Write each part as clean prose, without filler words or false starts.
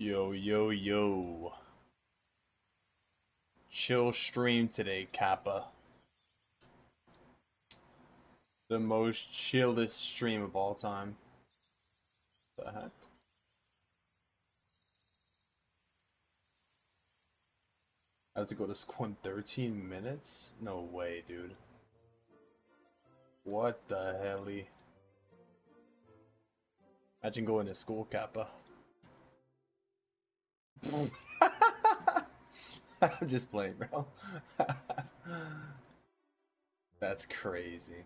Yo, yo, yo. Chill stream today, Kappa. The most chillest stream of all time. The heck? I have to go to school in 13 minutes? No way, dude. What the helly? Imagine going to school, Kappa. I'm just playing, bro. That's crazy.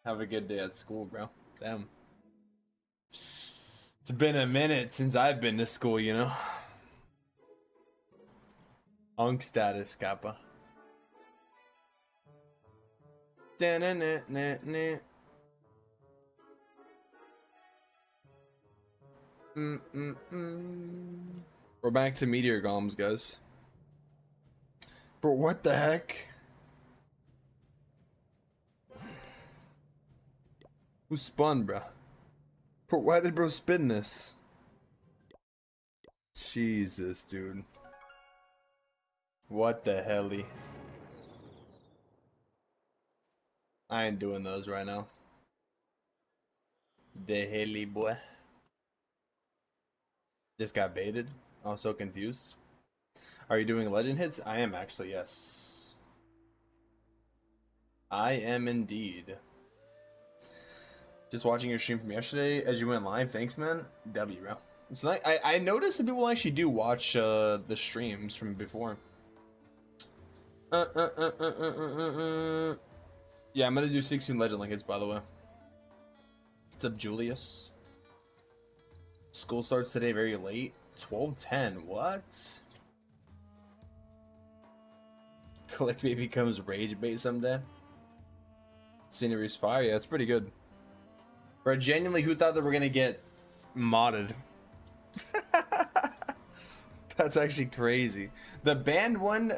Have a good day at school, bro. Damn. It's been a minute since I've been to school, you know? Unk status, Kappa. Da-na-na-na-na. We're back to Meteor Golems, guys. Bro, what the heck? Who spun, bro? Bro, why did bro spin this? Jesus, dude. What the helly? I ain't doing those right now. The helly boy. Just got baited. I was so confused. Are you doing legend hits? I am actually, yes. I am indeed. Just watching your stream from yesterday as you went live. Thanks, man. W, bro. It's like I noticed that people actually do watch the streams from before. Yeah, I'm gonna do 16 legend link hits, by the way. What's up, Julius? School starts today very late. 12:10. What? Clickbait becomes rage bait someday. Scenery's fire. Yeah, it's pretty good. Bro, genuinely, who thought that we're gonna get modded? That's actually crazy. The banned one,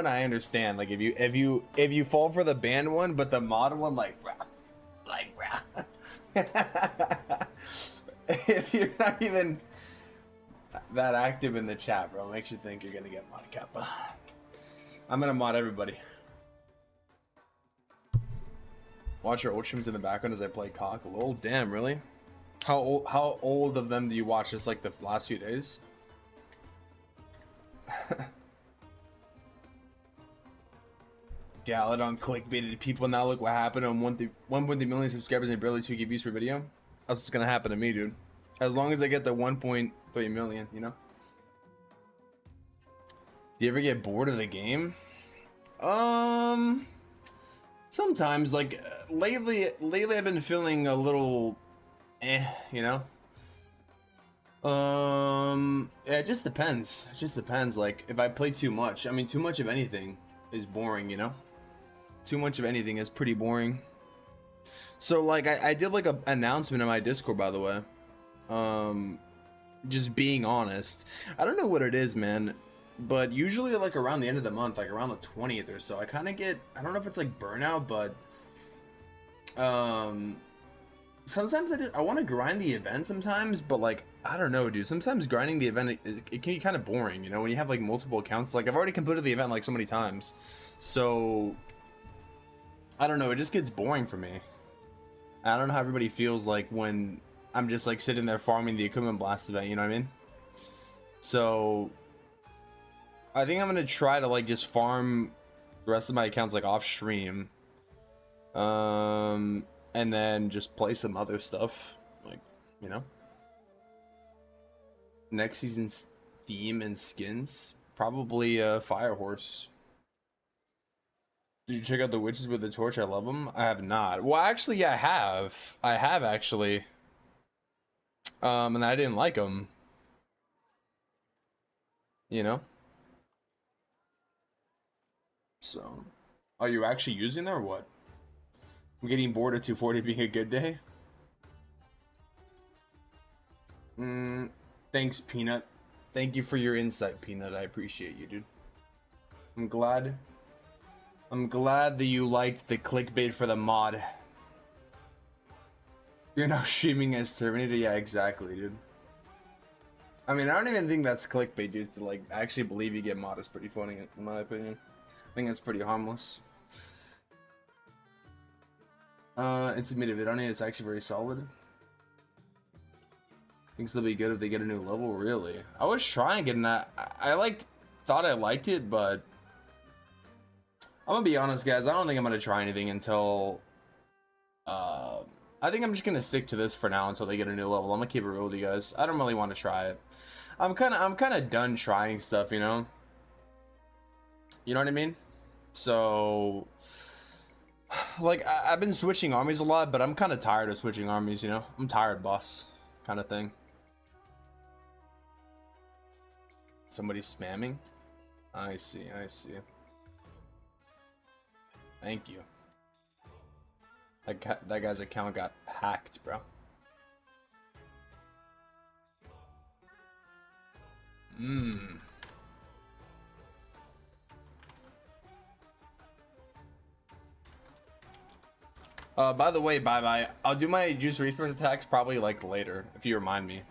I understand. Like if you fall for the banned one, but the mod one, like bruh. If you're not even that active in the chat, bro, makes you think you're gonna get mod Kappa. I'm gonna mod everybody. Watch your old streams in the background as I play cock. Lol, damn, really? How old of them do you watch? Just like the last few days? Galadon clickbaited people. Now look what happened on 1.3 million subscribers and barely 2 views per video. That's what's gonna happen to me, dude. As long as I get the 1.3 million, you know. Do you ever get bored of the game? Sometimes, like lately I've been feeling a little you know. Yeah, it just depends. It just depends. Like if I play too much, I mean, too much of anything is boring, you know. Too much of anything is pretty boring. So like I did like an announcement on my Discord, by the way. Just being honest, I don't know what it is, man, but usually like around the end of the month, like around the 20th or so, I kind of get, I don't know if it's like burnout, but sometimes I want to grind the event sometimes, but like I don't know, dude, sometimes grinding the event it can be kind of boring, you know, when you have like multiple accounts. Like I've already completed the event like so many times, so I don't know, it just gets boring for me. I don't know how everybody feels like when I'm just like sitting there farming the equipment blast event, you know what I mean? So I think I'm gonna try to like just farm the rest of my accounts like off stream, and then just play some other stuff, like, you know, next season's theme and skins, probably Fire Horse. Did you check out the witches with the torch? I love them. I have not. Well, actually, yeah, I have actually. And I didn't like them. You know? So, are you actually using them or what? I'm getting bored of 240 being a good day. Thanks, Peanut. Thank you for your insight, Peanut. I appreciate you, dude. I'm glad that you liked the clickbait for the mod. You're now streaming as Terminator. Yeah, exactly, dude. I mean, I don't even think that's clickbait, dude. To like actually believe you get mod is pretty funny, in my opinion. I think that's pretty harmless. It's a vid on it. It's actually very solid. Thinks they'll be good if they get a new level. Really, I was trying getting that. I like thought I liked it, but I'm gonna be honest, guys. I don't think I'm gonna try anything until. I think I'm just gonna stick to this for now until they get a new level. I'm gonna keep it real with you guys. I don't really want to try it. I'm kind of done trying stuff, you know. You know what I mean? So, like, I've been switching armies a lot, but I'm kind of tired of switching armies. You know, I'm tired, boss, kind of thing. Somebody's spamming. I see. I see. Thank you. That guy's account got hacked, bro. By the way, bye-bye. I'll do my juice resource attacks probably like later, if you remind me.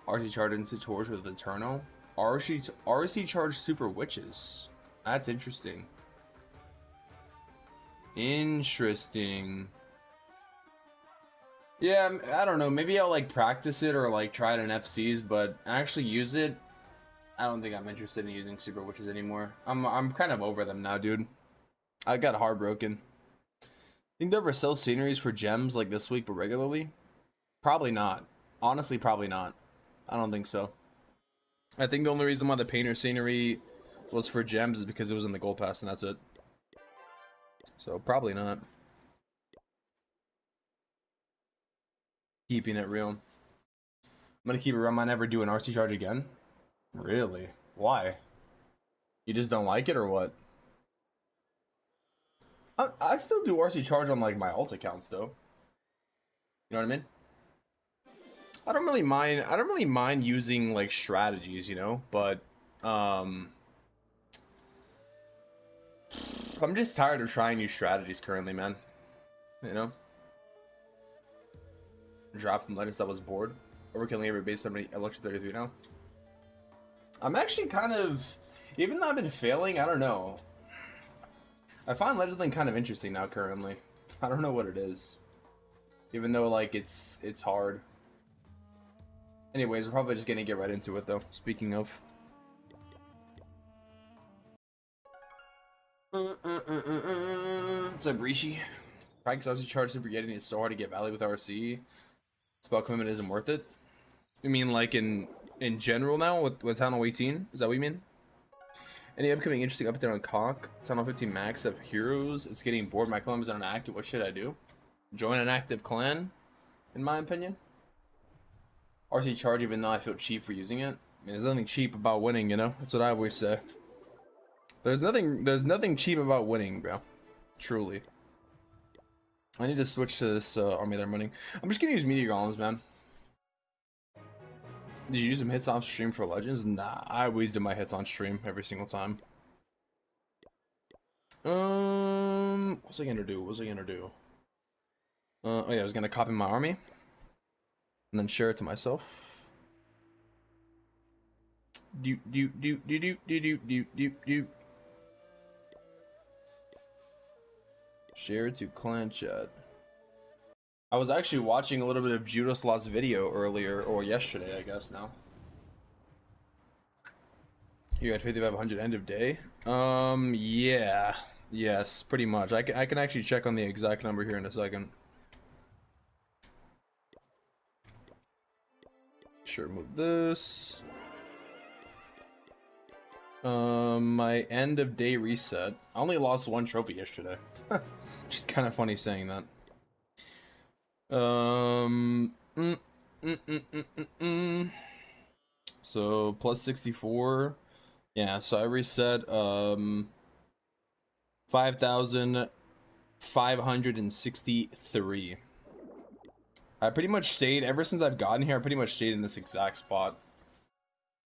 RC charge into tours with Eterno. RC charge super witches. That's interesting. Interesting. Yeah, I don't know. Maybe I'll like practice it or like try it in FCs, but actually use it. I don't think I'm interested in using super witches anymore. I'm kind of over them now, dude. I got heartbroken. Think they'll ever sell sceneries for gems like this week, but regularly? Probably not. Honestly, probably not. I don't think so. I think the only reason why the painter scenery was for gems is because it was in the gold pass, and that's it. So probably not. Keeping it real. I'm gonna keep it real. I might never do an RC charge again. Really? Why? You just don't like it or what? I still do RC charge on like my alt accounts though. You know what I mean? I don't really mind using like strategies, you know, but I'm just tired of trying new strategies currently, man. You know? Drop from Legends that was bored. Overkilling every base on Election 33 now. I'm actually kind of, even though I've been failing, I don't know. I find Legend Link kind of interesting now currently. I don't know what it is. Even though like it's hard. Anyways, we're probably just gonna get right into it though. Speaking of. What's up, Rishi? Practice RC charge super getting it so hard to get value with RC. Spell commitment isn't worth it. You mean like in general now with Town Hall 18? Is that what you mean? Any upcoming interesting update on Cock? Town Hall 15 max up heroes. It's getting bored. My clan is on an active. What should I do? Join an active clan, in my opinion. RC charge, even though I feel cheap for using it. I mean, there's nothing cheap about winning, you know. That's what I always say. There's nothing cheap about winning, bro. Truly. I need to switch to this army that I'm running. I'm just gonna use Meteor Golems, man. Did you use some hits on stream for Legends? Nah, I always do my hits on stream every single time. What was I gonna do? Oh yeah, I was gonna copy my army and then share it to myself. Do. Share it to clan chat. I was actually watching a little bit of Judoslot's video earlier, or yesterday, I guess now. You had 5,500 end of day? Yeah. Yes, pretty much. I can actually check on the exact number here in a second. Sure, move this. My end of day reset. I only lost one trophy yesterday. Just kind of funny saying that. So plus 64. Yeah, so I reset 5,563. I pretty much stayed ever since I've gotten here. I pretty much stayed in this exact spot.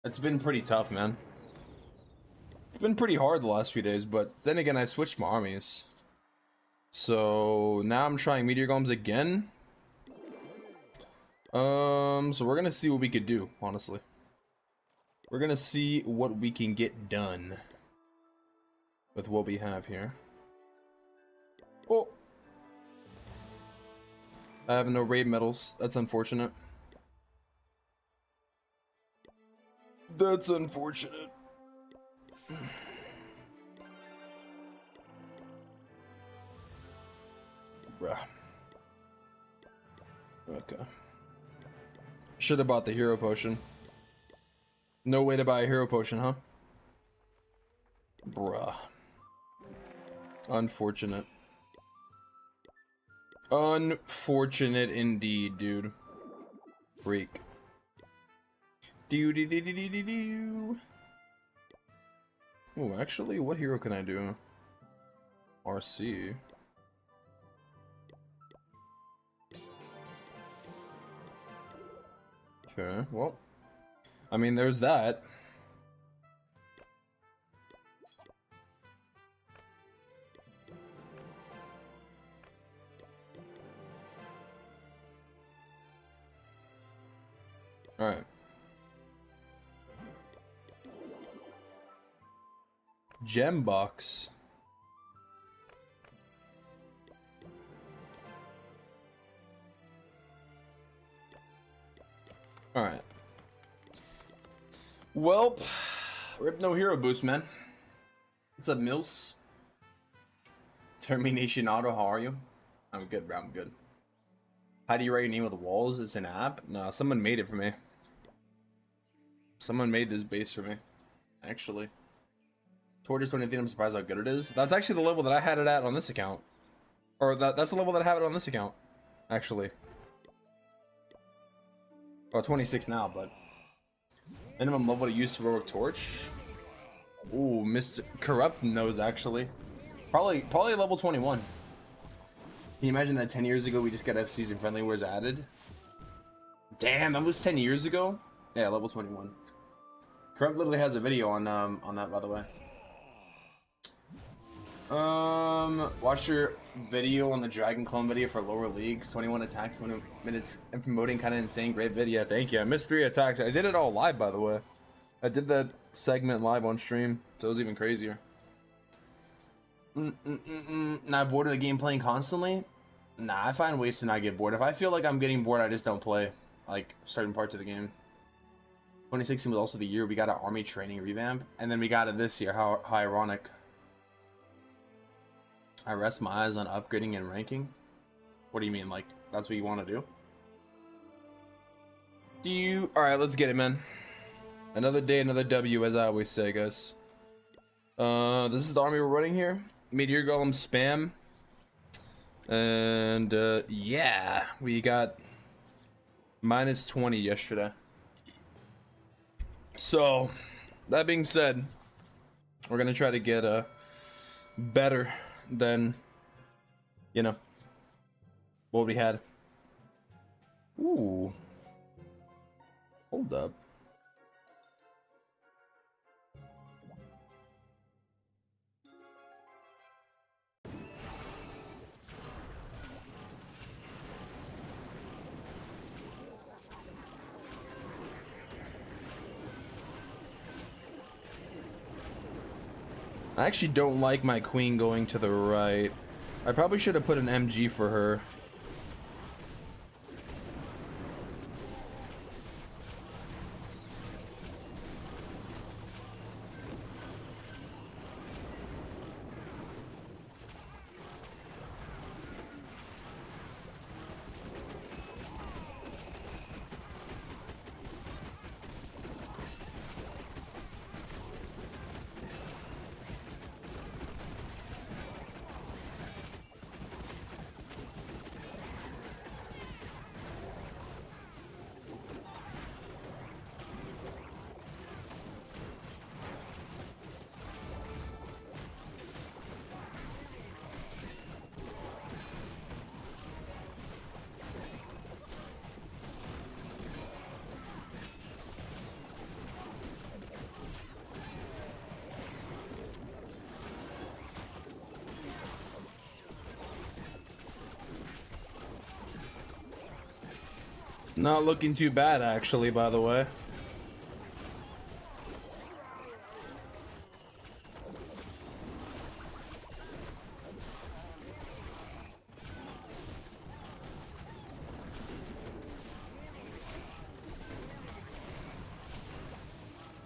It's been pretty tough, man. It's been pretty hard the last few days, but then again, I switched my armies. So now I'm trying Meteor Golems again. So we're gonna see what we could do, honestly. We're gonna see what we can get done with what we have here. Oh, I have no raid medals. That's unfortunate. That's unfortunate. Bruh. Okay. Should have bought the hero potion. No way to buy a hero potion, huh? Bruh. Unfortunate. Unfortunate indeed, dude. Freak. Do do do do do do do. Oh, actually, what hero can I do? RC. Okay, well, I mean, there's that. All right. Gem box. All right. Well, rip no hero boost, man. What's up, Mills? Termination Auto, how are you? I'm good, bro. I'm good. How do you write your name with walls? It's an app? No, someone made it for me. Someone made this base for me, actually. Tortoise 23, I'm surprised how good it is. That's actually the level that I had it at on this account. Or that's the level that I have it on this account, actually. Well, 26 now, but minimum level to use Heroic Torch. Ooh, Mr. Corrupt knows, actually. Probably level 21. Can you imagine that 10 years ago we just got F-Season Friendly Wares added? Damn, that was 10 years ago? Yeah, level 21. Corrupt literally has a video on that, by the way. Watch your video on the Dragon Clone video for lower leagues. 21 attacks, 20 minutes, and promoting, kind of insane. Great video. Thank you. I missed 3 attacks. I did it all live, by the way. I did that segment live on stream, so it was even crazier. Not bored of the game playing constantly? Nah, I find ways to not get bored. If I feel like I'm getting bored, I just don't play, like, certain parts of the game. 2016 was also the year we got an army training revamp, and then we got it this year. How ironic. I rest my eyes on upgrading and ranking. What do you mean? Like, that's what you want to do? Alright, let's get it, man. Another day, another W, as I always say, guys. This is the army we're running here. Meteor Golem spam. And, yeah. We got minus 20 yesterday. So, that being said, we're gonna try to get better than, you know, what we had. Ooh. Hold up. I actually don't like my queen going to the right. I probably should have put an MG for her. Not looking too bad, actually, by the way. I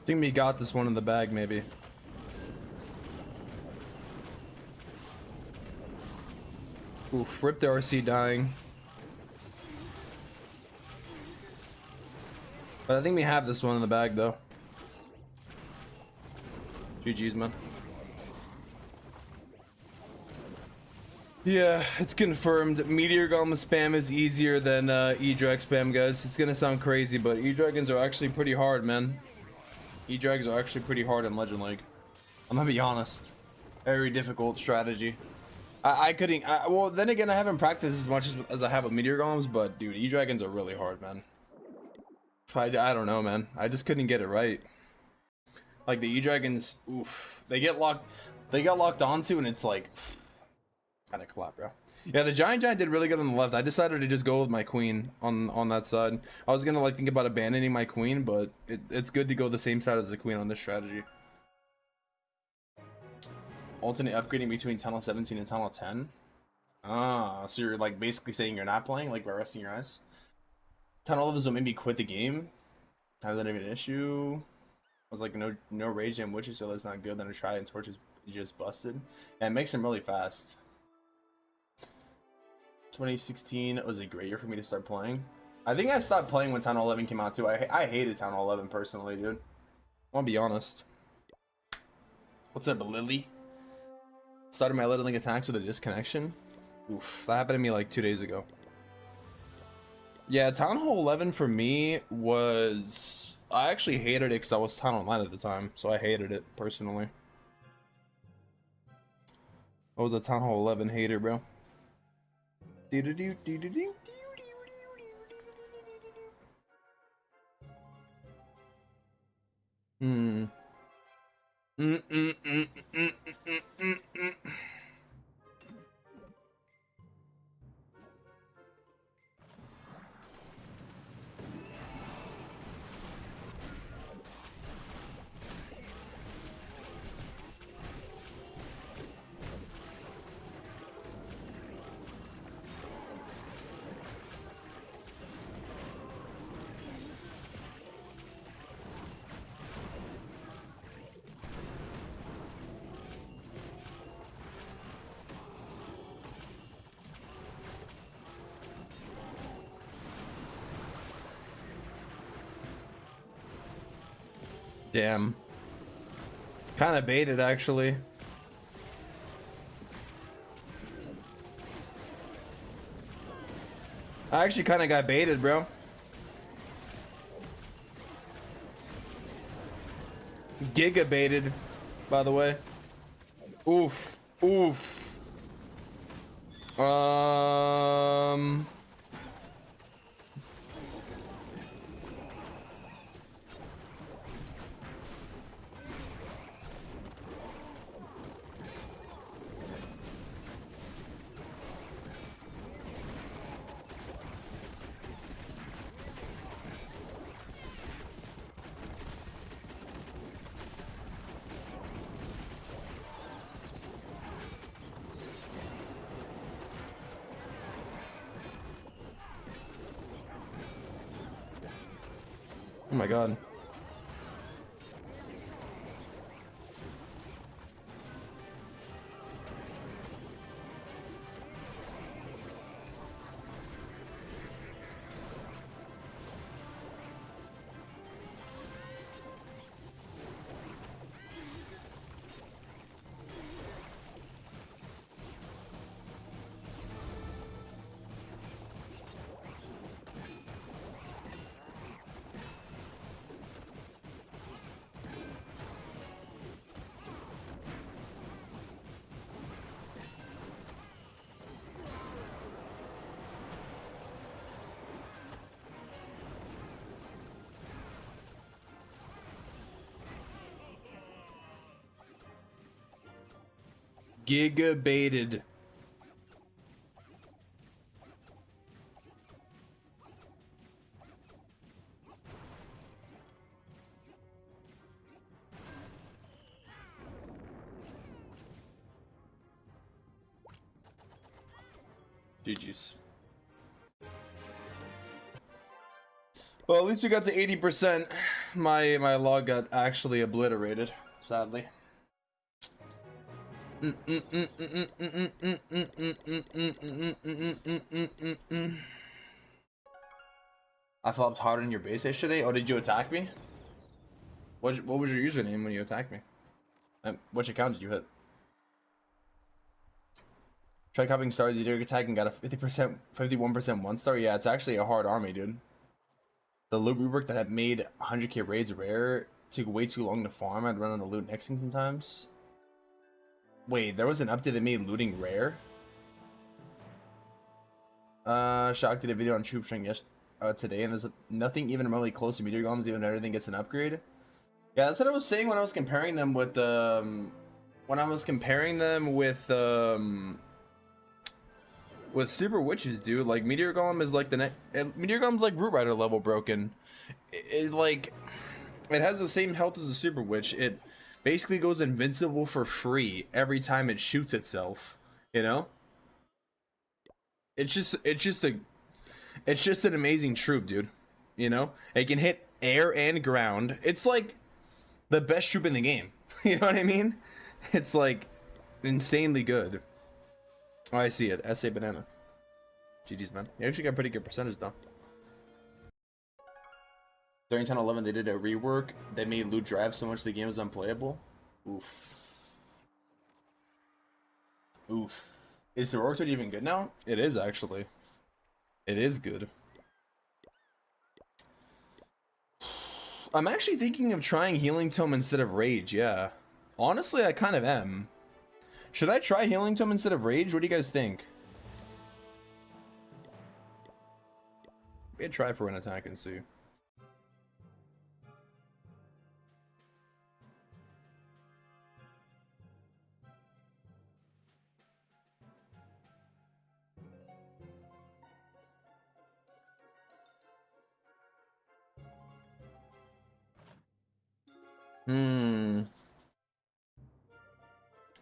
think we got this one in the bag, maybe. Oof, rip the RC dying. But I think we have this one in the bag, though. GG's, man. Yeah, it's confirmed. Meteor Golem spam is easier than E-Drag spam, guys. It's gonna sound crazy, but E-Dragons are actually pretty hard, man. E-Drags are actually pretty hard in Legend League. I'm gonna be honest. Very difficult strategy. I couldn't. Well, then again, I haven't practiced as much as I have with Meteor Golems, but dude, E-Dragons are really hard, man. I don't know, man. I just couldn't get it right. Like the E-Dragons, oof. They get locked onto, and it's like kind of collab, bro. Yeah, the Giant did really good on the left. I decided to just go with my queen on that side. I was gonna like think about abandoning my queen, but it's good to go the same side as the queen on this strategy. Alternate upgrading between tunnel 17 and tunnel 10. Ah, so you're like basically saying you're not playing, like by resting your eyes. Tunnel 11 will maybe quit the game. Have that even an issue? I was like, no rage jam witches, so that's not good. Then I try and torch is just busted. Yeah, it makes them really fast. 2016 was a great year for me to start playing. I think I stopped playing when Tunnel 11 came out too. I hated Tunnel 11 personally, dude. I want to be honest. What's up, Lily? Started my Little Link attacks with a disconnection. Oof, that happened to me like 2 days ago. Yeah, Town Hall 11 for me was... I actually hated it because I was Town Hall 9 at the time, so I hated it personally. I was a Town Hall 11 hater, bro. Hmm. Damn. Kind of baited, actually. I actually kind of got baited, bro. Giga baited, by the way. Oof. Oof. Oh my god. Giga baited. GG's. Well, at least we got to 80%. My log got actually obliterated, sadly. I flopped hard on your base yesterday. Oh, did you attack me? What was your username when you attacked me? Which account did you hit? Try copying stars. You did attack and got a 50%, 51% 1-star. Yeah, it's actually a hard army, dude. The loot rework that had made 100k raids rare took way too long to farm. I'd run on the loot nexting sometimes. Wait, there was an update that made looting rare? Shock did a video on troop string today, and there's nothing even remotely close to Meteor Golems, even everything gets an upgrade. Yeah, that's what I was saying when I was comparing them with with Super Witches, dude. Like Meteor Golem is like Meteor Golem's like Root Rider level broken. It has the same health as a Super Witch. It basically goes invincible for free every time it shoots itself, you know? It's just an amazing troop, dude. You know? It can hit air and ground. It's like the best troop in the game. You know what I mean? It's like insanely good. Oh, I see it. SA Banana. GG's, man. You actually got pretty good percentage though. During 10-11, they did a rework. They made loot drive so much the game was unplayable. Oof. Oof. Is the Roar even good now? It is, actually. It is good. I'm actually thinking of trying Healing Tome instead of Rage, yeah. Honestly, I kind of am. Should I try Healing Tome instead of Rage? What do you guys think? Maybe try for an attack and see.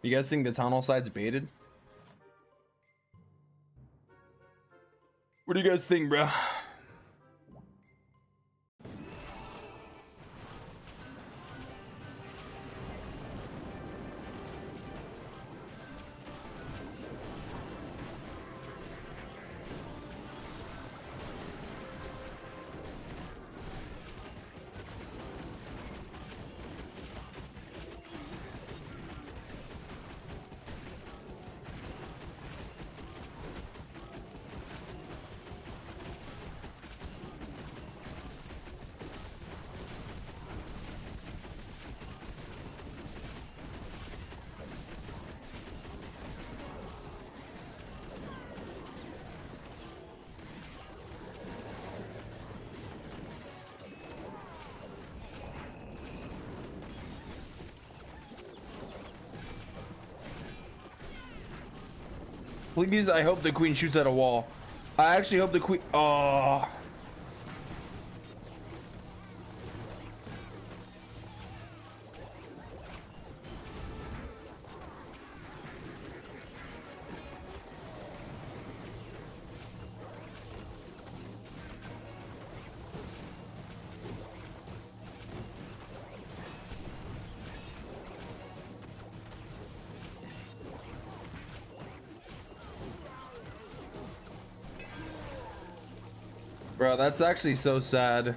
You guys think the tunnel side's baited? What do you guys think, bro? Please, I hope the queen shoots at a wall. I actually hope the queen... Oh. Bro, that's actually so sad.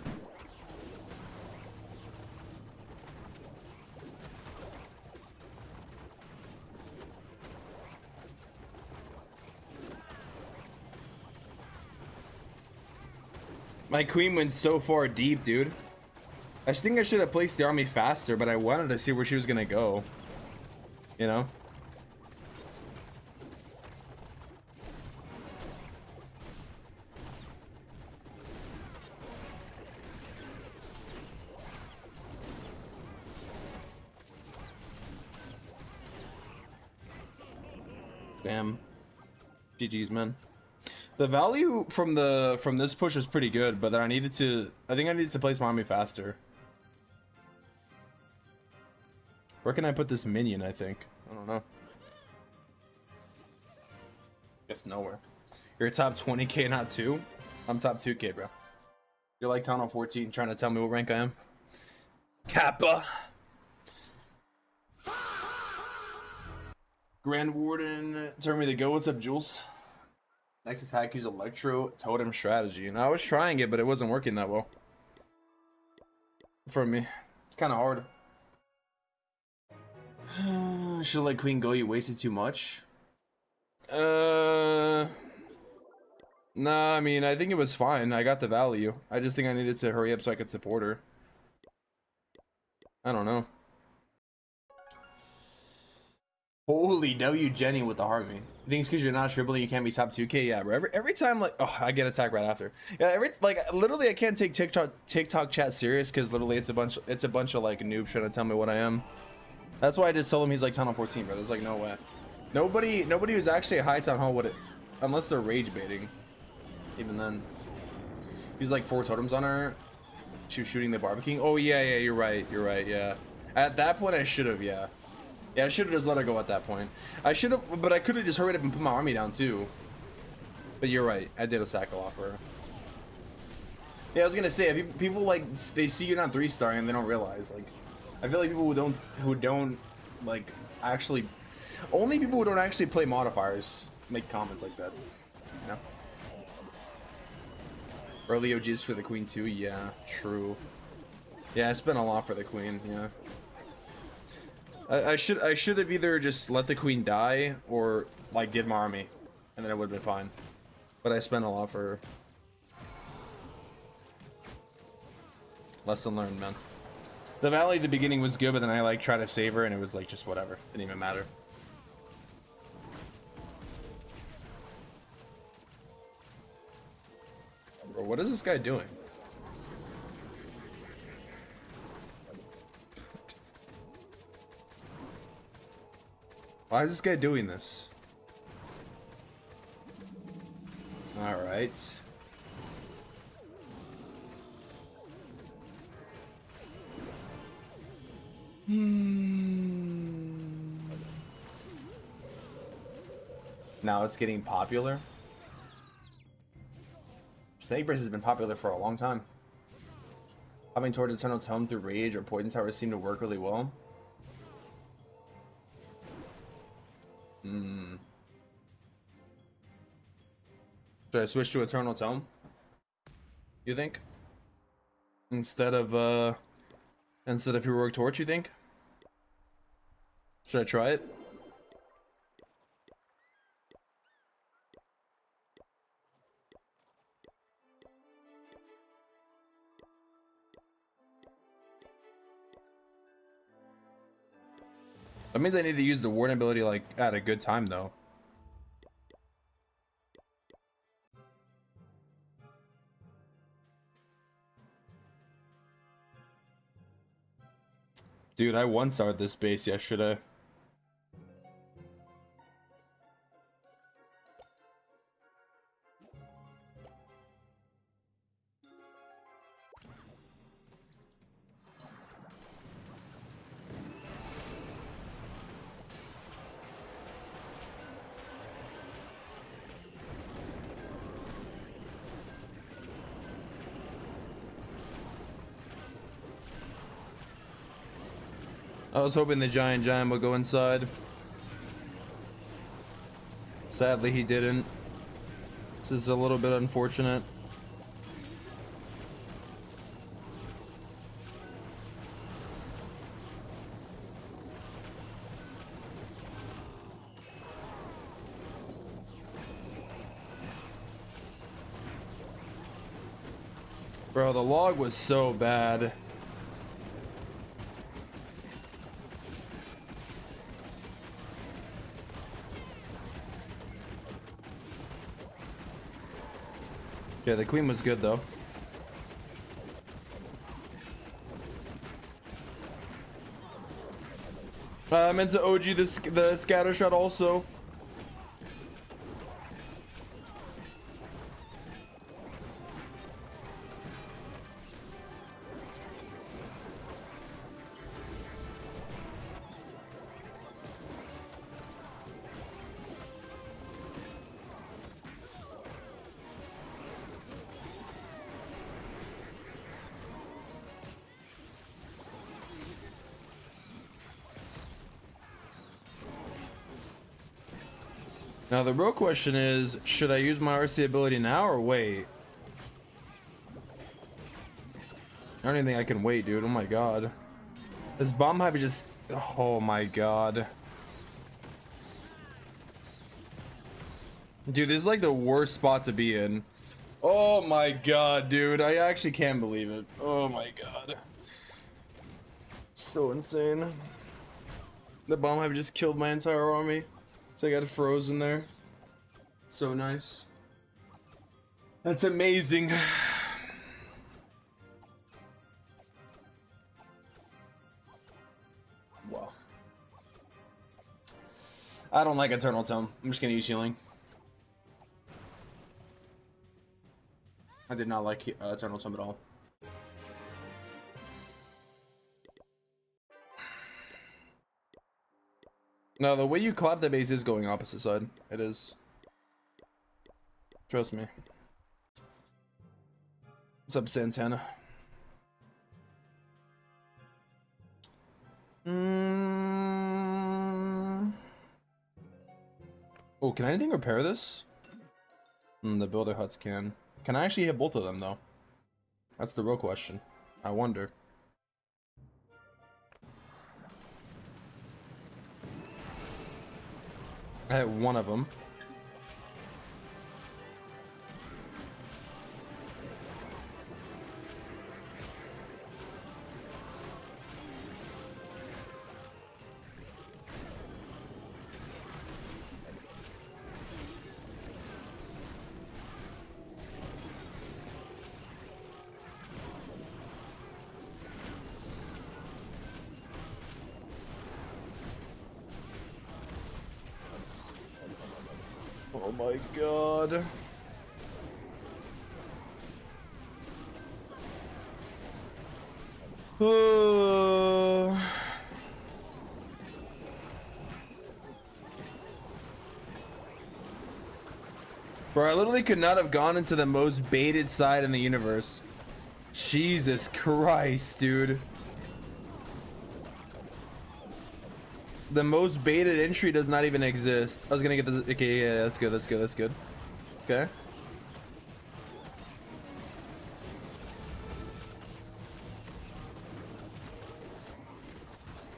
My queen went so far deep, dude. I think I should have placed the army faster, but I wanted to see where she was gonna go. You know? Damn. GG's, man. The value from this push is pretty good, but then I think I needed to place my army faster. Where can I put this minion, I think? I don't know. Guess nowhere. You're top 20k, not 2? I'm top 2k, bro. You're like Tunnel 14 trying to tell me what rank I am. Kappa. Grand Warden, Termynater go. What's up, Jules? Next attack, use Electro Totem strategy. And I was trying it, but it wasn't working that well. For me. It's kind of hard. Should let Queen go, you wasted too much. Nah, I mean, I think it was fine. I got the value. I just think I needed to hurry up so I could support her. I don't know. Holy W Jenny with the heart me. You think it's because you're not dribbling you can't be top 2k? Yeah, bro. Every time, like, oh, I get attacked right after. Yeah, literally I can't take TikTok chat serious because literally it's a bunch of like noobs trying to tell me what I am. That's why I just told him he's like Tunnel 14, bro. There's like no way. Nobody who's actually a high town hall would it, unless they're rage baiting. Even then, he's like 4 totems on her. She was shooting the barbecue. Oh yeah, you're right. Yeah. At that point, I should have. Yeah, I should have just let her go at that point. I should have, but I could have just hurried up and put my army down too. But you're right. I did a sackle off her. Yeah, I was gonna say, if people like they see you're not 3-starring and they don't realize, like, I feel like people who don't like actually, only people who don't actually play modifiers make comments like that. You know. Early OGs for the queen too. Yeah, true. Yeah, I spent a lot for the queen. Yeah. I should have either just let the queen die or like did my army, and then it would have been fine. But I spent a lot for her. Lesson learned, man. The Valley at the beginning was good, but then I like tried to save her, and it was like just whatever. Didn't even matter. Bro, what is this guy doing? Why is this guy doing this? All right. Now it's getting popular. Snake Brace has been popular for a long time. Coming towards Eternal Tome through Rage or Poison Tower seem to work really well. Should I switch to Eternal Tome? You think? Instead of Heroic Torch, you think? Should I try it? That means I need to use the Warden ability like at a good time though. Dude, I one-starred this base yesterday. I was hoping the giant would go inside. Sadly, he didn't. This is a little bit unfortunate. Bro, the log was so bad. Yeah, the queen was good though. I meant to OG the scatter shot also. Now the real question is, should I use my RC ability now or wait? I don't even think I can wait, dude. Oh my god. This bomb hive is just... Oh my god. Dude, this is like the worst spot to be in. Oh my god, dude. I actually can't believe it. Oh my god. So insane. The bomb hive just killed my entire army. So I got it frozen there. So nice. That's amazing. Wow. I don't like Eternal Tome. I'm just gonna use healing. I did not like Eternal Tome at all. No, the way you clap the base is going opposite side. It is. Trust me. What's up, Santana? Oh, can anything repair this? The builder huts can. Can I actually hit both of them, though? That's the real question. I wonder. I hit one of them. Oh my god. Bro, I literally could not have gone into the most baited side in the universe. Jesus Christ, dude. The most baited entry does not even exist. I was gonna get this. Okay, yeah, that's good, that's good, that's good. Okay.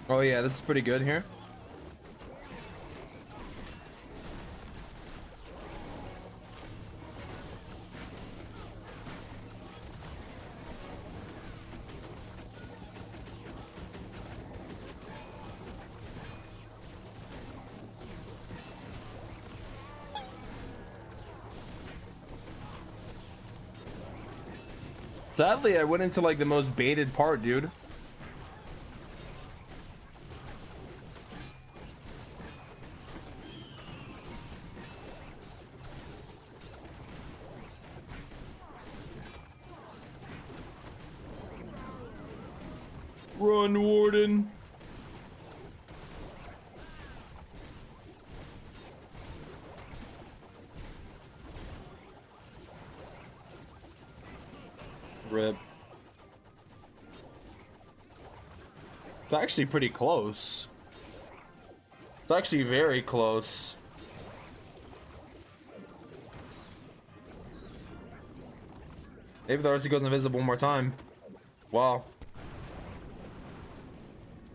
Oh yeah, this is pretty good here. Sadly, I went into like the most baited part, dude. Run, Warden. Rip. It's actually pretty close. It's actually very close. Maybe the RC goes invisible one more time. Wow.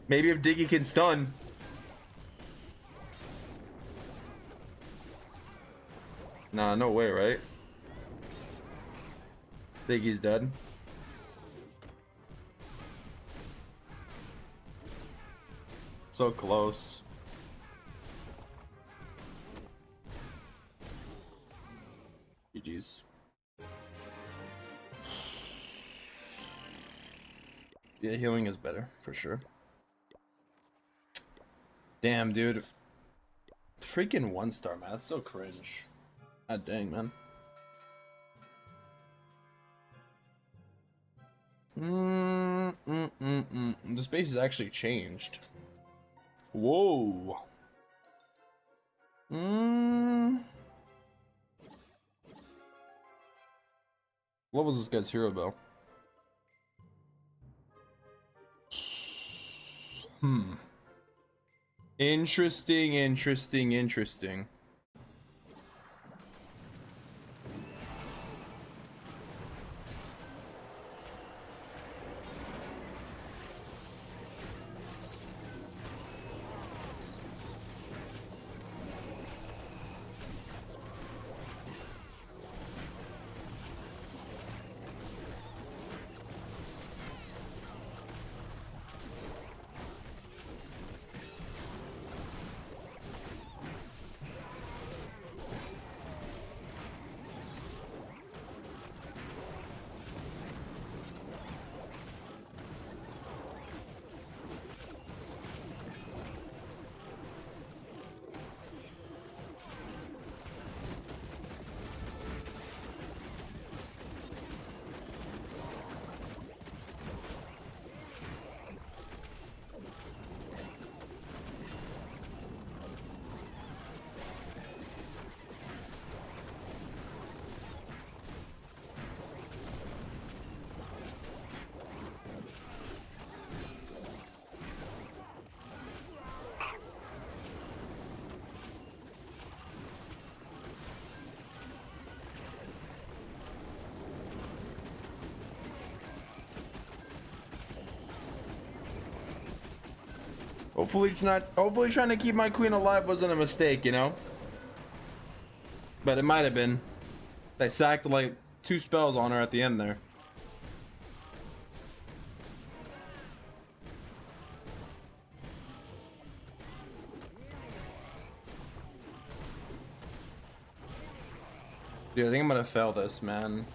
Maybe if Diggy can stun. Nah, no way, right? Diggy's dead. So close. GG's. Yeah, healing is better, for sure. Damn, dude. Freaking 1-star, man. That's so cringe. God dang, man. The space has actually changed. Whoa. What was this guy's hero though? Interesting. Hopefully not. Hopefully trying to keep my queen alive wasn't a mistake, you know. But it might have been. I sacked like 2 spells on her at the end there. Dude, I think I'm gonna fail this, man.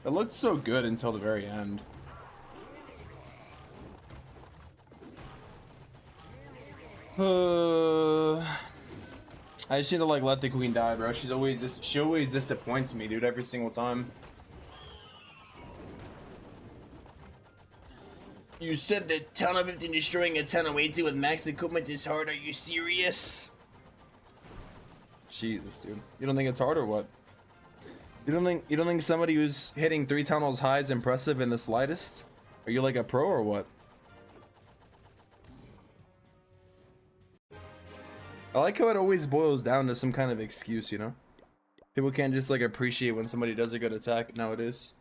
It looked so good until the very end. I just need to like let the queen die, bro. She always disappoints me, dude, every single time. You said that ton of 15 destroying a ton of 80 with max equipment is hard. Are you serious? Jesus, dude. You don't think it's hard or what? You don't think somebody who's hitting 3 tunnels high is impressive in the slightest? Are you like a pro or what? I like how it always boils down to some kind of excuse, you know? People can't just like appreciate when somebody does a good attack nowadays.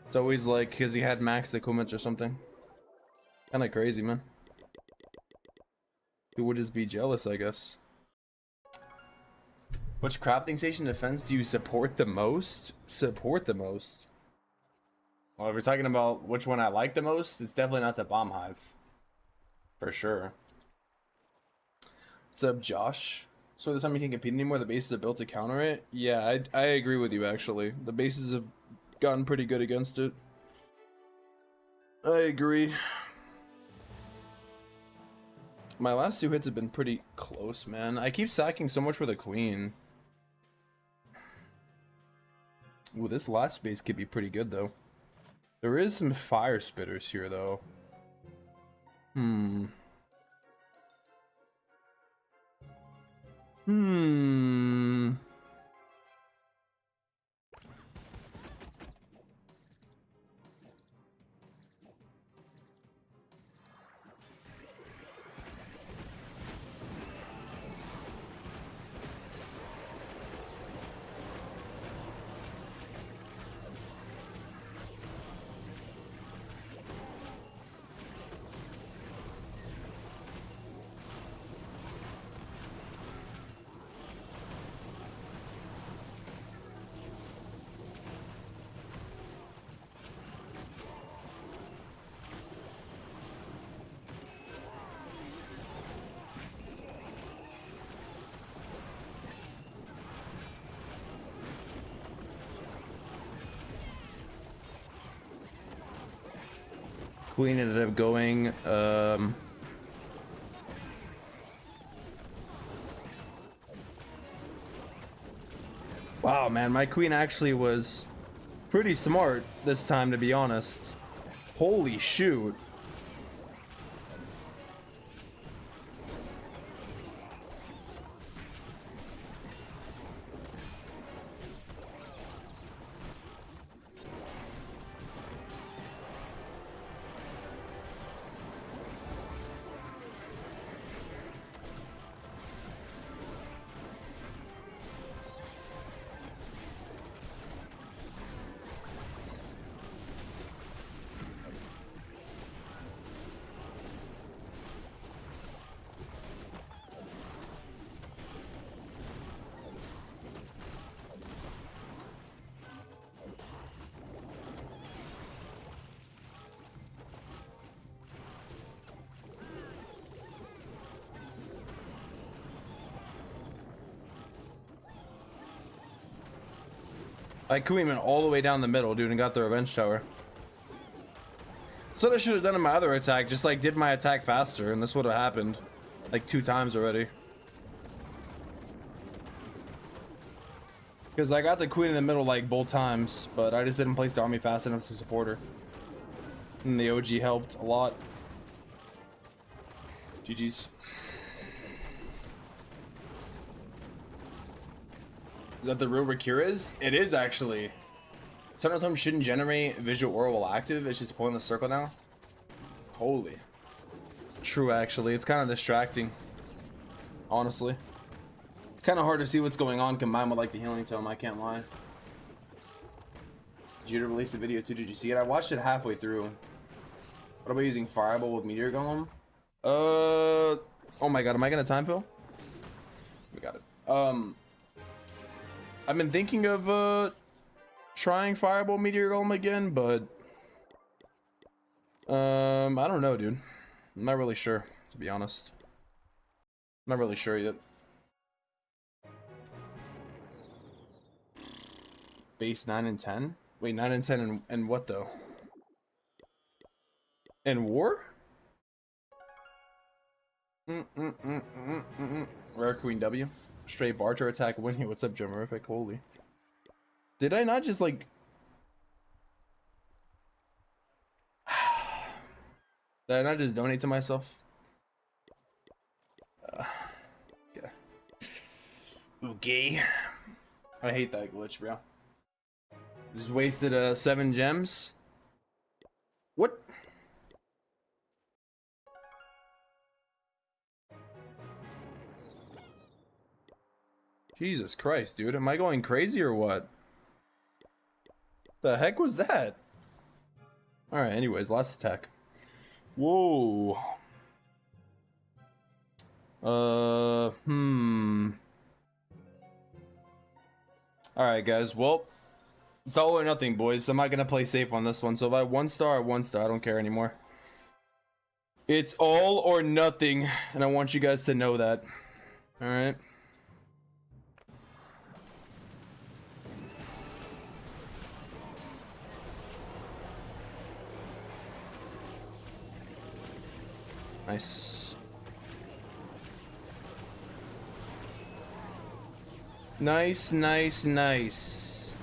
It's always like because he had max equipment or something. Kinda crazy, man. People would just be jealous, I guess. Which crafting station defense do you support the most? Support the most? Well, if we're talking about which one I like the most, it's definitely not the bomb hive. For sure. What's up, Josh? So this time you can't compete anymore, the bases are built to counter it? Yeah, I agree with you, actually. The bases have gotten pretty good against it. I agree. My last 2 hits have been pretty close, man. I keep sacking so much for the queen. Ooh, this last base could be pretty good, though. There is some fire spitters here, though. Queen ended up going, wow, man, my queen actually was pretty smart this time, to be honest. Holy shoot. My queen went all the way down the middle, dude, and got the revenge tower. So what I should have done in my other attack, just like did my attack faster, and this would have happened like 2 times already. Because I got the queen in the middle like both times, but I just didn't place the army fast enough to support her. And the OG helped a lot. GG's. Is that the real Recure is? It is actually. Tunnel Tome shouldn't generate visual aura while active. It's just pulling the circle now. Holy. True, actually. It's kind of distracting. Honestly. Kind of hard to see what's going on combined with like the healing tome. I can't lie. Did you release a video too? Did you see it? I watched it halfway through. What about using Fireball with Meteor Golem? Oh my god, am I gonna time fill? We got it. I've been thinking of trying Fireball Meteor Golem again, but I don't know, dude. I'm not really sure, to be honest. I'm not really sure yet. Base 9 and 10? Wait, 9 and 10 and what though? In war? Rare Queen W. Straight Barter attack win here. What's up, Jemmerific? Holy. Did I not just like... Did I not just donate to myself? Okay. Okay. I hate that glitch, bro. Just wasted 7 gems. What? Jesus Christ, dude. Am I going crazy or what? The heck was that? Alright, anyways, last attack. Whoa. Alright, guys. Well, it's all or nothing, boys. I'm not gonna play safe on this one. So if I have 1 star, 1 star. I don't care anymore. It's all or nothing, and I want you guys to know that. Alright. Nice. Nice, nice, nice.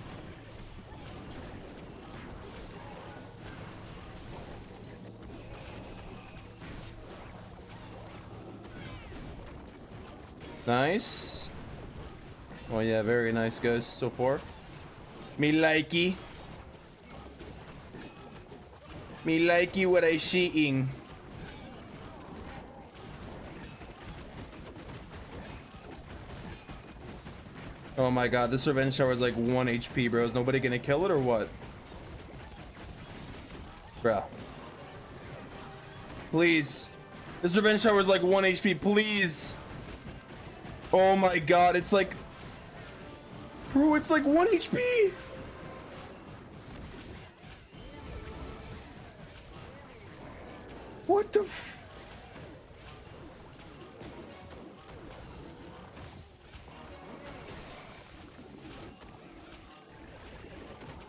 Nice. Oh yeah, very nice, guys, so far. Me likey. Me likey what I seeing. Oh my god, this revenge shower is like 1 HP, bro. Is nobody gonna kill it or what? Bruh. Please. This revenge shower is like 1 HP, please. Oh my god, it's like... Bro, it's like 1 HP. What the f...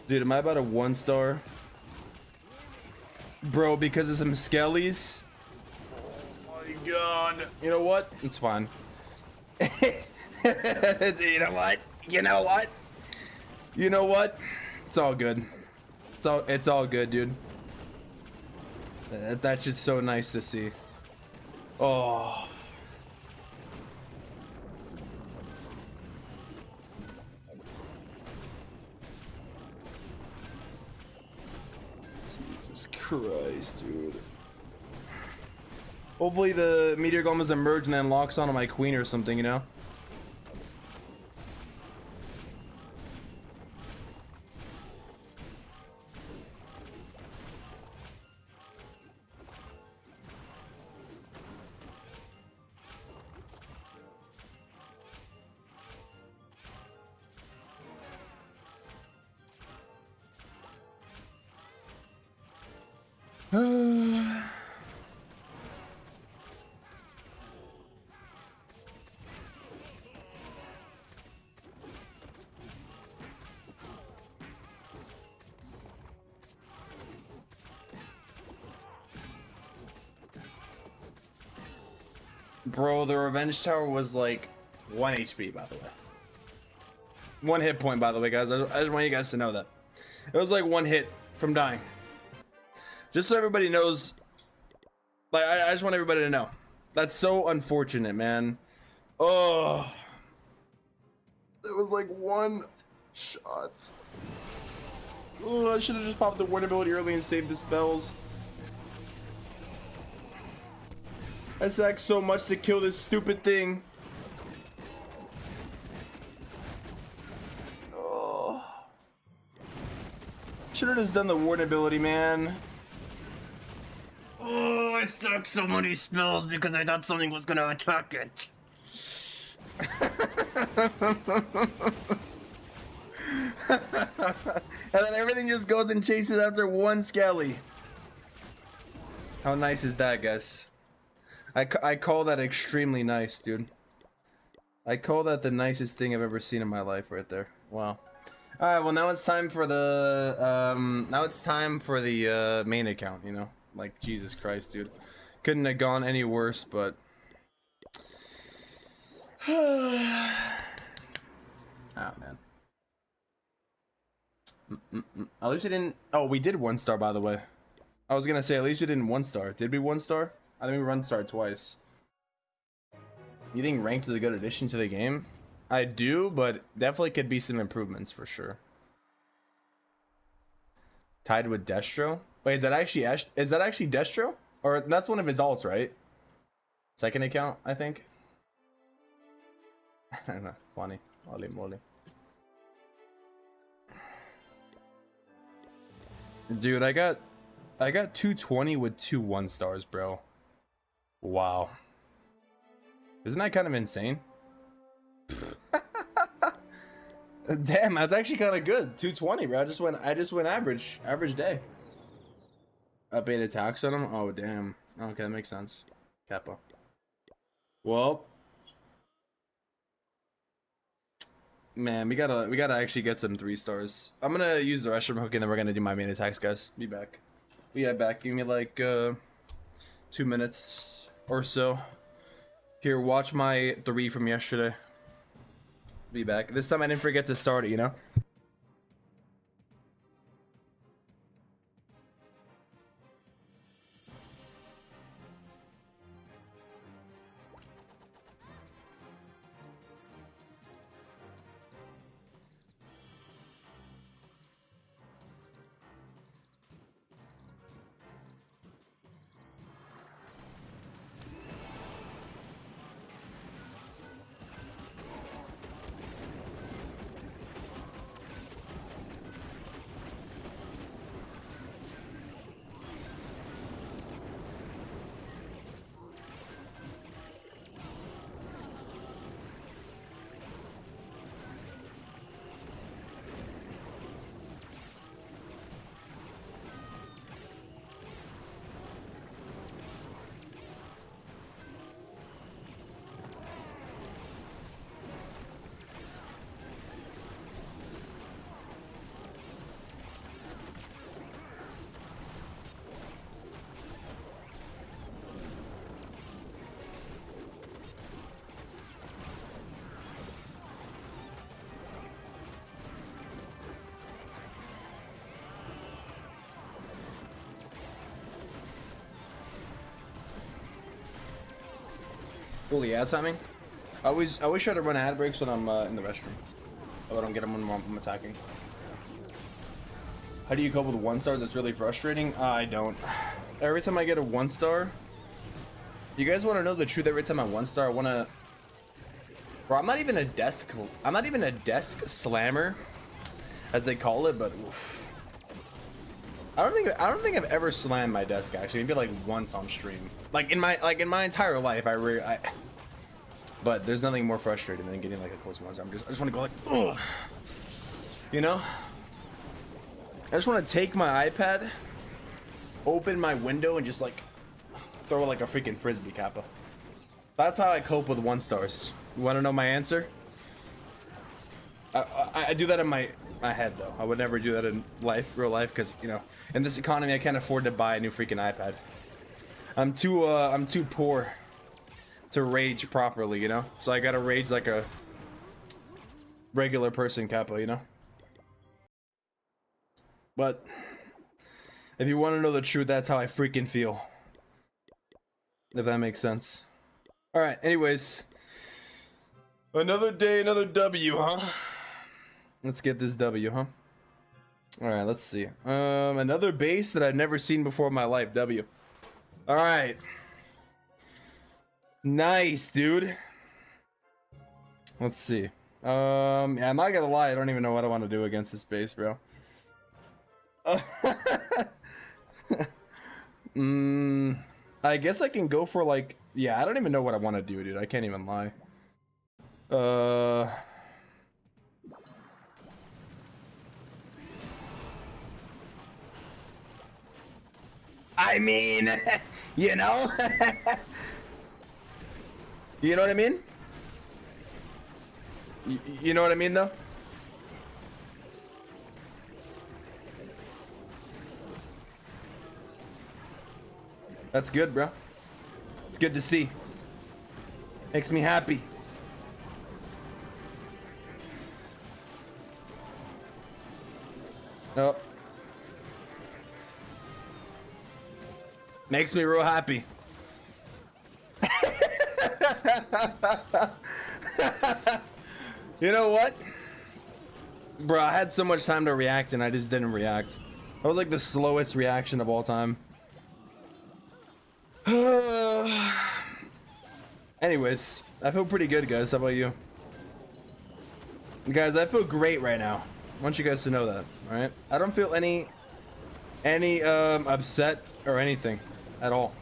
Dude, am I about a 1 star? Bro, because of some skellies? Oh my god. You know what? It's fine. You know what? You know what? You know what? It's all good. It's all good, dude. That's just so nice to see. Oh. Jesus Christ, dude. Hopefully the Meteor Golem doesn't merge and then locks onto my queen or something, you know? Bro, the revenge tower was like 1 HP, by the way. 1 hit point, by the way, guys. I just want you guys to know that. It was like 1 hit from dying. Just so everybody knows. Like, I just want everybody to know. That's so unfortunate, man. Oh. It was like 1 shot. Oh, I should have just popped the ward ability early and saved the spells. I sacked so much to kill this stupid thing. Oh. Should have just done the ward ability, man. Oh, I suck so many spells because I thought something was gonna attack it. And then everything just goes and chases after one Skelly. How nice is that, guys? I call that extremely nice, dude. I call that the nicest thing I've ever seen in my life right there. Wow. Alright, well now it's time for the main account, you know? Like, Jesus Christ, dude. Couldn't have gone any worse, but ah, man. At least we didn't. Oh, we did 1 star, by the way. I was gonna say, at least we didn't 1 star. Did we 1 star? I think we 1 star twice. You think ranked is a good addition to the game? I do, but definitely could be some improvements for sure. Tied with Destro? Wait, is that actually Destro? Or that's one of his alts, right? Second account, I think. Funny. Holy moly. Dude, I got 220 with 2 1 stars, bro. Wow. Isn't that kind of insane? Damn, that's actually kind of good. 220, bro. I just went average day. Update attacks on him. Oh damn. Okay, that makes sense. Kappa. Well, man, we gotta actually get some 3 stars. I'm gonna use the restroom hook and then we're gonna do my main attacks, guys. Be back. We are back. Give me like 2 minutes or so. Here, watch my 3 from yesterday. Be back. This time I didn't forget to start it, you know? Holy ad timing. I always try to run ad breaks when I'm in the restroom. Oh, I don't get them when I'm attacking. How do you cope with 1 star? That's really frustrating. I don't. Every time I get a 1 star, you guys want to know the truth? Every time I 1 star, I want to. Bro, I'm not even a desk slammer, as they call it. But oof. I don't think I've ever slammed my desk actually. Maybe like once on stream. Like in my entire life, but there's nothing more frustrating than getting like a close 1 star. I just want to go like, ugh. You know? I just want to take my iPad, open my window, and just like throw like a freaking frisbee, Kappa. That's how I cope with 1 stars. You want to know my answer? I do that in my head though. I would never do that in real life, because you know, in this economy, I can't afford to buy a new freaking iPad. I'm too poor to rage properly, you know. So I gotta rage like a regular person, Kappa, you know. But if you want to know the truth, that's how I freaking feel. If that makes sense. All right. Anyways, another day, another W, huh? Let's get this W, huh? All right. Let's see. Another base that I've never seen before in my life. W. All right. Nice, dude. Let's see. Yeah, I'm not gonna lie. I don't even know what I want to do against this base, bro. I guess I can go for like, yeah, I don't even know what I want to do, dude. I can't even lie. I mean, you know? You know what I mean? You know what I mean, though? That's good, bro. It's good to see. Makes me happy. Oh. Makes me real happy. You know what? Bro, I had so much time to react and I just didn't react. That was like the slowest reaction of all time. Anyways, I feel pretty good, guys. How about you? Guys, I feel great right now. I want you guys to know that, alright? I don't feel any upset or anything at all.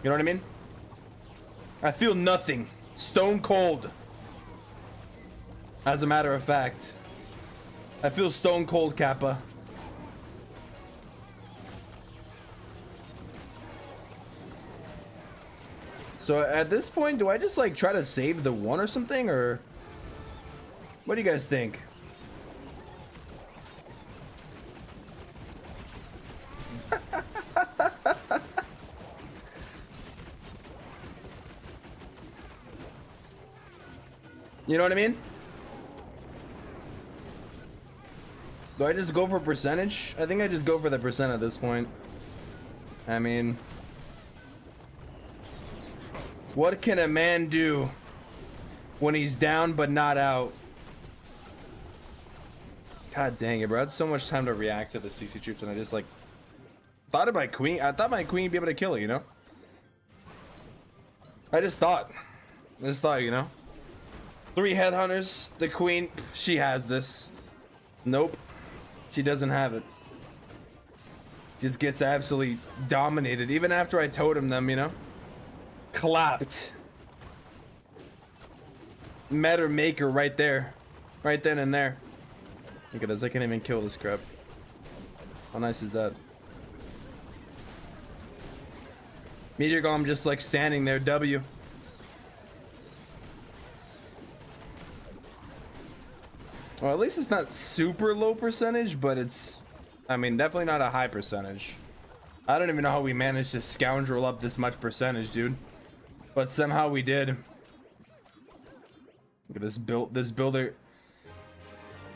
You know what I mean? I feel nothing. Stone cold. As a matter of fact. I feel stone cold, Kappa. So at this point, do I just like try to save the one or something, or what do you guys think? You know what I mean? Do I just go for percentage? I think I just go for the percent at this point. I mean, what can a man do when he's down but not out? God dang it, bro. I had so much time to react to the CC troops and I just like thought of my queen. I thought my queen would be able to kill it, you know? I just thought, you know? 3 headhunters, the queen, she has this. Nope. She doesn't have it. Just gets absolutely dominated, even after I totem them, you know? Clapped. Met or maker right there. Right then and there. Look at this, I can't even kill this crap. How nice is that? Meteor Golem just like standing there, W. Well, at least it's not super low percentage, but it's, I mean, definitely not a high percentage. I don't even know how we managed to scoundrel up this much percentage, dude. But somehow we did. Look at this builder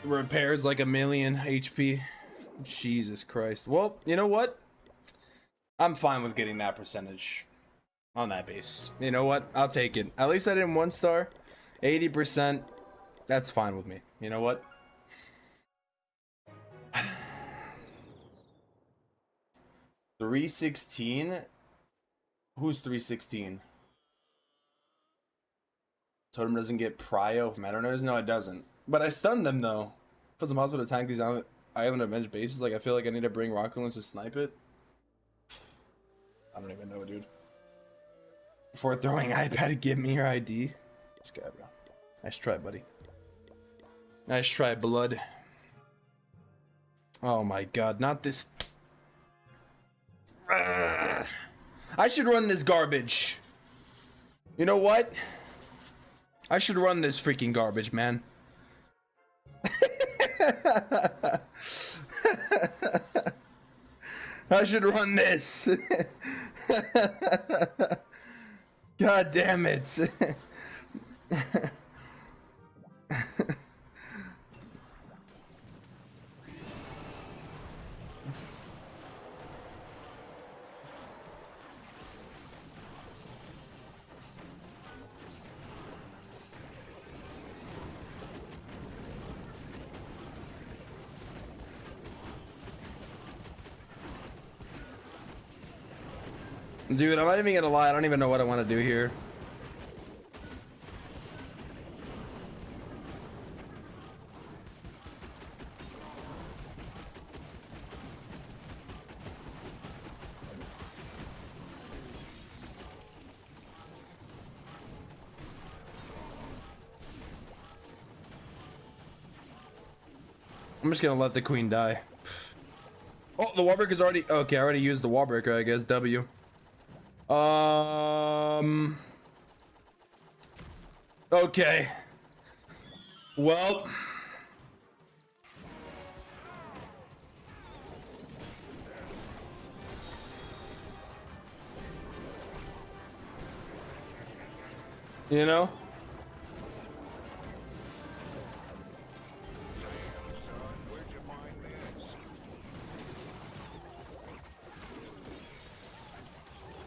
repairs like 1,000,000 HP. Jesus Christ. Well, you know what? I'm fine with getting that percentage on that base. You know what? I'll take it. At least I didn't 1-star. 80%. That's fine with me. You know what? $316? Who's 316? Totem doesn't get prio of Meteor? No, it doesn't. But I stunned them though. If it's impossible to tank these island revenge bases, like I feel like I need to bring rocket launchers to snipe it. I don't even know, dude. Before throwing iPad, give me your ID. This guy, bro. Nice try, buddy. Nice try, blood. Oh my god, not this. I should run this garbage. You know what? I should run this freaking garbage, man. I should run this. God damn it. Dude, I'm not even gonna lie, I don't even know what I want to do here. I'm just gonna let the queen die. Oh, the wall breaker's already okay. I already used the wall breaker, I guess. W. Okay. Well. You know?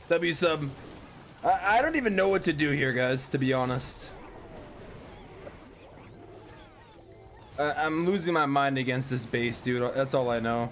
W sub. I don't even know what to do here, guys, to be honest. I'm losing my mind against this base, dude. That's all I know.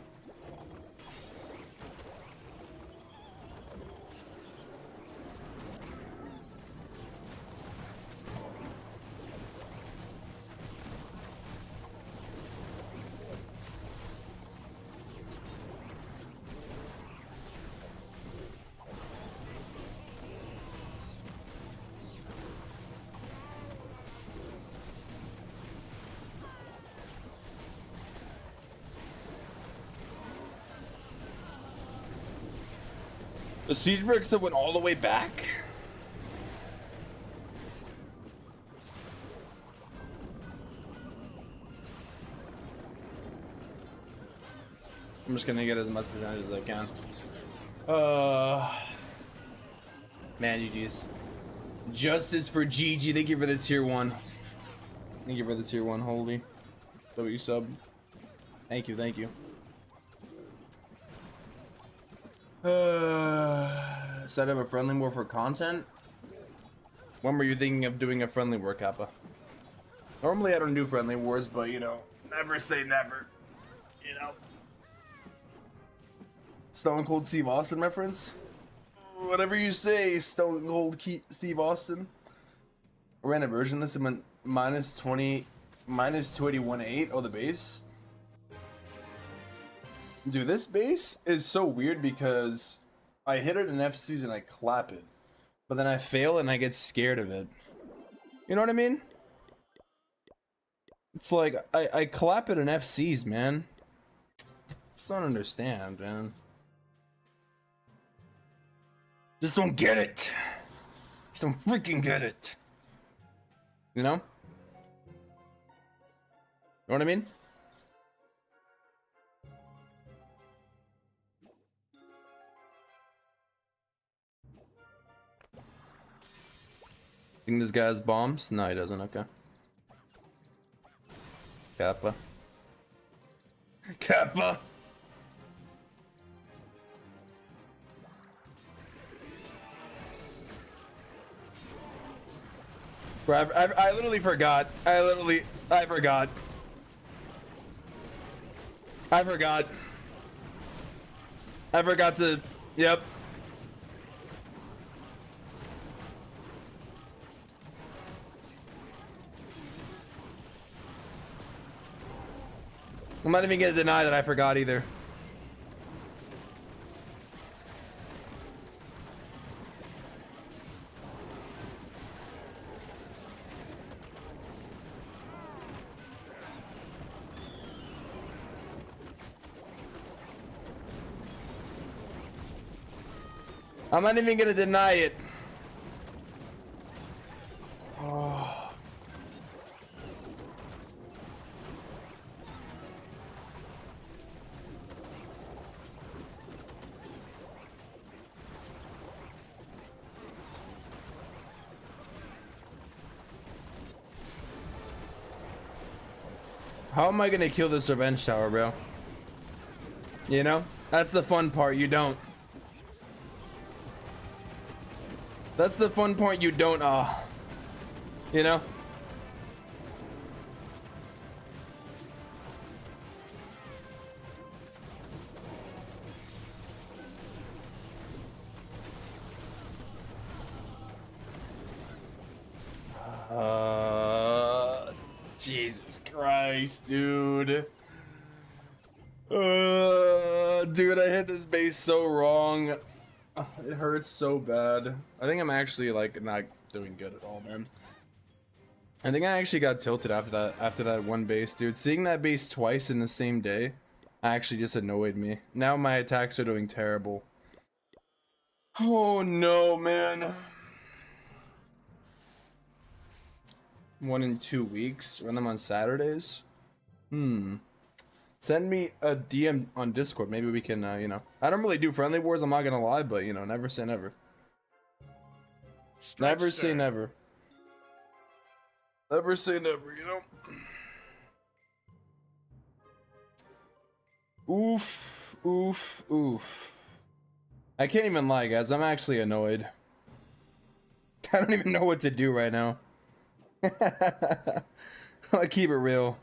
The siege bricks that went all the way back? I'm just gonna get as much percentage as I can. Man, GG's. Justice for GG. Thank you for the tier 1. Thank you for the tier 1. Holy. W sub. Thank you, thank you. Set up a friendly war for content. When were you thinking of doing a friendly war, Kappa? Normally I don't do friendly wars, but you know, never say never. You know. Stone Cold Steve Austin reference? Whatever you say, Stone Cold Steve Austin. I ran a version of this and went minus 20, minus 281.8. Oh, the base? Dude, this base is so weird because I hit it in FCs and I clap it, but then I fail and I get scared of it. You know what I mean? It's like I clap it in FCs, man. Just don't understand, man. Just don't get it. Just don't freaking get it. You know? You know what I mean? Think this guy has bombs? No, he doesn't. Okay. Kappa. Kappa! Bro, I literally forgot. I forgot. I forgot to... Yep. I'm not even gonna deny that I forgot either. I'm not even gonna deny it. Oh. How am I gonna kill this revenge tower, bro? You know? That's the fun part, you don't. That's the fun part, you don't, you know? Jesus Christ, dude. Dude, I hit this base so wrong. It hurts so bad. I think I'm actually like not doing good at all, man. I think I actually got tilted after that one base, dude. Seeing that base twice in the same day actually just annoyed me. Now my attacks are doing terrible. Oh no, man. 1 in 2 weeks. Run them on Saturdays. Send me a DM on Discord. Maybe we can, you know. I don't really do friendly wars, I'm not gonna lie, but, you know, never say never. Never say never. Never say never, you know? Oof, oof, oof. I can't even lie, guys. I'm actually annoyed. I don't even know what to do right now. I'll keep it real.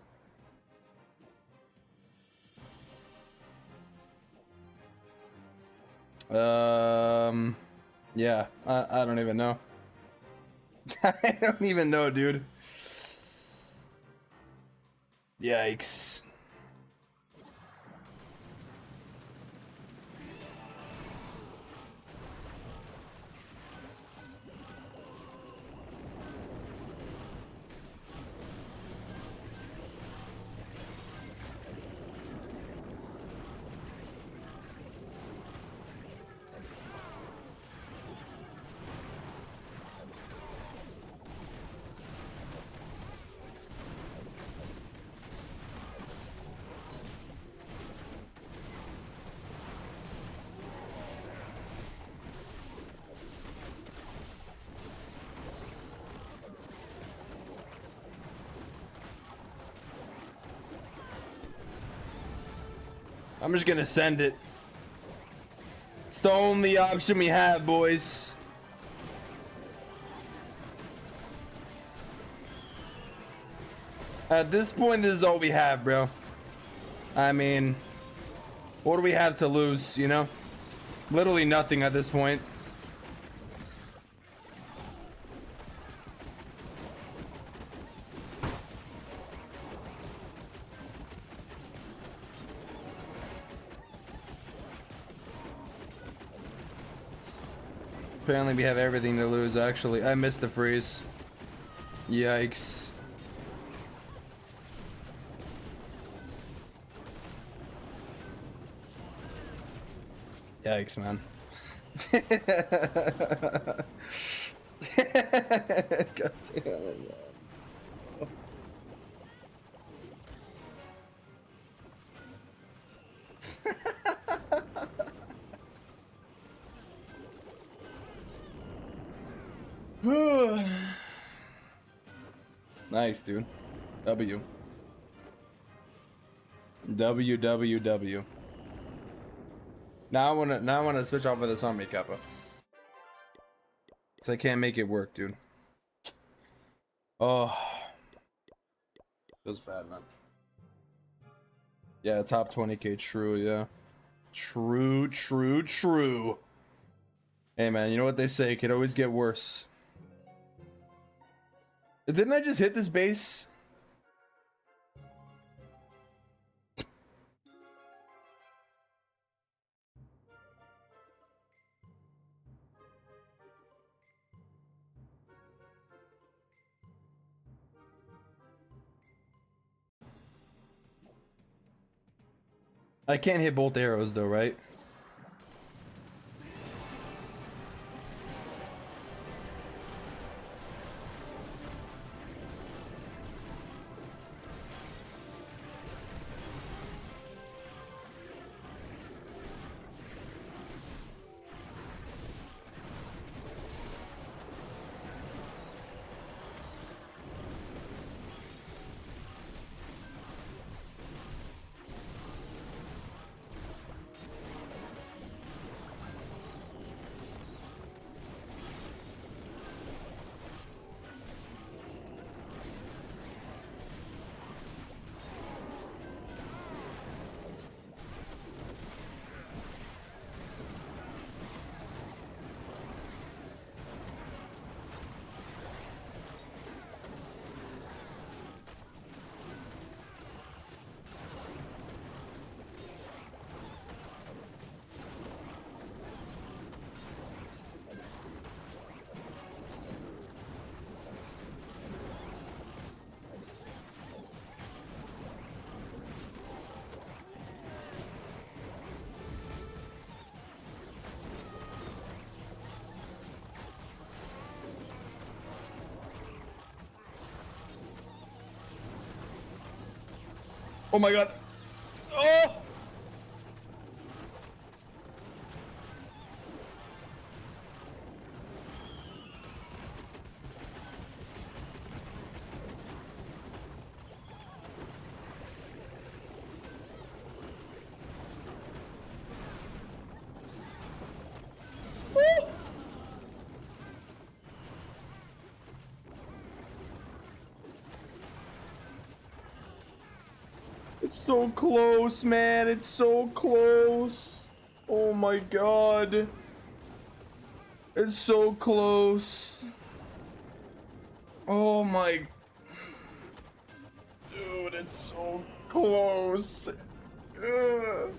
Yeah, I don't even know. I don't even know, dude. Yikes. I'm just gonna send it. It's the only option we have, boys. At this point, this is all we have, bro. I mean, what do we have to lose, you know? Literally nothing at this point. Apparently we have everything to lose, actually. I missed the freeze. Yikes. Yikes, man. God damn it, man. Nice, dude. W. W. Now I wanna switch off of this army kappa. So I can't make it work, dude. Oh. Feels bad, man. Yeah, top 20k, true, yeah. True. Hey, man, you know what they say, it could always get worse. Didn't I just hit this base? I can't hit both arrows though, right? Oh my god. Oh! It's so close, man. It's so close. Oh my god. It's so close. Oh my. Dude, it's so close. Ugh.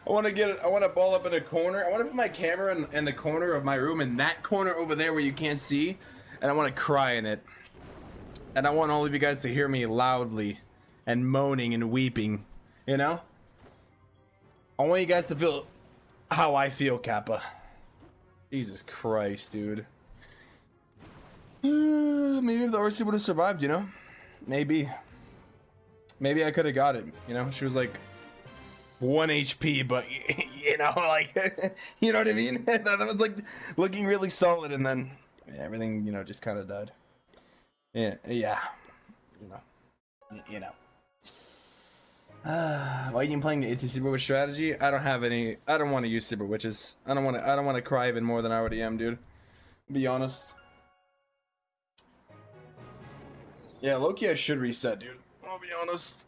I want to ball up in a corner. I want to put my camera in the corner of my room, in that corner over there where you can't see, and I want to cry in it. And I want all of you guys to hear me loudly and moaning and weeping, you know? I want you guys to feel how I feel, Kappa. Jesus Christ, dude. Maybe if the RC would have survived, you know? Maybe. Maybe I could have got it, you know? She was like 1 HP, but, you know, like, you know what I mean? That was like looking really solid, and then everything, you know, just kind of died. Yeah, you know. Why are you playing the Super Witch strategy? I don't have any. I don't want to use Super Witches. I don't want to cry even more than I already am, dude. Be honest. Yeah, Loki, I should reset, dude. I'll be honest.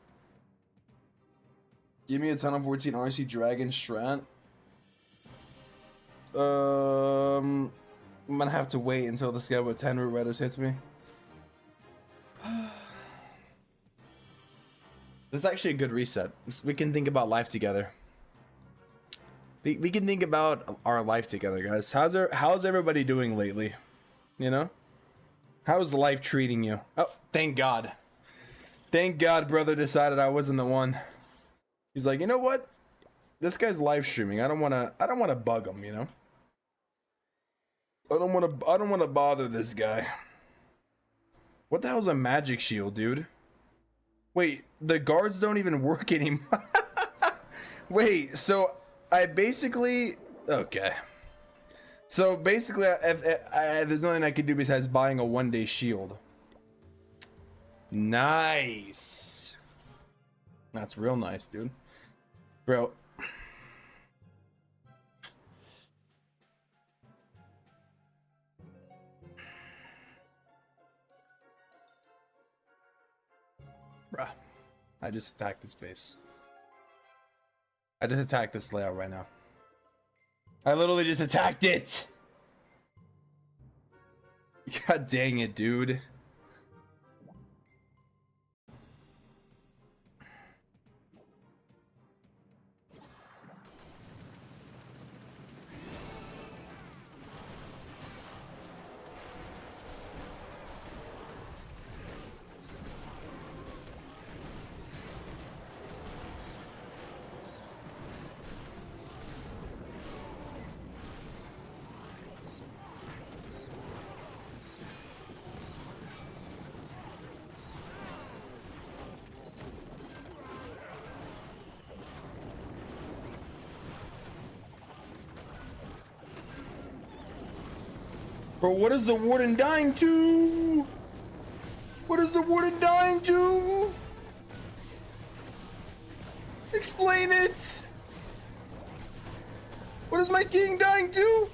Give me a 10 of 14 RC Dragon strat. I'm gonna have to wait until this guy with 10 Root Riders hits me. This is actually a good reset. We can think about life together. We can think about our life together, guys. How's everybody doing lately? You know? How's life treating you? Oh, thank God. Thank God brother decided I wasn't the one. He's like, you know what? This guy's live streaming. I don't wanna bug him, you know? I don't wanna bother this guy. What the hell's a magic shield, dude? Wait, the guards don't even work anymore. Wait, so I basically... Okay. So basically, there's nothing I could do besides buying a 1-day shield. Nice. That's real nice, dude. Bro. Bruh. I just attacked this base. I just attacked this layout right now. I literally just attacked it! God dang it, dude. Bro, what is the warden dying to? What is the warden dying to? Explain it! What is my king dying to?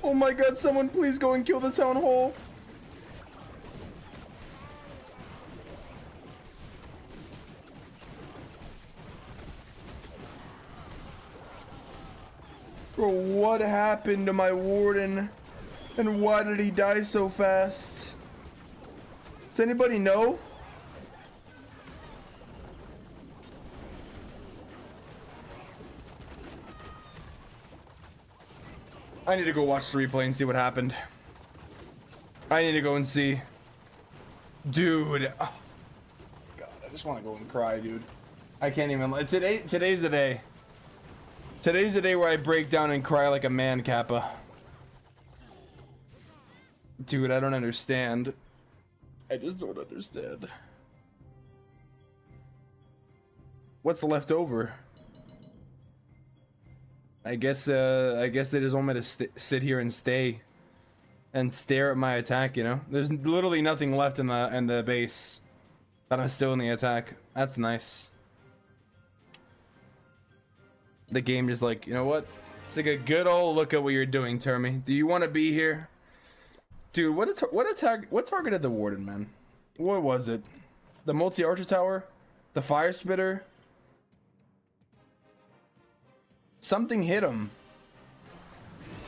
Oh my god, someone please go and kill the town hall. Bro, what happened to my warden? And why did he die so fast? Does anybody know? I need to go watch the replay and see what happened. I need to go and see. Dude. Oh, God, I just want to go and cry, dude. I can't even. Today's the day. Today's the day where I break down and cry like a man, Kappa. Dude, I don't understand. I just don't understand. What's left over? I guess they just want me to sit here and stay and stare at my attack, you know? There's literally nothing left in the base, but I'm still in the attack. That's nice. The game just like, you know what? Let's take a good old look at what you're doing, Termy. Do you want to be here? Dude, what targeted the Warden, man? What was it? The multi-archer tower? The fire spitter? Something hit him.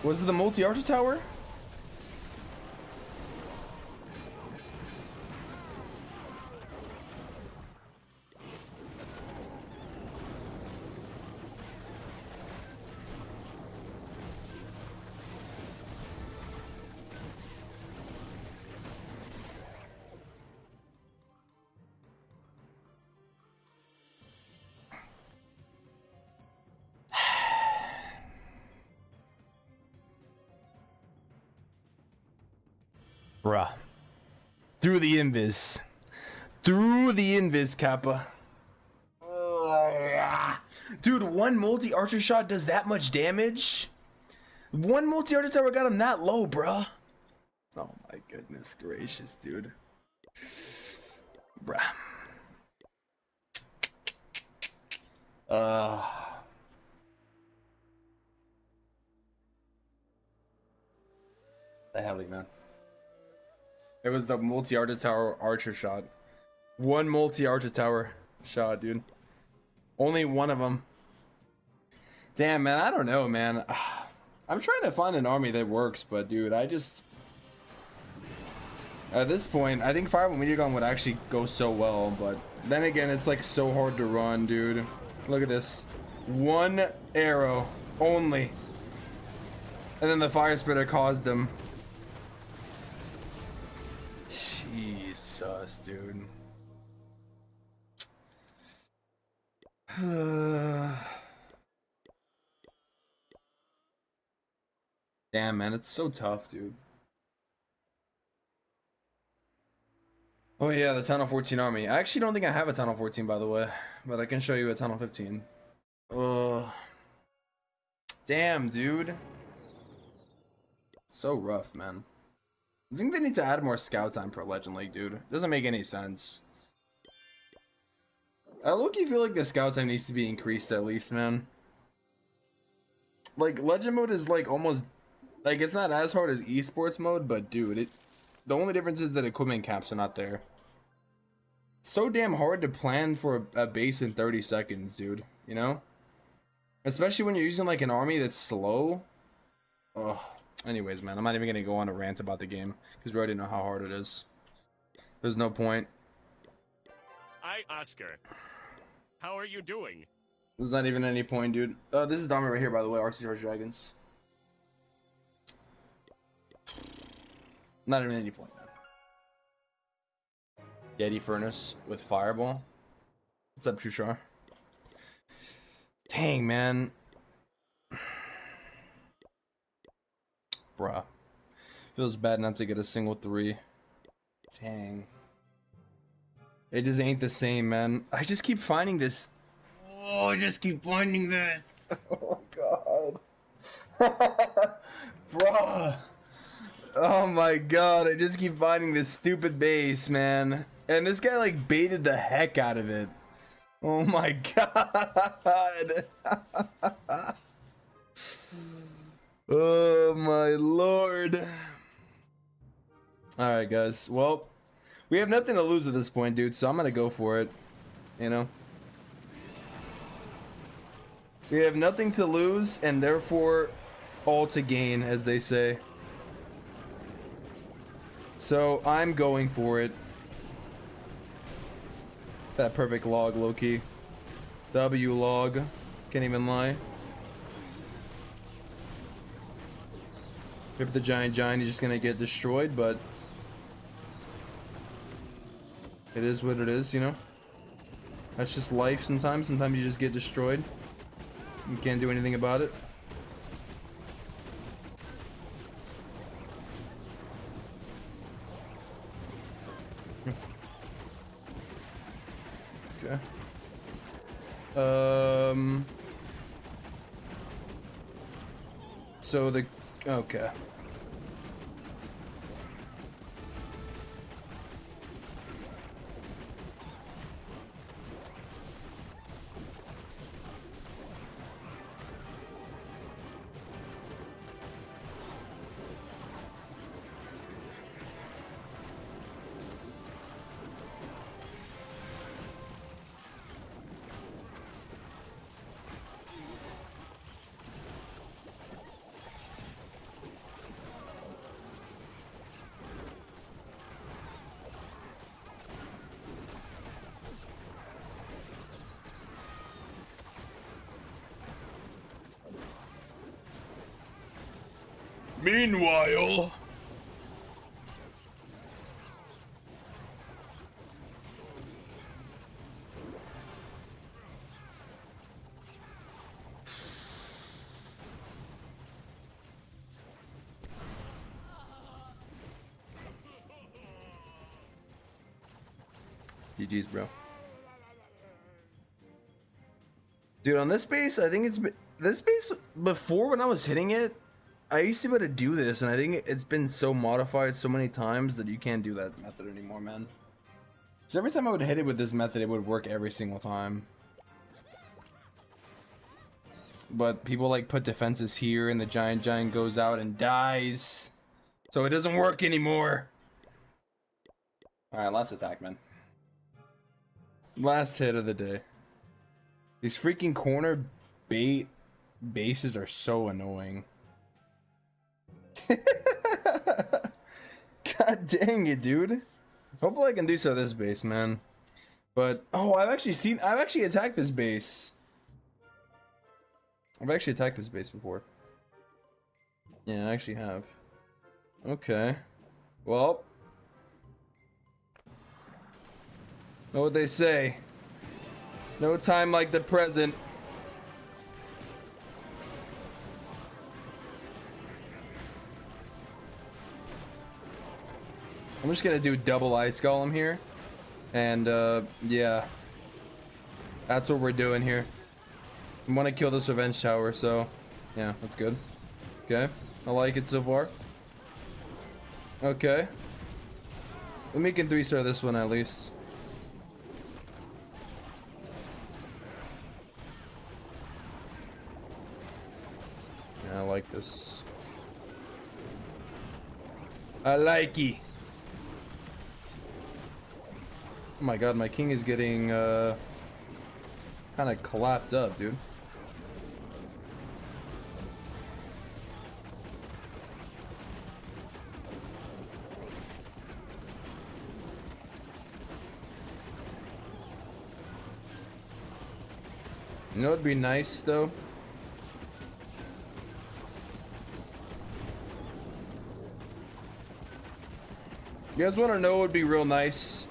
Was it the multi-archer tower? Bruh. Through the invis. Through the invis, Kappa. Dude, one multi-archer shot does that much damage? One multi-archer tower got him that low, bruh. Oh my goodness gracious, dude. Bruh. The hell, man. It was the multi-archer tower archer shot. One multi-archer tower shot, dude. Only one of them. Damn, man, I don't know, man. I'm trying to find an army that works, but dude, I just... At this point, I think Fireball Meteor Golem would actually go so well, but then again, it's like so hard to run, dude. Look at this. One arrow only. And then the fire spitter caused him. Jesus, dude. Damn, man, it's so tough, dude. Oh yeah, the Tunnel 14 army. I actually don't think I have a Tunnel 14, by the way, but I can show you a Tunnel 15. Damn, dude. So rough, man. I think they need to add more scout time per Legend League, dude. Doesn't make any sense. I low-key feel like the scout time needs to be increased at least, man. Like, Legend mode is like almost... Like, it's not as hard as esports mode, but dude, the only difference is that equipment caps are not there. So damn hard to plan for a base in 30 seconds, dude. You know? Especially when you're using like an army that's slow. Ugh. Anyways, man, I'm not even gonna go on a rant about the game because we already know how hard it is. There's no point. Hi, Oscar. How are you doing? There's not even any point, dude. This is Dami right here, by the way. RCR Dragons. Not even any point, man. Daddy Furnace with Fireball. What's up, Trushar? Dang, man. Bruh. Feels bad not to get a single 3. Dang. It just ain't the same, man. I just keep finding this. Oh, I just keep finding this. Oh, God. Bruh. Oh my god, I just keep finding this stupid base, man. And this guy, like, baited the heck out of it. Oh my god. Oh my lord. Alright, guys. Well, we have nothing to lose at this point, dude, so I'm gonna go for it. You know? We have nothing to lose, and therefore, all to gain, as they say. So, I'm going for it. That perfect log, low-key. W log. Can't even lie. Rip the giant, he's just gonna get destroyed, but... It is what it is, you know? That's just life sometimes. Sometimes you just get destroyed. You can't do anything about it. So the okay. Meanwhile, GG's, bro. Dude, on this base, I think this base before when I was hitting it, I used to be able to do this, and I think it's been so modified so many times that you can't do that method anymore, man. So every time I would hit it with this method, it would work every single time. But people like put defenses here, and the giant goes out and dies. So it doesn't work anymore. Alright, last attack, man. Last hit of the day. These freaking corner bases are so annoying. God dang it, dude. Hopefully I can do so this base, man. But oh, I've actually attacked this base. I've actually attacked this base before. Yeah, I actually have. Okay. Well, know what they say. No time like the present. I'm just gonna do double ice golem here. And yeah. That's what we're doing here. I want to kill this revenge tower, so yeah, that's good. Okay, I like it so far. Okay. Let me can 3-star this one at least. Yeah, I like this. I like it. Oh my god, my king is getting kind of collapsed up, dude. You know what'd be nice though? You guys want to know what would be real nice?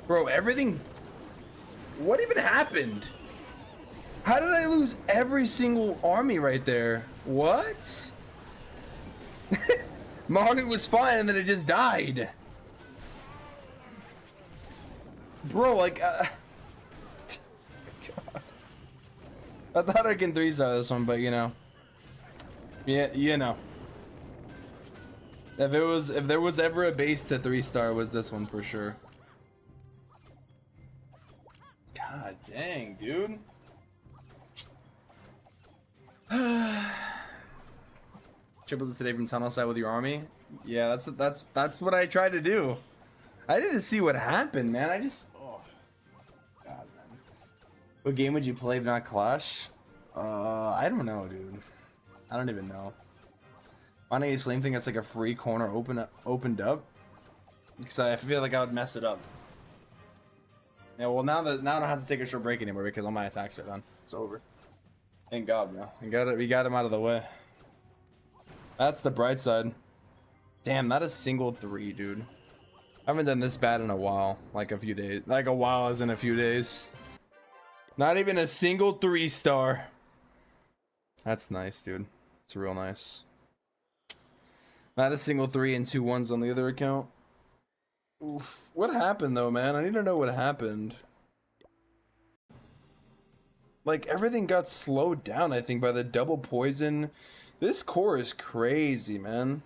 Bro, everything... What even happened? How did I lose every single army right there? What? My army was fine and then it just died. Bro, like... God. I thought I can 3-star this one, but you know. Yeah, you know. If there was ever a base to 3-star, it was this one for sure. God dang, dude. Triple today from tunnel side with your army. Yeah, that's what I tried to do. I didn't see what happened, man. I just God, man. What game would you play if not Clash? I don't know, dude. I don't even know. Why not use Flame Thing? That's like a free corner opened up. Because I feel like I would mess it up. Yeah, well now I don't have to take a short break anymore because all my attacks are done. It's over. Thank God, bro. We got him out of the way. That's the bright side. Damn, not a single 3, dude. I haven't done this bad in a while. Like a few days. Like a while as in a few days. Not even a single 3-star. That's nice, dude. It's real nice. Not a single 3 and 2 1s on the other account. Oof. What happened though, man? I need to know what happened. like everything got slowed down, I think, by the double poison. This core is crazy, man.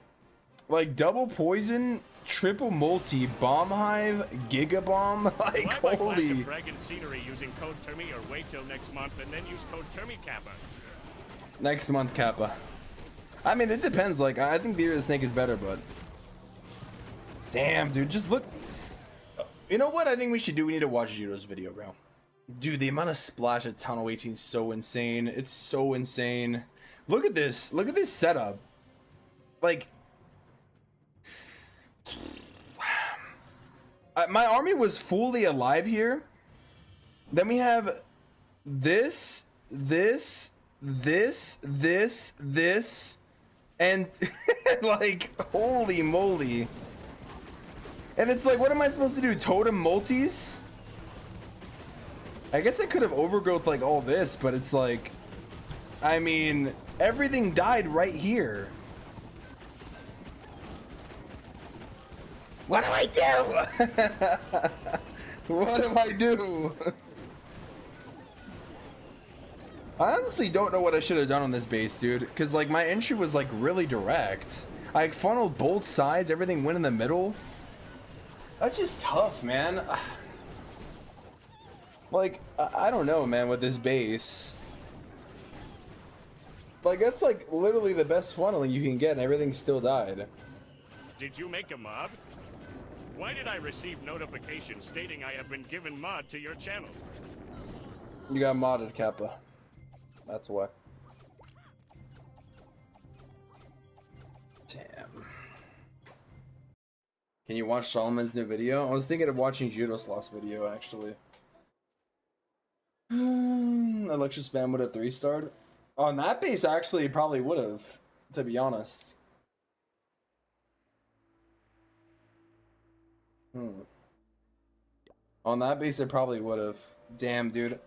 Like double poison, triple multi, bomb hive, giga bomb. Like Buy my Clash holy. of Dragon scenery using code Termy or wait till next month and then use code TermyKappa. Next month, Kappa. I mean, it depends. Like, I think the Year of the Snake is better, but damn, dude, just look. You know what? I think we should do. We need to watch Judo's video, bro. Dude, the amount of splash at Tunnel 18 is so insane. It's so insane. Look at this. Look at this setup. Like, my army was fully alive here. Then we have this, and like, holy moly. And it's like, what am I supposed to do? Totem multis? I guess I could have overgrowth like all this, but it's like, I mean, everything died right here. What do I do? What do I do? I honestly don't know what I should have done on this base, dude. Because, like, my entry was, like, really direct. I funneled both sides. Everything went in the middle. That's just tough, man. Like, I don't know, man, with this base. Like, that's, like, literally the best funneling you can get, and everything still died. Did you make a mod? Why did I receive notifications stating I have been given mod to your channel? You got modded, Kappa. That's why. Damn. Can you watch Solomon's new video? I was thinking of watching Judo's last video, actually. Electro spam would have 3-starred. On that base, actually, probably would have, to be honest. On that base, it probably would have. Damn, dude.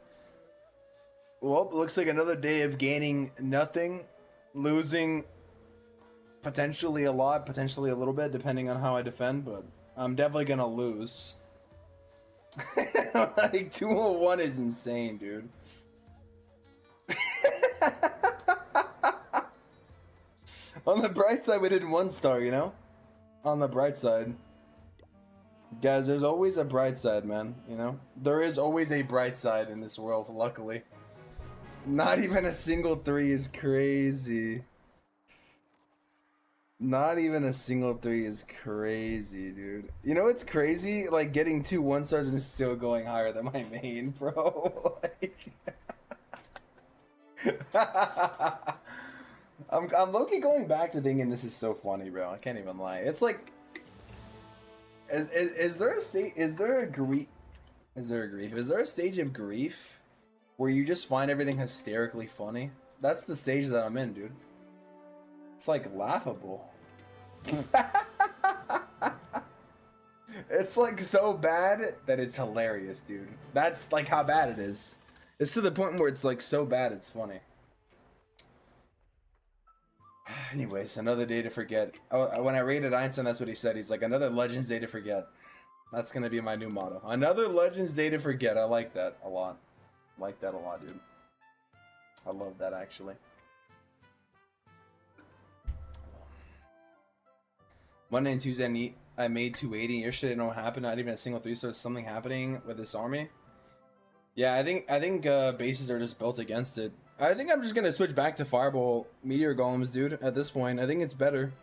Well, looks like another day of gaining nothing, losing potentially a lot, potentially a little bit, depending on how I defend, but I'm definitely gonna lose. Like, 201 is insane, dude. On the bright side, we did 1-star, you know? On the bright side. Guys, there's always a bright side, man, you know? There is always a bright side in this world, luckily. Not even a single 3 is crazy. Not even a single 3 is crazy, dude. You know what's crazy? Like, getting 2 1-stars and still going higher than my main, bro. Like... I'm low-key going back to thinking this is so funny, bro. I can't even lie. It's like... Is there a state? Is there a grief? Is there a stage of grief where you just find everything hysterically funny? That's the stage that I'm in, dude. It's like laughable. It's like so bad that it's hilarious, dude. That's like how bad it is. It's to the point where it's like so bad it's funny. Anyways, another day to forget. Oh, when I rated Einstein, that's what he said. He's like, another Legends Day to forget. That's gonna be my new motto. Another Legends Day to forget. I like that a lot. Like that a lot, dude. I love that, actually. Monday and Tuesday, I made 280. Yesterday, it don't happen. Not even a single 3-star. Something happening with this army. Yeah, I think bases are just built against it. I think I'm just gonna switch back to Fireball Meteor Golems, dude. At this point, I think it's better.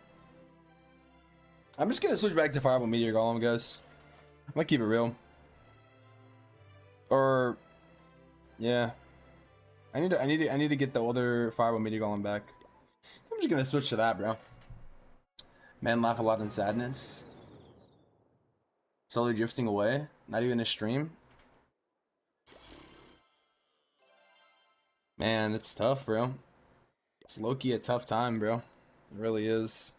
I'm just gonna switch back to Fireball Meteor Golem, guys. I'm gonna keep it real. Or, yeah, I need to get the other Fireball Meteor Golem back. I'm just gonna switch to that, bro. Man, laugh a lot in sadness. Slowly drifting away. Not even a stream. Man, it's tough, bro. It's low-key a tough time, bro. It really is.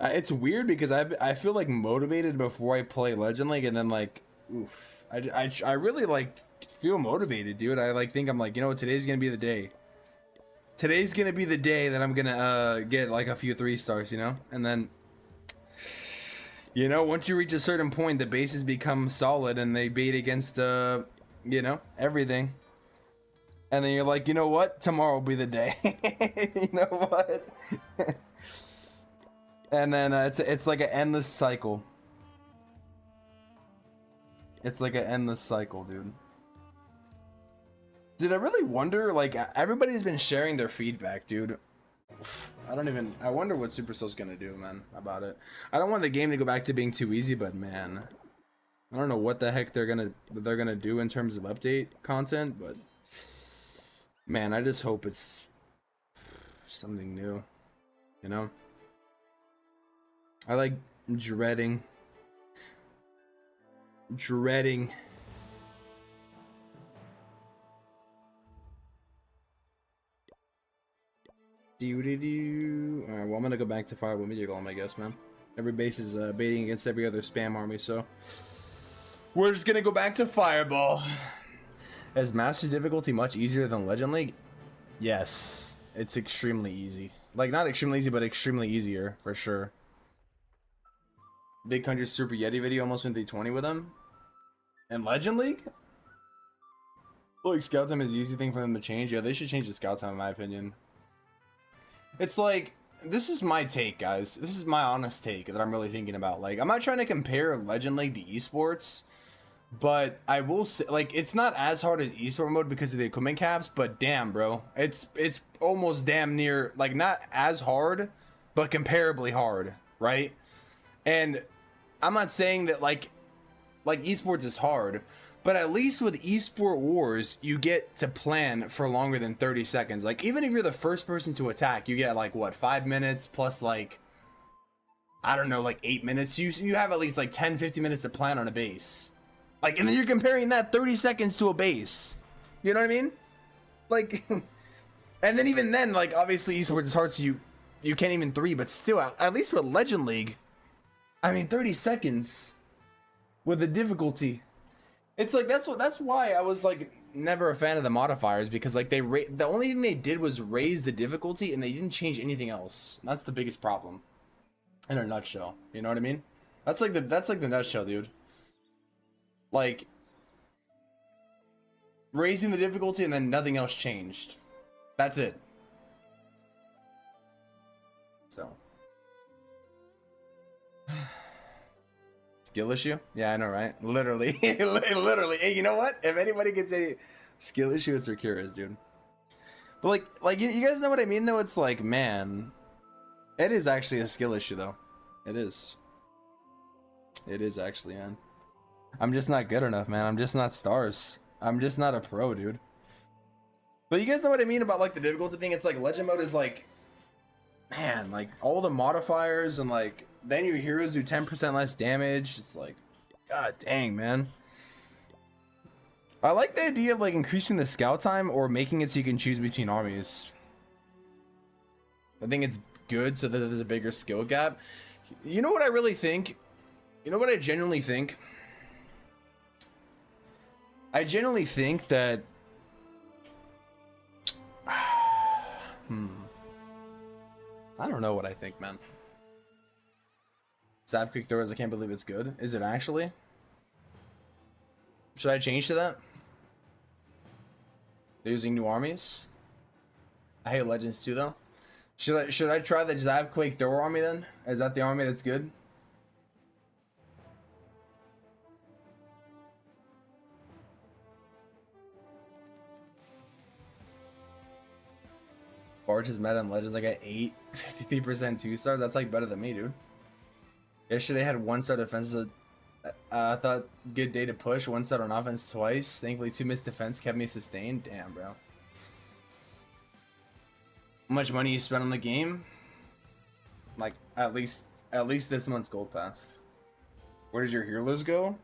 It's weird because I feel like motivated before I play Legend League, and then like, oof. I really like feel motivated, dude. I like think I'm like, you know what, today's gonna be the day. Today's gonna be the day that I'm gonna get like a few 3-stars, you know? And then, you know, once you reach a certain point, the bases become solid and they bait against, you know, everything. And then you're like, you know what? Tomorrow will be the day. You know what? And then it's like an endless cycle. It's like an endless cycle, dude. Dude, I really wonder, like, everybody's been sharing their feedback, dude. I wonder what Supercell's gonna do, man, about it. I don't want the game to go back to being too easy, but man, I don't know what the heck they're gonna do in terms of update content, but man, I just hope it's something new, you know? I like dreading. Alright, well, I'm gonna go back to Fireball Meteor Golem, I guess, man. Every base is baiting against every other spam army, so we're just gonna go back to Fireball. Is Master difficulty much easier than Legend League? Yes, it's extremely easy. Like, not extremely easy, but extremely easier, for sure. Big Country Super Yeti video almost went 320 with him. In Legend League? Like, scout time is the easy thing for them to change. Yeah, they should change the scout time, in my opinion. It's like, this is my take, guys. This is my honest take that I'm really thinking about. Like, I'm not trying to compare Legend League to esports, but I will say, like, it's not as hard as esport mode because of the equipment caps, but damn, bro. It's almost damn near, like, not as hard, but comparably hard, right? And I'm not saying that, like esports is hard, but at least with esport wars, you get to plan for longer than 30 seconds. Like, even if you're the first person to attack, you get, like, what, 5 minutes plus, like, I don't know, like 8 minutes. You have at least, like, 10, 15 minutes to plan on a base. Like, and then you're comparing that 30 seconds to a base. You know what I mean? Like, and then even then, like, obviously esports is hard, so you can't even 3, but still, at least with Legend League, I mean, 30 seconds with the difficulty. It's like, that's why I was, like, never a fan of the modifiers, because, like, the only thing they did was raise the difficulty, and they didn't change anything else. That's the biggest problem, in a nutshell. You know what I mean? That's like the nutshell, dude. Like, raising the difficulty and then nothing else changed. That's it. So. Skill issue? Yeah, I know, right? Literally. Literally. Hey, you know what? If anybody gets a skill issue, it's Rakira's, dude. But like you guys know what I mean, though? It's like, man, it is actually a skill issue, though. It is. It is actually, man. I'm just not good enough, man. I'm just not stars. I'm just not a pro, dude. But you guys know what I mean about, like, the difficulty thing? It's like, legend mode is like, man, like, all the modifiers and, like, then your heroes do 10% less damage. It's like, god dang, man. I like the idea of, like, increasing the scout time or making it so you can choose between armies. I think it's good so that there's a bigger skill gap. You know what I really think? You know what I genuinely think? I genuinely think that... I don't know what I think, man. Zap quick throwers, I can't believe it's good. Is it actually? Should I change to that? They're using new armies. I hate legends too, though. Should I try the Zap Quake Thrower army then? Is that the army that's good? Barge's meta and legends. I got 8, 53% 2-stars. That's like better than me, dude. Yesterday I had 1-star defense. I thought good day to push. 1-star on offense twice. Thankfully 2 missed defense kept me sustained. Damn, bro. How much money you spent on the game? Like at least this month's gold pass. Where did your healers go?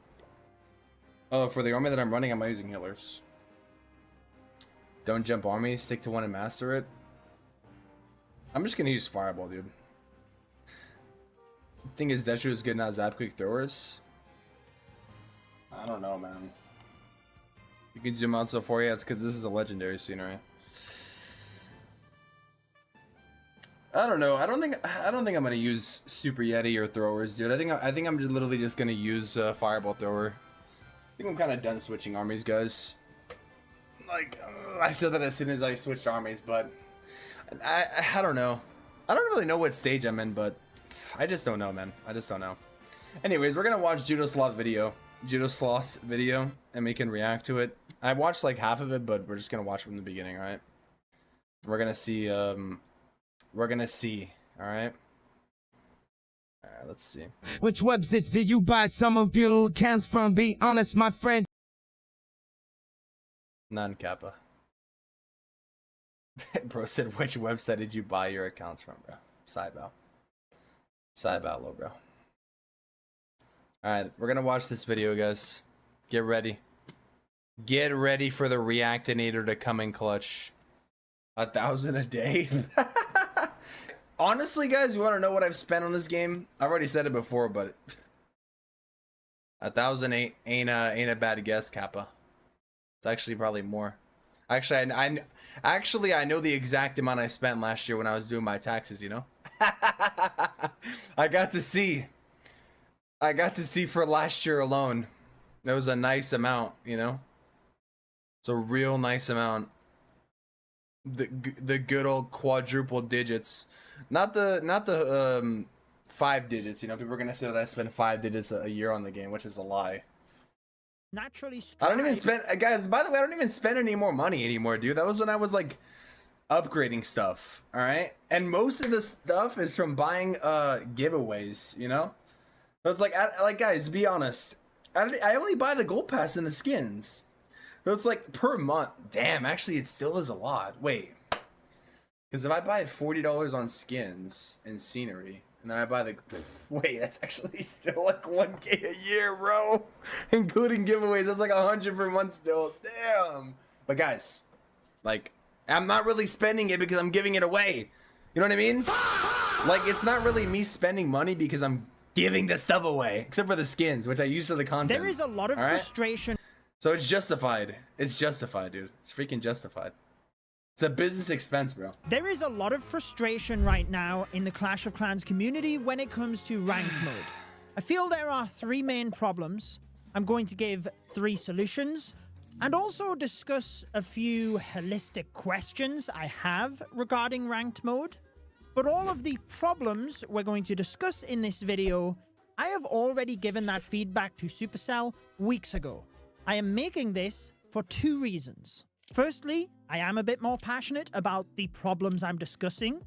Oh, for the army that I'm running, I'm not using healers. Don't jump army. Stick to one and master it. I'm just gonna use Fireball, dude. Thing is, Detra is good, not Zap Quick Throwers. I don't know, man. You can zoom out so far, yeah, it's because this is a legendary scenery. I don't know. I don't think I'm gonna use Super Yeti or throwers, dude. I think I'm just literally just gonna use Fireball Thrower. I think I'm kind of done switching armies, guys. like I said that as soon as I switched armies, but I don't know. I don't really know what stage I'm in, but I just don't know, man. I just don't know. Anyways, we're gonna watch Judo Sloth's video, and we can react to it. I watched like half of it, but we're just gonna watch from the beginning, all right? We're gonna see. All right. All right, let's see. Which websites did you buy some of your accounts from? Be honest, my friend. None, Kappa. Bro said, which website did you buy your accounts from, bro? Sidebow. Sidebow, low, bro. Alright, we're gonna watch this video, guys. Get ready. Get ready for the Reactinator to come in clutch. 1,000 a day? Honestly, guys, you want to know what I've spent on this game? I've already said it before, but 1,000 ain't a bad guess, Kappa. It's actually probably more. Actually, I know the exact amount I spent last year when I was doing my taxes, you know? I got to see for last year alone. That was a nice amount, you know? It's a real nice amount. The good old quadruple digits. Not the 5 digits, you know? People are gonna say that I spend 5 digits a year on the game, which is a lie. Naturally, I don't even spend, guys, by the way, I don't even spend any more money anymore, dude. That was when I was like upgrading stuff, all right? And most of the stuff is from buying giveaways, you know? So it's like, guys, be honest. I only buy the gold pass and the skins. So it's like per month. Damn, actually it still is a lot. Wait. Because if I buy $40 on skins and scenery, and then I buy the... Wait, that's actually still like 1K a year, bro. Including giveaways, that's like 100 per month still. Damn. But guys, like, I'm not really spending it because I'm giving it away. You know what I mean? Like, it's not really me spending money because I'm giving the stuff away. Except for the skins, which I use for the content. there is a lot of frustration. So it's justified. It's justified, dude. It's freaking justified. It's a business expense, bro. There is a lot of frustration right now in the Clash of Clans community when it comes to ranked mode. I feel there are 3 main problems. I'm going to give 3 solutions and also discuss a few holistic questions I have regarding ranked mode. But all of the problems we're going to discuss in this video, I have already given that feedback to Supercell weeks ago. I am making this for 2 reasons. Firstly, I am a bit more passionate about the problems I'm discussing.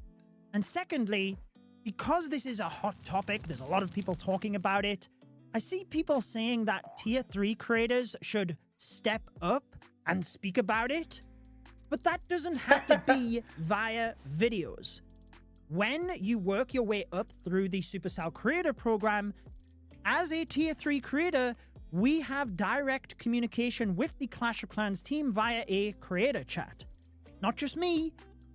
And secondly, because this is a hot topic, there's a lot of people talking about it, I see people saying that tier 3 creators should step up and speak about it. But that doesn't have to be via videos. When you work your way up through the Supercell Creator Program, as a tier 3 creator, we have direct communication with the Clash of Clans team via a creator chat. Not just me,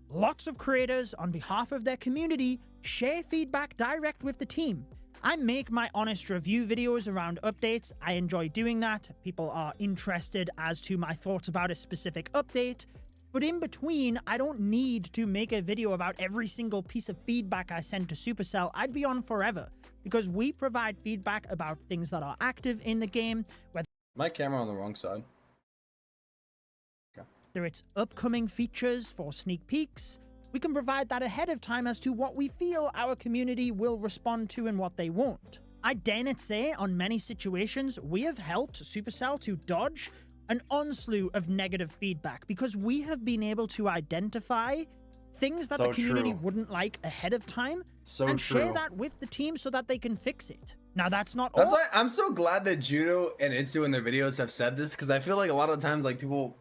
lots of creators on behalf of their community share feedback direct with the team. I make my honest review videos around updates. I enjoy doing that. People are interested as to my thoughts about a specific update. But in between, I don't need to make a video about every single piece of feedback I send to Supercell. I'd be on forever. Because we provide feedback about things that are active in the game, whether My camera on the wrong side. Okay. it's upcoming features for sneak peeks. We can provide that ahead of time as to what we feel our community will respond to and what they won't. I dare not say on many situations we have helped Supercell to dodge an onslaught of negative feedback because we have been able to identify things that the community wouldn't like ahead of time and share that with the team so that they can fix it. Now, that's not all. That's why I'm so glad that Judo and Itsu in their videos have said this, because I feel like a lot of times, like, people...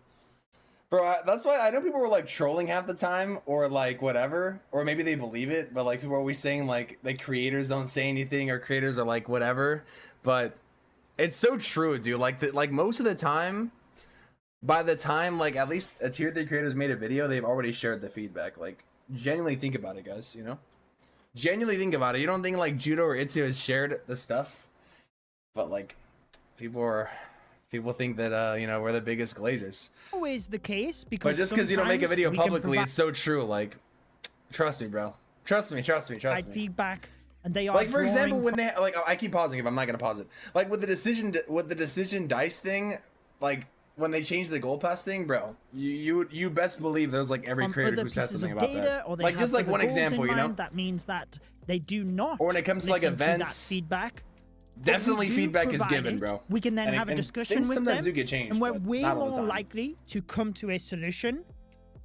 Bro, that's why I know people were, like, trolling half the time, or, like, whatever, or maybe they believe it, but, like, people are always saying, like creators don't say anything, or creators are, like, whatever, but it's so true, dude. Like, most of the time... By the time, like, at least a tier 3 creator's made a video, they've already shared the feedback. Like, genuinely think about it, guys, you know? Genuinely think about it. You don't think, like, Judo or Itsu has shared the stuff? But, like, people think that, you know, we're the biggest glazers. Always the case, because but just because you don't make a video publicly, it's so true. Like, trust me, bro. Trust me. Feedback, and they are like, for example, when they, like, I keep pausing if I'm not going to pause it. Like, with the decision dice thing, like, when they changed the gold pass thing, bro, you best believe there's like every creator who says something about that. Or they like have just like other one goals example, in you know. mind. That means that they do not. Or when it comes to like listen events, that feedback. definitely But we do feedback is provide given, it. bro. We can then have a and discussion things with sometimes them, do get changed, and we're but way not all the more time. likely to come to a solution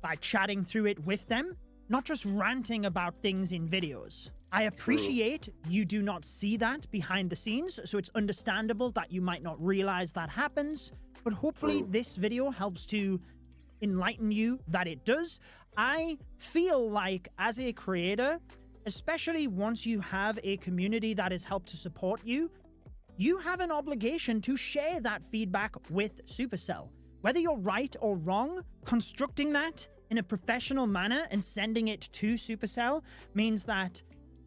by chatting through it with them, not just ranting about things in videos. I appreciate you do not see that behind the scenes, so it's understandable that you might not realize that happens, but hopefully this video helps to enlighten you that it does. I feel like as a creator, especially once you have a community that has helped to support you, you have an obligation to share that feedback with Supercell. Whether you're right or wrong, constructing that in a professional manner and sending it to Supercell means that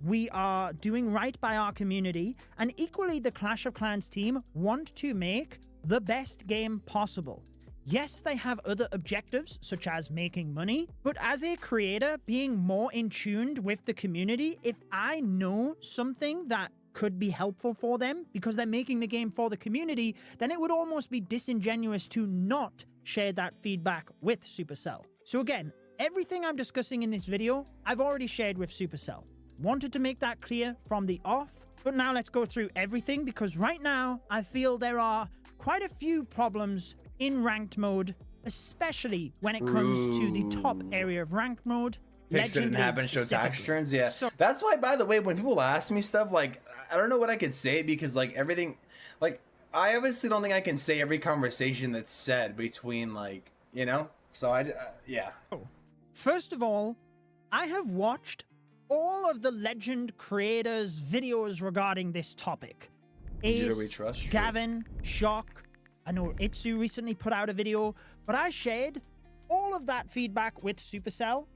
we are doing right by our community, and equally the Clash of Clans team want to make the best game possible. Yes, they have other objectives, such as making money, but as a creator, being more in tune with the community, if I know something that could be helpful for them because they're making the game for the community, then it would almost be disingenuous to not share that feedback with Supercell. So again, everything I'm discussing in this video, I've already shared with Supercell. Wanted to make that clear from the off, but now let's go through everything because right now I feel there are quite a few problems in ranked mode, especially when it comes to the top area of ranked mode. Picks didn't happen, show tax turns. Yeah, so that's why, by the way, when people ask me stuff, like, I don't know what I could say because, like, everything, like, I obviously don't think I can say every conversation that's said between, like, you know, so yeah. First of all, I have watched all of the legend creators' videos regarding this topic. Ace, Gavin, Shock, I know Itsu recently put out a video, but I shared all of that feedback with Supercell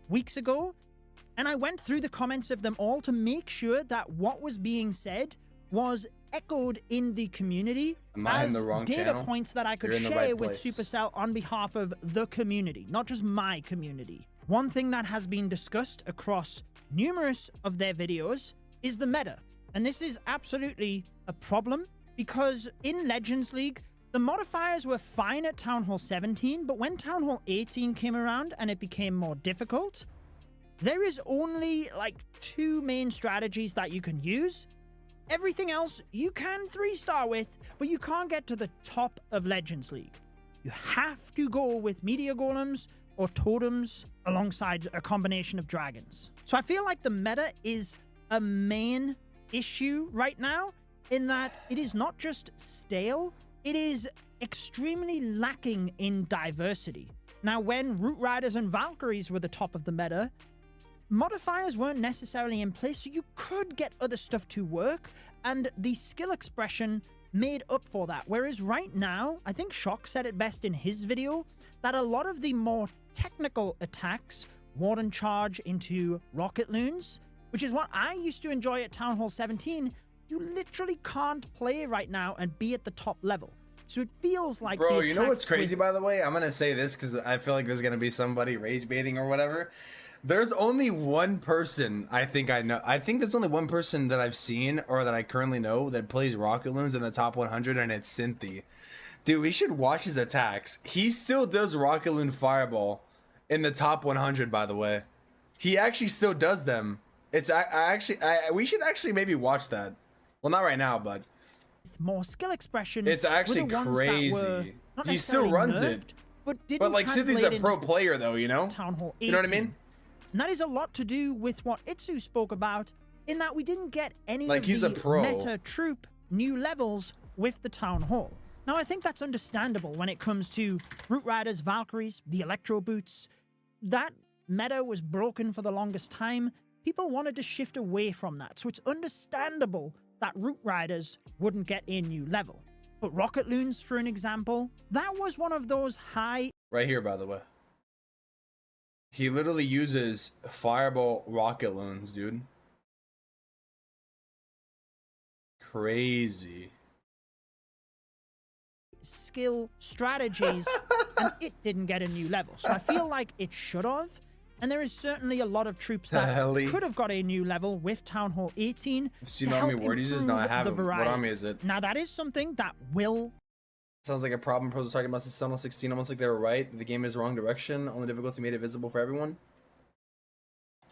weeks ago, and I went through the comments of them all to make sure that what was being said was echoed in the community as data points that I could share with Supercell on behalf of the community, not just my community. One thing that has been discussed across numerous of their videos is the meta, and this is absolutely a problem because in Legends League, the modifiers were fine at Town Hall 17, but when Town Hall 18 came around and it became more difficult, there is only like 2 main strategies that you can use. Everything else you can 3-star with, but you can't get to the top of Legends League. You have to go with Meteor Golems or Totems alongside a combination of dragons. So I feel like the meta is a main issue right now in that it is not just stale, it is extremely lacking in diversity. Now, when Root Riders and Valkyries were the top of the meta, modifiers weren't necessarily in place, so you could get other stuff to work, and the skill expression made up for that. Whereas right now, I think Shock said it best in his video, that a lot of the more technical attacks, Warden Charge into Rocket Loons, which is what I used to enjoy at Town Hall 17, you literally can't play right now and be at the top level. So it feels like, bro, you know what's crazy, by the way? I'm gonna say this because I feel like there's gonna be somebody rage baiting or whatever. There's only one person I think I know. I think there's only one person that I've seen or that I currently know that plays Rocket Loons in the top 100, and it's Cynthia. Dude, we should watch his attacks. He still does Rocket Loon Fireball in the top 100, by the way. He actually still does them. It's we should actually maybe watch that. Well, not right now, but more skill expression. It's actually crazy. He still runs it. But like, Cynthia's a pro player, though, you know? Town Hall 18. You know what I mean? And that is a lot to do with what Itsu spoke about, in that we didn't get any like, of he's the a pro. meta troop new levels with the Town Hall. Now, I think that's understandable when it comes to Root Riders, Valkyries, the Electro Boots. That meta was broken for the longest time. People wanted to shift away from that, so it's understandable that Root Riders wouldn't get a new level. But Rocket Loons, for an example, that was one of those high... Right here, by the way. He literally uses Fireball Rocket Loons, dude. Crazy. Skill strategies, and it didn't get a new level. So I feel like it should have. And there is certainly a lot of troops that could have got a new level with Town Hall 18. I've seen army word uses. No, I haven't. What army is it? Now, that is something that will Sounds like a problem pros were talking about since almost 16, almost like they were right. The game is wrong direction. Only difficulty made it visible for everyone.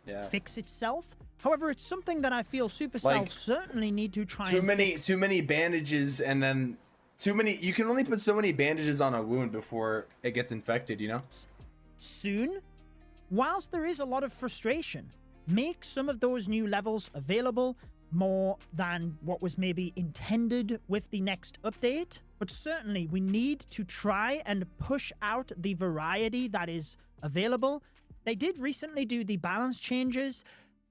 Yeah. Fix itself. However, it's something that I feel Supercell Like, certainly need to try too many bandages, and then you can only put so many bandages on a wound before it gets infected, you know? Soon, whilst there is a lot of frustration, make some of those new levels available more than what was maybe intended with the next update. But certainly we need to try and push out the variety that is available. They did recently do the balance changes.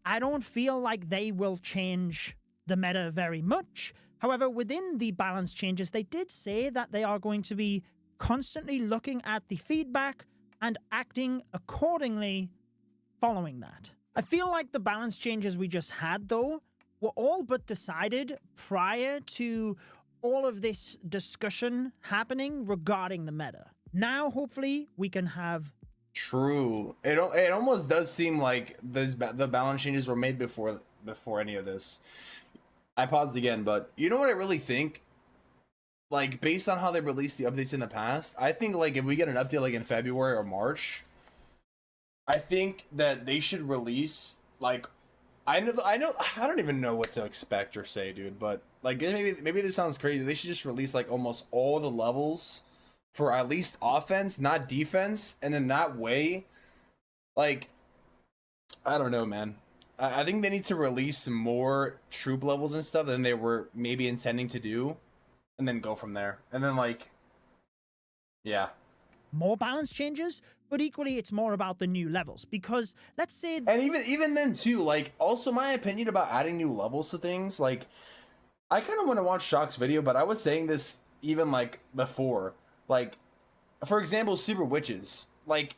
I don't feel like they will change the meta very much. However, within the balance changes, they did say that they are going to be constantly looking at the feedback and acting accordingly following that. I feel like the balance changes we just had, though, were all but decided prior to all of this discussion happening regarding the meta. Now, hopefully, we can have... True. It almost does seem like the balance changes were made before any of this. I paused again, but you know what I really think? Like, based on how they released the updates in the past, I think, like, if we get an update, like, in February or March, I think that they should release, like, I don't even know what to expect or say, dude, but, like, maybe this sounds crazy. They should just release, like, almost all the levels for at least offense, not defense, and then that way, like, I don't know, man. I think they need to release more troop levels and stuff than they were maybe intending to do, and then go from there. And then, like, yeah. More balance changes, but equally it's more about the new levels, because let's say... And even then, too, like, also my opinion about adding new levels to things, like, I kind of want to watch Shock's video, but I was saying this even, like, before. Like, for example, Super Witches. Like,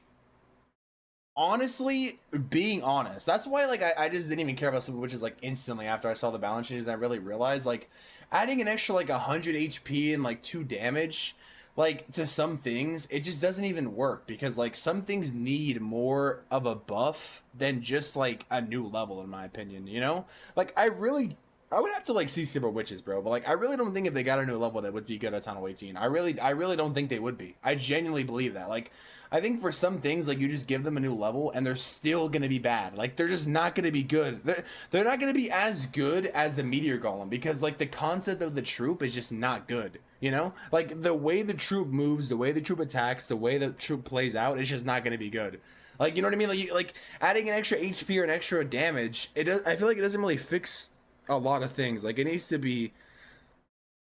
honestly, being honest, that's why, like, I just didn't even care about Super Witches, like, instantly after I saw the balance changes, and I really realized, like, adding an extra, like, 100 HP and, like, 2 damage, like, to some things, it just doesn't even work, because, like, some things need more of a buff than just, like, a new level, in my opinion, you know? Like, I would have to, like, see Super Witches, bro, but, like, I really don't think if they got a new level that would be good at Tunnel 18. I really don't think they would be. I genuinely believe that. Like, I think for some things, like, you just give them a new level and they're still gonna be bad. Like, they're just not gonna be good. They're not gonna be as good as the Meteor Golem, because, like, the concept of the troop is just not good, you know? Like, the way the troop moves, the way the troop attacks, the way the troop plays out, it's just not gonna be good. Like, you know what I mean? Like adding an extra HP or an extra damage, I feel like it doesn't really fix a lot of things. Like, it needs to be,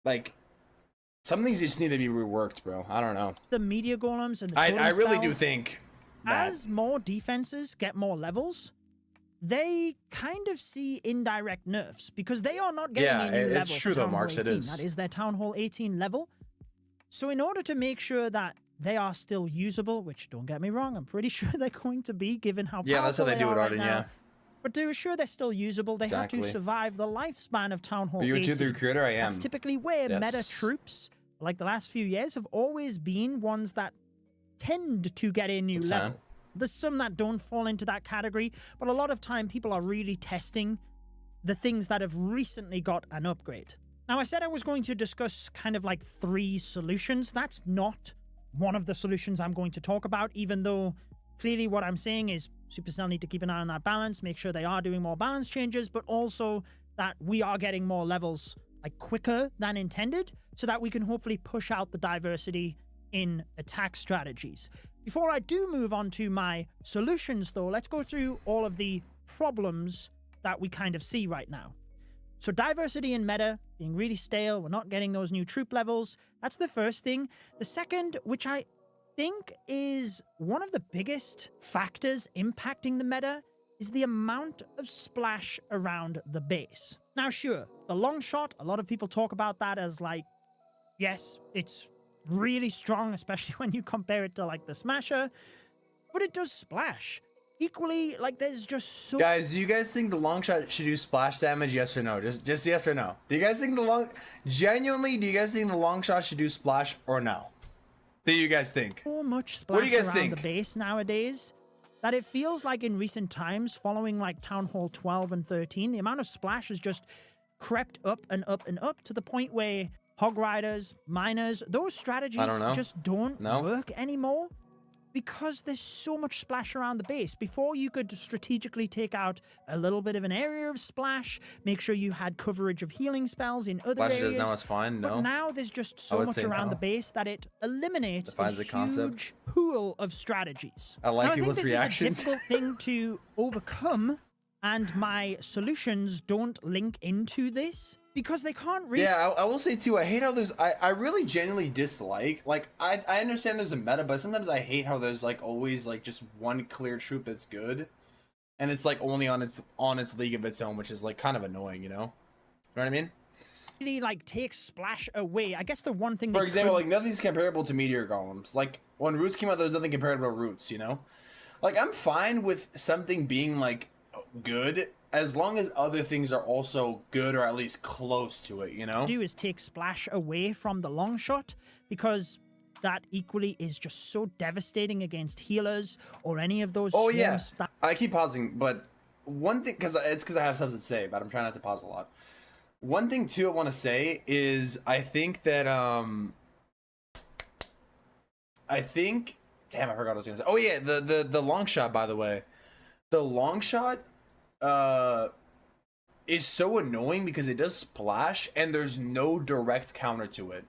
like, some things just need to be reworked, bro. I don't know. The Meteor Golems and the I really do spells, think that as more defenses get more levels, they kind of see indirect nerfs, because they are not getting a new level. It's true though, Marks. It is. That is their Town Hall 18 level. So in order to make sure that they are still usable, which, don't get me wrong, I'm pretty sure they're going to be, given how Yeah, that's how they do it, Arden, yeah. But to ensure they're still usable, they have to survive the lifespan of Town Hall 18. Are you a 2-3 recruiter? I am. That's typically where meta troops, like the last few years, have always been ones that tend to get a new level. There's some that don't fall into that category, but a lot of time people are really testing the things that have recently got an upgrade. Now, I said I was going to discuss kind of like 3 solutions. That's not one of the solutions I'm going to talk about, even though clearly what I'm saying is Supercell need to keep an eye on that balance, make sure they are doing more balance changes, but also that we are getting more levels, like, quicker than intended, so that we can hopefully push out the diversity in attack strategies. Before I do move on to my solutions, though, let's go through all of the problems that we kind of see right now. So diversity in meta being really stale, we're not getting those new troop levels. That's the first thing. The second, which I think is one of the biggest factors impacting the meta, is the amount of splash around the base. Now, sure, the long shot, a lot of people talk about that as, like, yes, it's really strong, especially when you compare it to, like, the Smasher, but it does splash. Equally, like, there's just so... Guys, do you guys think the long shot should do splash damage? Yes or no? Just yes or no. Do you guys think genuinely, do you guys think the long shot should do splash or no? Do you guys think? So much splash what do you guys around think? The base nowadays that it feels like in recent times, following like Town Hall 12 and 13, the amount of splash has just crept up and up and up to the point where Hog Riders, Miners, those strategies know. just don't No? work anymore because there's so much splash around the base. Before, you could strategically take out a little bit of an area of splash, make sure you had coverage of healing spells in other Flash areas. does now is fine. But No. now there's just I so would much say around no. the base that it eliminates Defies a the concept. huge pool of strategies. I like Now, people's think this reactions. is a difficult thing to overcome, and my solutions don't link into this because they can't really. Yeah, I will say too, I hate how there's, I really genuinely dislike, like, I understand there's a meta, but sometimes I hate how there's, like, always, like, just one clear troop that's good, and it's, like, only on its league of its own, which is, like, kind of annoying, you know? You know what I mean? Really, like, take splash away. I guess the one thing. For example, like, nothing's comparable to Meteor Golems. Like, when Roots came out, there was nothing comparable to Roots, you know? Like, I'm fine with something being, like, good, as long as other things are also good or at least close to it, you know? do is take splash away from the long shot, because that equally is just so devastating against healers or any of those. Oh yeah, swarms that I keep pausing, but one thing, because I have stuff to say, but I'm trying not to pause a lot. One thing too I want to say is I think that damn, I forgot what I was gonna say. Oh yeah, the long shot, by the way, the long shot is so annoying because it does splash and there's no direct counter to it.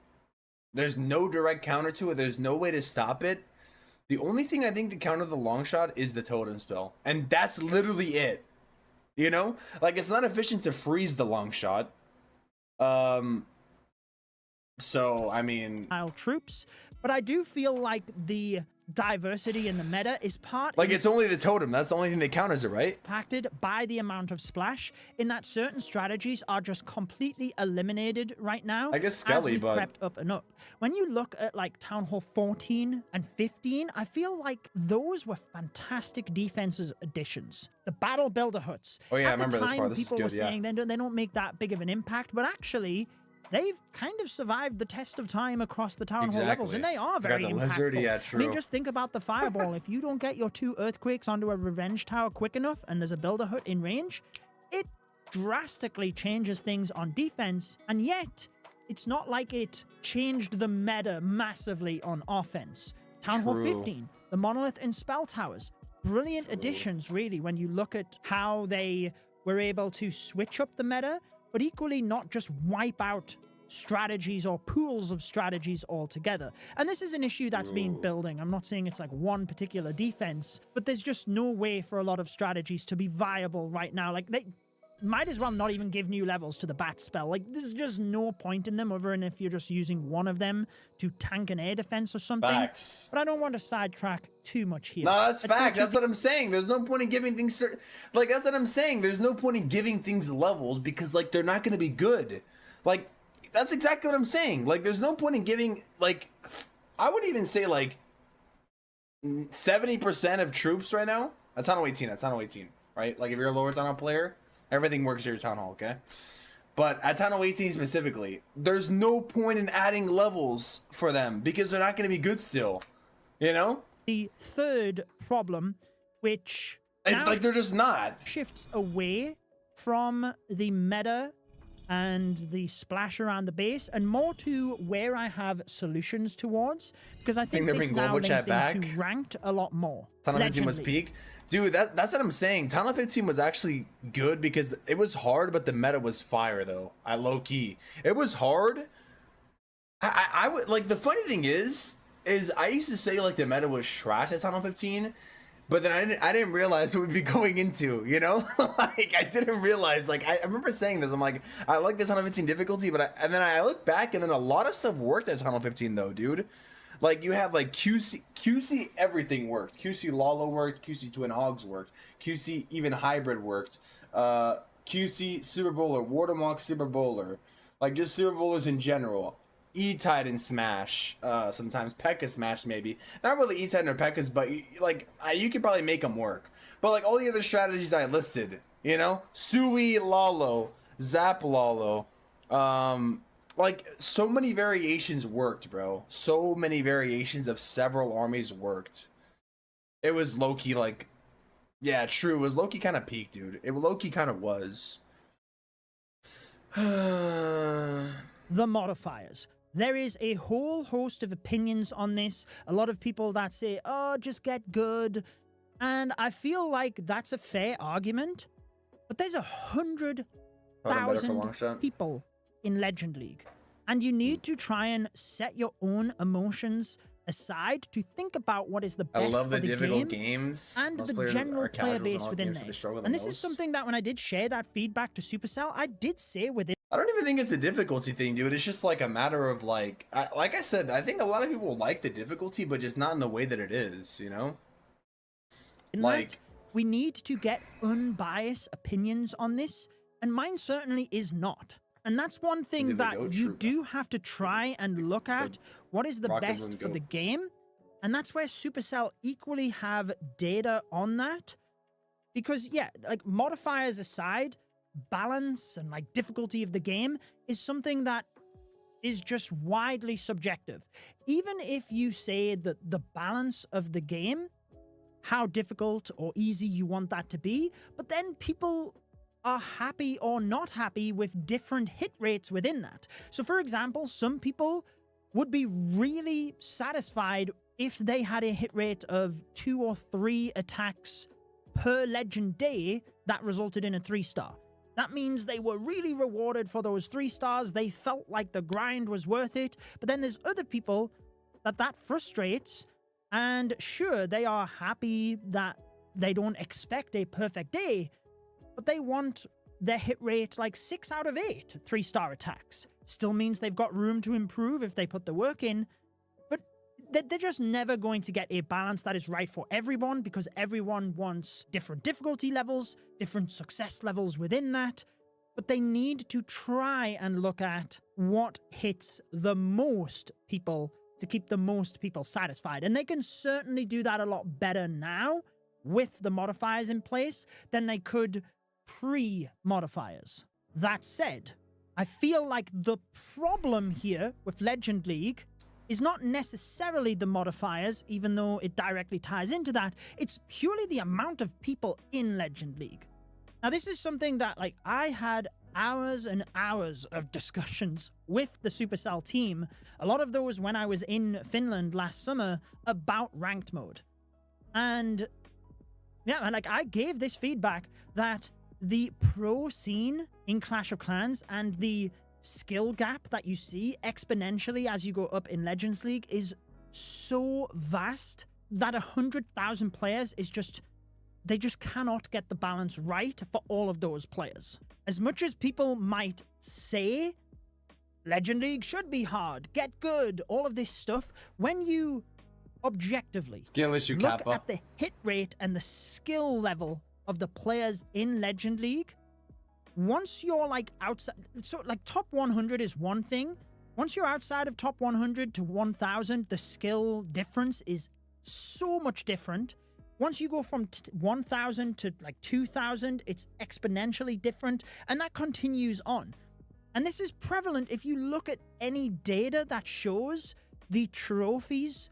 There's no direct counter to it. There's no way to stop it. The only thing I think to counter the long shot is the totem spell, and that's literally it. You know, like, it's not efficient to freeze the long shot. So I mean, style troops, but I do feel like the diversity in the meta is like, it's only the totem. That's the only thing that counters it, right? impacted by the amount of splash, in that certain strategies are just completely eliminated right now. I guess as Skelly, we've but crept up and up. When you look at like Town Hall 14 and 15, I feel like those were fantastic defensive additions. The battle builder huts. Oh, yeah, I At the remember this time, part. This is people were good, yeah. saying they don't make that big of an impact, but actually, they've kind of survived the test of time across the Town Hall levels, Exactly. and they are You got very the impactful. lizard, yeah, I mean, true. just think about the fireball. If you don't get your 2 earthquakes onto a revenge tower quick enough, and there's a builder hut in range, it drastically changes things on defense, and yet it's not like it changed the meta massively on offense. Town Hall True. 15, the Monolith and Spell Towers, brilliant additions, really, when you look at how they were able to switch up the meta, but equally not just wipe out strategies or pools of strategies altogether. And this is an issue that's been building. I'm not saying it's like one particular defense, but there's just no way for a lot of strategies to be viable right now. Like, they might as well not even give new levels to the bat spell. Like, there's just no point in them other than if you're just using one of them to tank an air defense or something. Facts. But I don't want to sidetrack too much here. No, that's It's going fact. to That's what I'm saying. There's no point in giving things like, that's what I'm saying. There's no point in giving things levels because, like, they're not going to be good. Like, that's exactly what I'm saying. Like, there's no point in giving, like, I would even say, like, 70% of troops right now. That's Town Hall 18. That's Town Hall 18, right? Like, if you're a lower Town Hall player, everything works at your Town Hall, okay? But at Town Hall 18 specifically, there's no point in adding levels for them because they're not going to be good still. You know? the third problem, which now Like, they're just not. shifts away from the meta and the splash around the base and more to where I have solutions towards, because I think they this bring now Global links Chat back? into ranked a lot more. Town Hall 15 was Legendary. peak. Dude, that's what I'm saying. Town Hall 15 was actually good because it was hard, but the meta was fire, though. I low-key. It was hard. I would, like, the funny thing is I used to say, like, the meta was trash at Town Hall 15, but then I didn't realize what we'd be going into, you know? Like, I didn't realize, like, I remember saying this. I'm like, I like the Town Hall 15 difficulty, and then I look back, and then a lot of stuff worked at Town Hall 15, though, dude. Like, you have, like, QC, everything worked. QC Lalo worked, QC Twin Hogs worked, QC even Hybrid worked, QC Super Bowler, Wardomok Super Bowler, like, just Super Bowlers in general. E-Titan Smash, sometimes P.E.K.K.A Smash, maybe. Not really E-Titan or P.E.K.K.As, but, like, you could probably make them work. But, like, all the other strategies I listed, you know? Sui Lalo, Zap Lalo, like, so many variations worked, bro. So many variations of several armies worked. It was low-key, like... Yeah, true. It was low-key kind of peak, dude. It low-key kind of was. the modifiers. There is a whole host of opinions on this. A lot of people that say, oh, just get good. And I feel like that's a fair argument. But there's 100,000 people in Legend League. And you need to try and set your own emotions aside to think about what is the best I love for the the difficult game games and the general player base within there. And this is something that when I did share that feedback to Supercell, I did say within. I don't even think it's a difficulty thing, dude. It's just like a matter of like I said, I think a lot of people like the difficulty, but just not in the way that it is, you know? Like, we need to get unbiased opinions on this, and mine certainly is not. And that's one thing that you do have to try and look at. What is the best for the game? And that's where Supercell equally have data on that. Because, yeah, like modifiers aside, balance and like difficulty of the game is something that is just widely subjective. Even if you say that the balance of the game, how difficult or easy you want that to be, but then people are happy or not happy with different hit rates within that. So for example, some people would be really satisfied if they had a hit rate of 2 or 3 attacks per legend day that resulted in a 3-star. That means they were really rewarded for those 3 stars. They felt like the grind was worth it. But then there's other people that frustrates. And sure, they are happy that they don't expect a perfect day, but they want their hit rate like 6 out of 8 3-star attacks. Still means they've got room to improve if they put the work in, but they're just never going to get a balance that is right for everyone because everyone wants different difficulty levels, different success levels within that, but they need to try and look at what hits the most people to keep the most people satisfied. And they can certainly do that a lot better now with the modifiers in place than they could pre-modifiers. That said, I feel like the problem here with Legend League is not necessarily the modifiers, even though it directly ties into that. It's purely the amount of people in Legend League. Now, this is something that like I had hours and hours of discussions with the Supercell team, a lot of those when I was in Finland last summer, about ranked mode. And yeah, like I gave this feedback that the pro scene in Clash of Clans and the skill gap that you see exponentially as you go up in Legends League is so vast that 100,000 players is just, they just cannot get the balance right for all of those players. As much as people might say Legend League should be hard, get good, all of this stuff, when you objectively look at the hit rate and the skill level of the players in Legend League, once you're like outside, so like top 100 is one thing. Once you're outside of top 100 to 1000, the skill difference is so much different. Once you go from 1000 to like 2000, it's exponentially different, and that continues on. And this is prevalent if you look at any data that shows the trophies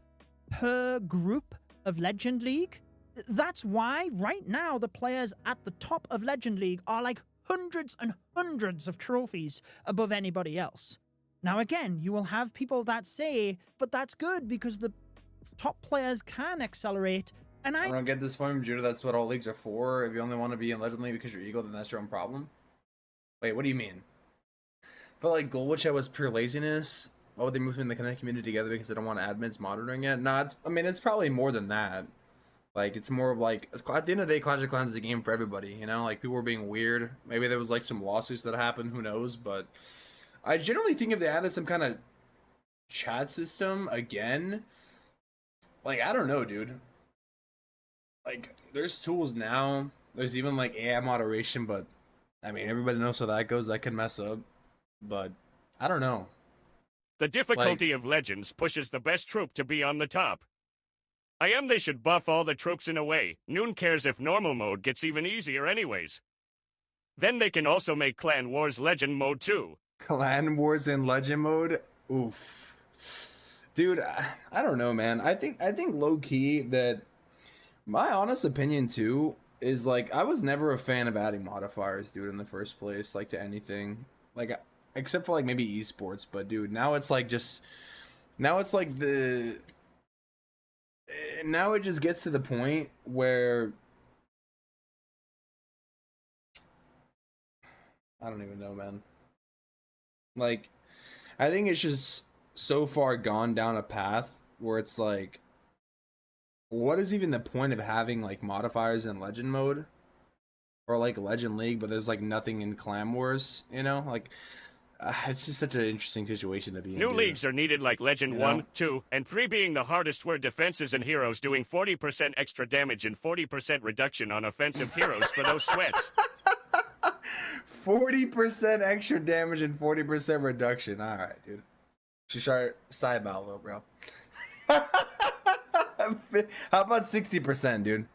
per group of Legend League. That's why right now the players at the top of Legend League are like hundreds and hundreds of trophies above anybody else. Now again, you will have people that say, but that's good because the top players can accelerate. And I don't get this point from Judah. That's what all leagues are for. If you only want to be in Legend League because you're ego, then that's your own problem. Wait, what do you mean? But like Global Chat was pure laziness. Why would they move in the Connect community together because they don't want admins monitoring it? Nah, I mean, it's probably more than that. Like, it's more of like, at the end of the day, Clash of Clans is a game for everybody, you know? Like, people were being weird. Maybe there was like some lawsuits that happened, who knows? But I generally think if they added some kind of chat system again, like, I don't know, dude. Like, there's tools now. There's even like AI moderation, but I mean, everybody knows how that goes. That could mess up. But I don't know. The difficulty of Legends pushes the best troop to be on the top. They should buff all the troops in a way. Noon cares if normal mode gets even easier anyways. Then they can also make Clan Wars Legend mode too. Clan Wars in Legend mode? Oof. Dude, I don't know, man. I think low key that my honest opinion too is like I was never a fan of adding modifiers, dude, in the first place, like to anything. Like except for like maybe esports, but dude, now it's like just now it's like the now it just gets to the point where I don't even know, man. Like, I think it's just so far gone down a path where it's like, what is even the point of having like modifiers in legend mode or like legend league, but there's like nothing in clan wars, you know? Like, it's just such an interesting situation to be in. New dude. leagues are needed like Legend You 1, know? 2, and 3 being the hardest, where defenses and heroes doing 40% extra damage and 40% reduction on offensive heroes for those sweats. 40% extra damage and 40% reduction. All right, dude. Should start side battle though, bro. How about 60%, dude?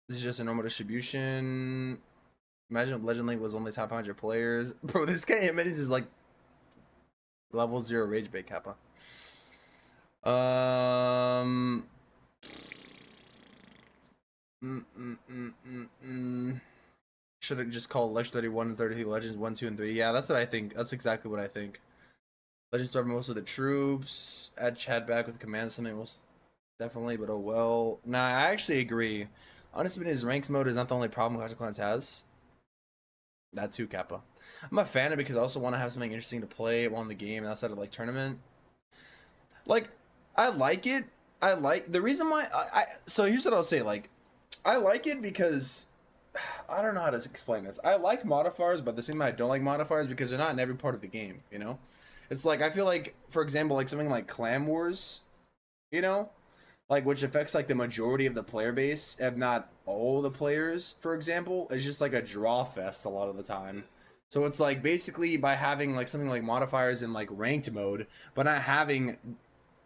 This is just a normal distribution. Imagine if Legend League was only top 100 players. Bro, this guy image is like level 0 rage bait kappa. Should have just called Legend 31 and 33 Legends 1, 2, and 3. Yeah, that's what I think. That's exactly what I think. Legends start most of the troops. Add Chad back with command something most definitely, but oh well. Nah, I actually agree. Honestly, his ranks mode is not the only problem Clash of Clans has. That too, Kappa. I'm a fan of it because I also want to have something interesting to play while in the game outside of like tournament. Like, I like it. I like the reason why so here's what I'll say, like, I like it because I don't know how to explain this. I like modifiers, but at the same time I don't like modifiers because they're not in every part of the game, you know? It's like, I feel like, for example, like something like Clan Wars, you know? Like, which affects like the majority of the player base, if not all the players, for example, it's just like a draw fest a lot of the time. So it's like, basically by having like something like modifiers in like ranked mode, but not having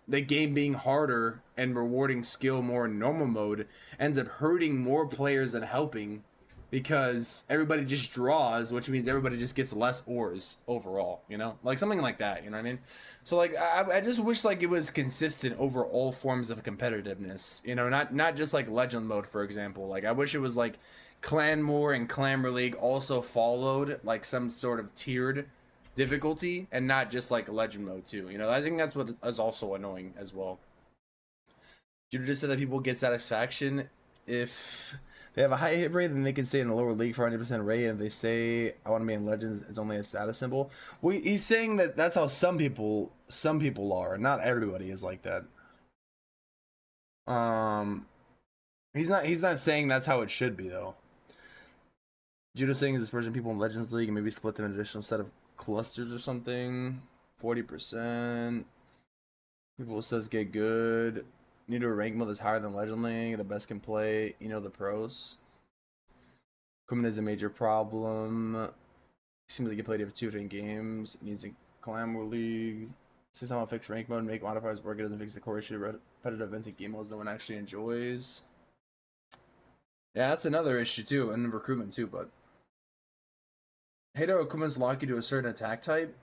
the game being harder and rewarding skill more in normal mode, ends up hurting more players than helping, because everybody just draws, which means everybody just gets less ores overall, you know? Like something like that, you know what I mean? So like, I just wish like it was consistent over all forms of competitiveness, you know? Not just like legend mode, for example. Like, I wish it was like Clan War and Clamor League also followed like some sort of tiered difficulty, and not just like legend mode too, you know? I think that's what is also annoying as well. You just said that people get satisfaction if they have a high hit rate, then they can stay in the lower league for 100% rate. And if they say, I want to be in Legends, it's only a status symbol. Well, he's saying that that's how some people are. Not everybody is like that. He's not saying that's how it should be, though. Judo's saying is dispersion people in Legends League and maybe split them in an additional set of clusters or something. 40%. People says get good. Need a rank mode that's higher than Legend League. The best can play, you know, the pros. Equipment is a major problem. Seems like you played over 2 different games. It needs a Clan War League. Since I'm on fixed rank mode, make modifiers work. It doesn't fix the core issue. Repetitive events and game modes no one actually enjoys. Yeah, that's another issue too, and recruitment too, but Hater equipments lock you to a certain attack type.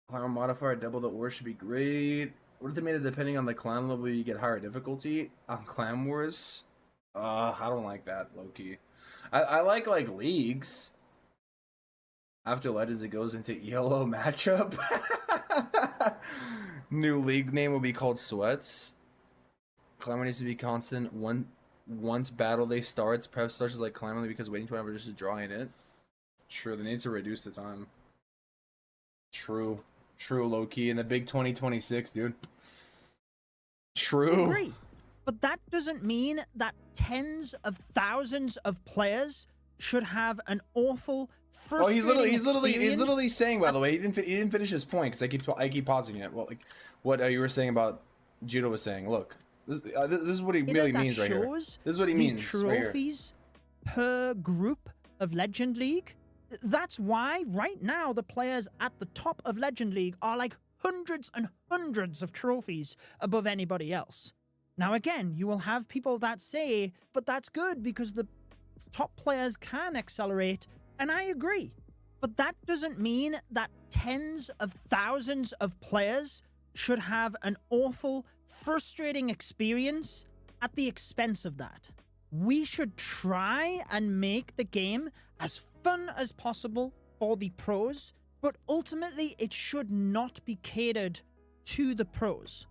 Clan modifier double the ore should be great. What if they made it depending on the clan level you get higher difficulty on Clan Wars? I don't like that, low-key. I like leagues. After Legends it goes into ELO matchup. New league name will be called Sweats. Clan needs to be constant. Once battle day starts, prep starts is like Clan League because waiting 20 hours just drawing it. True, they need to reduce the time. True, low-key in the big 2026, dude. True. I agree. But that doesn't mean that tens of thousands of players should have an awful, frustrating he's literally experience. saying, by the way, he didn't finish his point because I keep pausing it. Well, like what you were saying about Judo was saying. Look, this is what he really means right here. This is what he means right here. Trophies per group of Legend League. That's why right now the players at the top of Legend League are like hundreds and hundreds of trophies above anybody else. Now again, you will have people that say, but that's good because the top players can accelerate, and I agree. But that doesn't mean that tens of thousands of players should have an awful, frustrating experience at the expense of that. We should try and make the game as fun as possible for the pros, but ultimately it should not be catered to the pros.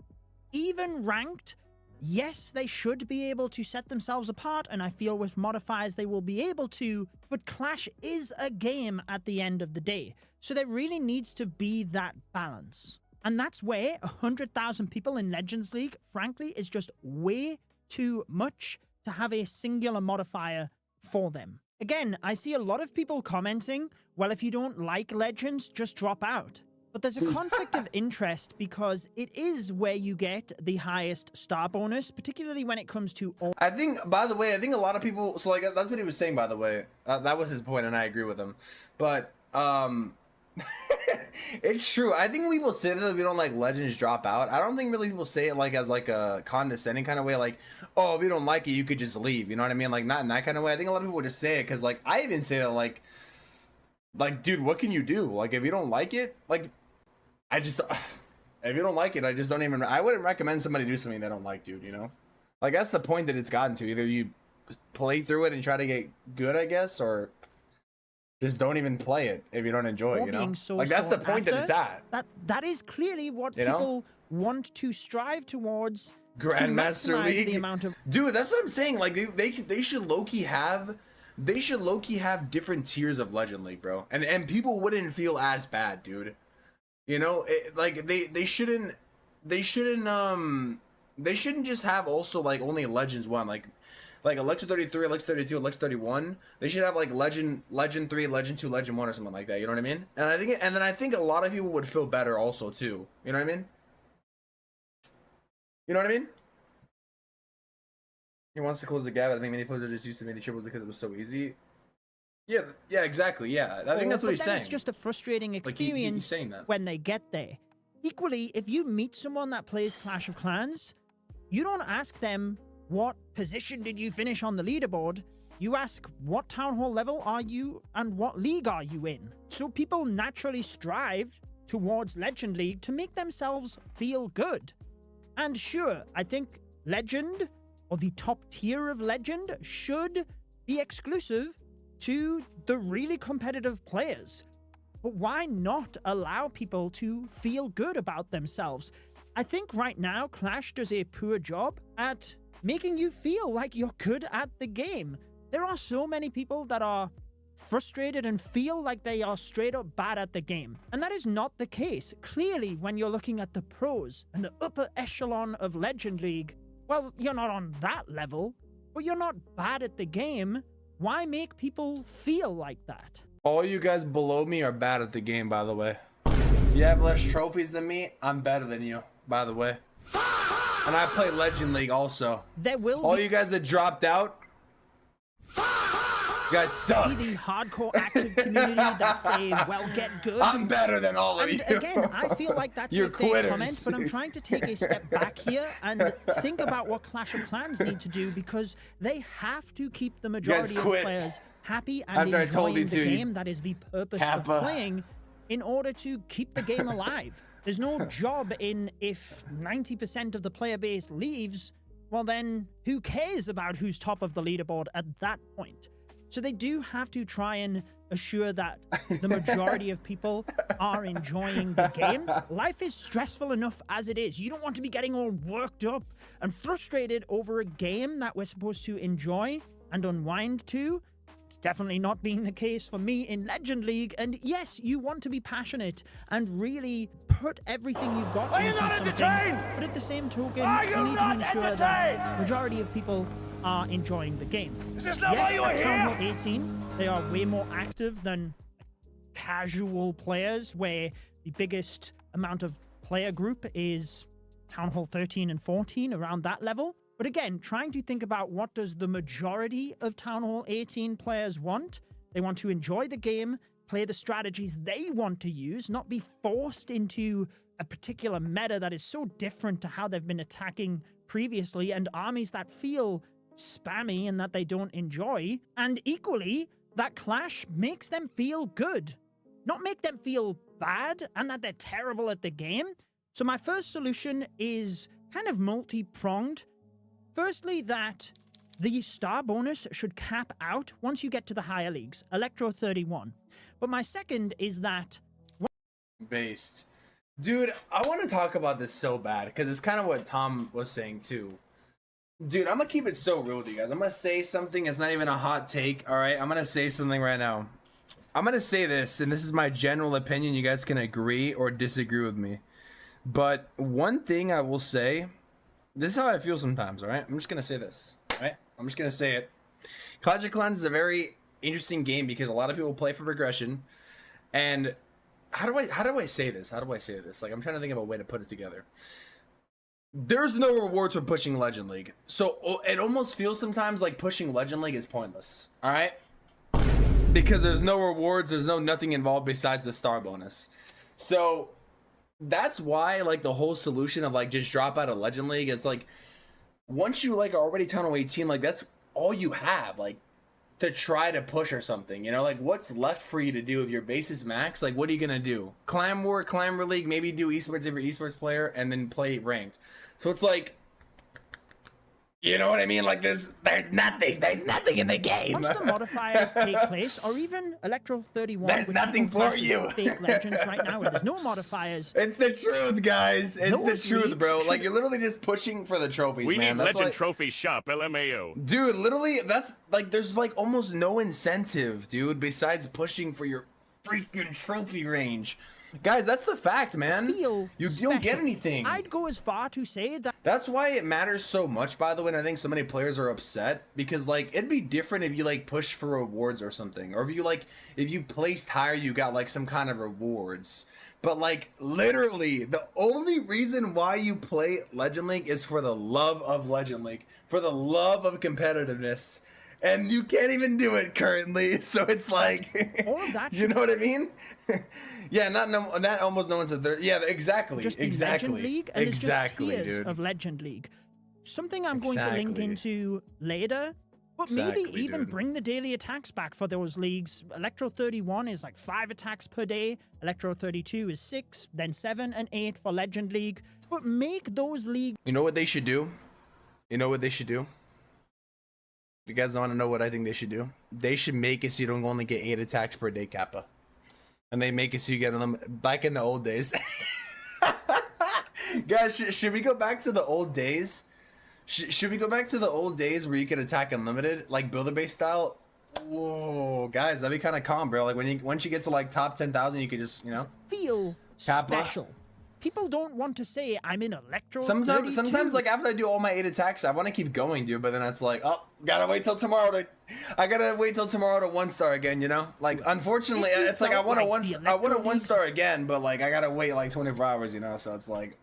Even ranked, yes, they should be able to set themselves apart, and I feel with modifiers they will be able to, but Clash is a game at the end of the day. So there really needs to be that balance. And that's where 100,000 people in Legends League, frankly, is just way too much to have a singular modifier for them. Again, I see a lot of people commenting, well, if you don't like Legends, just drop out. But there's a conflict of interest because it is where you get the highest star bonus, particularly when it comes to all. I think, by the way, I think a lot of people, so like, that's what he was saying, by the way. That was his point, and I agree with him. But, it's true. I think when people say that we don't like Legends drop out, I don't think really people say it like as like a condescending kind of way, like, oh, if you don't like it, you could just leave. You know what I mean? Like, not in that kind of way. I think a lot of people would just say it because, like, I even say that, like, dude, what can you do? Like, if you don't like it, like, if you don't like it, I just don't even, I wouldn't recommend somebody do something they don't like, dude, you know? Like, that's the point that it's gotten to. Either you play through it and try to get good, I guess, or just don't even play it if you don't enjoy it, you know? Like, that's the point that it's at. That is clearly what people want to strive towards. Grandmaster League. The amount of dude, that's what I'm saying. Like, they should low-key have, different tiers of Legend League, bro. And people wouldn't feel as bad, dude. You know, like they shouldn't just have also like only Legends 1, like Legend 33, Legend 32, Legend 31. They should have like Legend 3, Legend 2, Legend 1 or something like that, you know what I mean? And I think a lot of people would feel better also too. You know what I mean? You know what I mean? He wants to close the gap. I think many players are just used to many triples because it was so easy. Yeah, exactly. Yeah, I think that's what he's saying. It's just a frustrating experience saying that. when they get there. Equally, if you meet someone that plays Clash of Clans, you don't ask them, what position did you finish on the leaderboard? You ask, what town hall level are you and what league are you in? So people naturally strive towards Legend League to make themselves feel good. And sure, I think Legend, or the top tier of Legend, should be exclusive to the really competitive players. But why not allow people to feel good about themselves? I think right now Clash does a poor job at making you feel like you're good at the game. There are so many people that are frustrated and feel like they are straight up bad at the game. And that is not the case. Clearly, when you're looking at the pros and the upper echelon of Legend League, well, you're not on that level, but you're not bad at the game. Why make people feel like that? All you guys below me are bad at the game, by the way. You have less trophies than me, I'm better than you, by the way. And I play Legend League also. There will all be you guys that dropped out, you guys suck. Be the hardcore active community that say, well, get good. I'm better than all of you. And again, I feel like that's a fair comment, but I'm trying to take a step back here and think about what Clash of Clans need to do, because they have to keep the majority of players happy and enjoying the game. That is the purpose of playing, in order to keep the game alive. There's no job in if 90% of the player base leaves, well then, who cares about who's top of the leaderboard at that point? So they do have to try and assure that the majority of people are enjoying the game. Life is stressful enough as it is. You don't want to be getting all worked up and frustrated over a game that we're supposed to enjoy and unwind to. It's definitely not been the case for me in Legend League. And yes, you want to be passionate and really put everything you've got into something. But at the same token, you need to ensure that majority of people are enjoying the game. Yes, at Town Hall 18, they are way more active than casual players, where the biggest amount of player group is Town Hall 13 and 14, around that level. But again, trying to think about, what does the majority of Town Hall 18 players want? They want to enjoy the game, play the strategies they want to use, not be forced into a particular meta that is so different to how they've been attacking previously, and armies that feel spammy and that they don't enjoy. And equally, that Clash makes them feel good, not make them feel bad and that they're terrible at the game. So my first solution is kind of multi-pronged. Firstly, that the star bonus should cap out once you get to the higher leagues, Electro 31. But my second is that Based. Dude, I want to talk about this so bad because it's kind of what Tom was saying too. Dude, I'm gonna keep it so real with you guys. I'm gonna say something. It's not even a hot take. All right, I'm gonna say something right now. I'm gonna say this, and this is my general opinion. You guys can agree or disagree with me. But one thing I will say, this is how I feel sometimes. All right, I'm just gonna say this. All right, I'm just gonna say it. Clash of Clans is a very interesting game because a lot of people play for progression. And how do I say this? How do I say this? Like, I'm trying to think of a way to put it together. There's no rewards for pushing Legend League. So it almost feels sometimes like pushing Legend League is pointless. All right? Because there's no rewards, there's nothing involved besides the star bonus. So that's why like the whole solution of like just drop out of Legend League, it's like once you like are already tunnel 18, like that's all you have like to try to push or something, you know, like what's left for you to do if your base is max? Like what are you gonna do? Clan War, Clan League, maybe do esports if you're esports player, and then play ranked. So it's like, you know what I mean? Like there's nothing in the game. once the modifiers take place, or even Electro 31, There's which nothing people for class as you. fake legends right now, where there's no modifiers. It's the truth, guys. It's Those the truth, leagues bro. Like should- you're literally just pushing for the trophies, We man. need That's Legend why, Trophy Shop, LMAO. dude. Literally, that's like there's like almost no incentive, dude, besides pushing for your freaking trophy range. Guys, that's the fact, man. Feel You don't get special. anything. I'd go as far to say that That's why it matters so much, by the way, and I think so many players are upset because like it'd be different if you like push for rewards or something, or if you placed higher, you got like some kind of rewards. But like literally, the only reason why you play Legend League is for the love of Legend League, for the love of competitiveness, and you can't even do it currently. So it's like, all of that you know what I mean? Yeah, not almost no one said there. Yeah, exactly, just be exactly, Legend League, and exactly, there's just tiers dude. of Legend League. Something I'm going to link Exactly. into later, but maybe Exactly, even dude. bring the daily attacks back for those leagues. Electro 31 is like 5 attacks per day. Electro 32 is 6, then 7 and 8 for Legend League. But make those leagues You know what they should do? You know what they should do? You guys want to know what I think they should do? They should make it so you don't only get 8 attacks per day, Kappa. And they make it so you get them back in the old days. Guys, should we go back to the old days? Should we go back to the old days where you could attack unlimited, like builder base style? Whoa, guys, that'd be kind of calm, bro. Like once you get to like top 10,000, you could just, you know. feel Kappa. special. People don't want to say I'm in Electro Sometimes 32. like after I do all my 8 attacks, I want to keep going, dude. But then it's like, oh, gotta wait till tomorrow to 1-star again, you know. Like unfortunately, If you it's like I felt want a like the I want a Electro 1-star again, but like I gotta wait like 24 hours, you know. So it's like,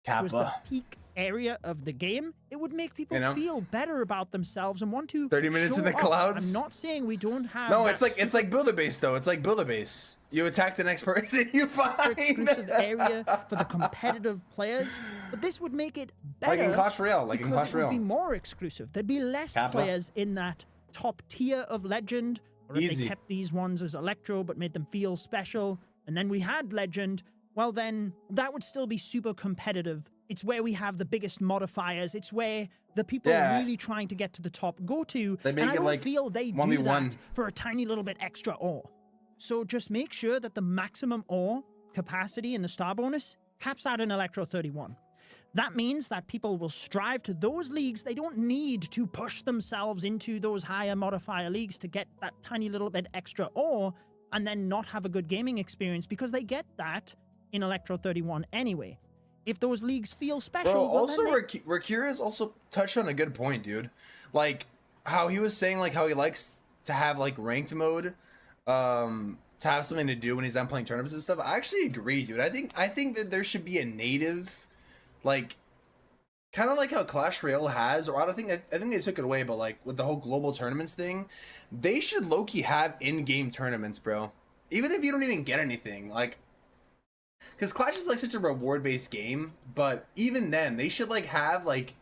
was the Kappa. peak area of the game, it would make people You know? feel better about themselves and want to 30 minutes in show the off. clouds? I'm not saying we don't have No, that it's like builder base though. It's like builder base. You attack the next person you super find. exclusive area for the competitive players, but this would make it better. Like in Clash Royale, like in because Clash it would be Royale. more exclusive. There'd be less Kappa. players in that top tier of Legend, or if Easy. they kept these ones as Electro but made them feel special, and then we had Legend, well then that would still be super competitive. It's where we have the biggest modifiers. It's where the people Yeah. really trying to get to the top go to. They make and I it don't like feel they do 1v1. that for a tiny little bit extra ore. So just make sure that the maximum ore capacity in the star bonus caps out in Electro 31. That means that people will strive to those leagues. They don't need to push themselves into those higher modifier leagues to get that tiny little bit extra ore and then not have a good gaming experience, because they get that in Electro 31 anyway. If those leagues feel special, Bro, well, also then Rakira's also touched on a good point, dude. Like how he was saying like how he likes to have like ranked mode, to have something to do when he's done playing tournaments and stuff. I actually agree, dude. I think that there should be a native, like, kind of like how Clash Royale has, or I think they took it away, but like with the whole global tournaments thing, they should low-key have in-game tournaments, bro. Even if you don't even get anything, like. Because Clash is like such a reward-based game, but even then, they should like have like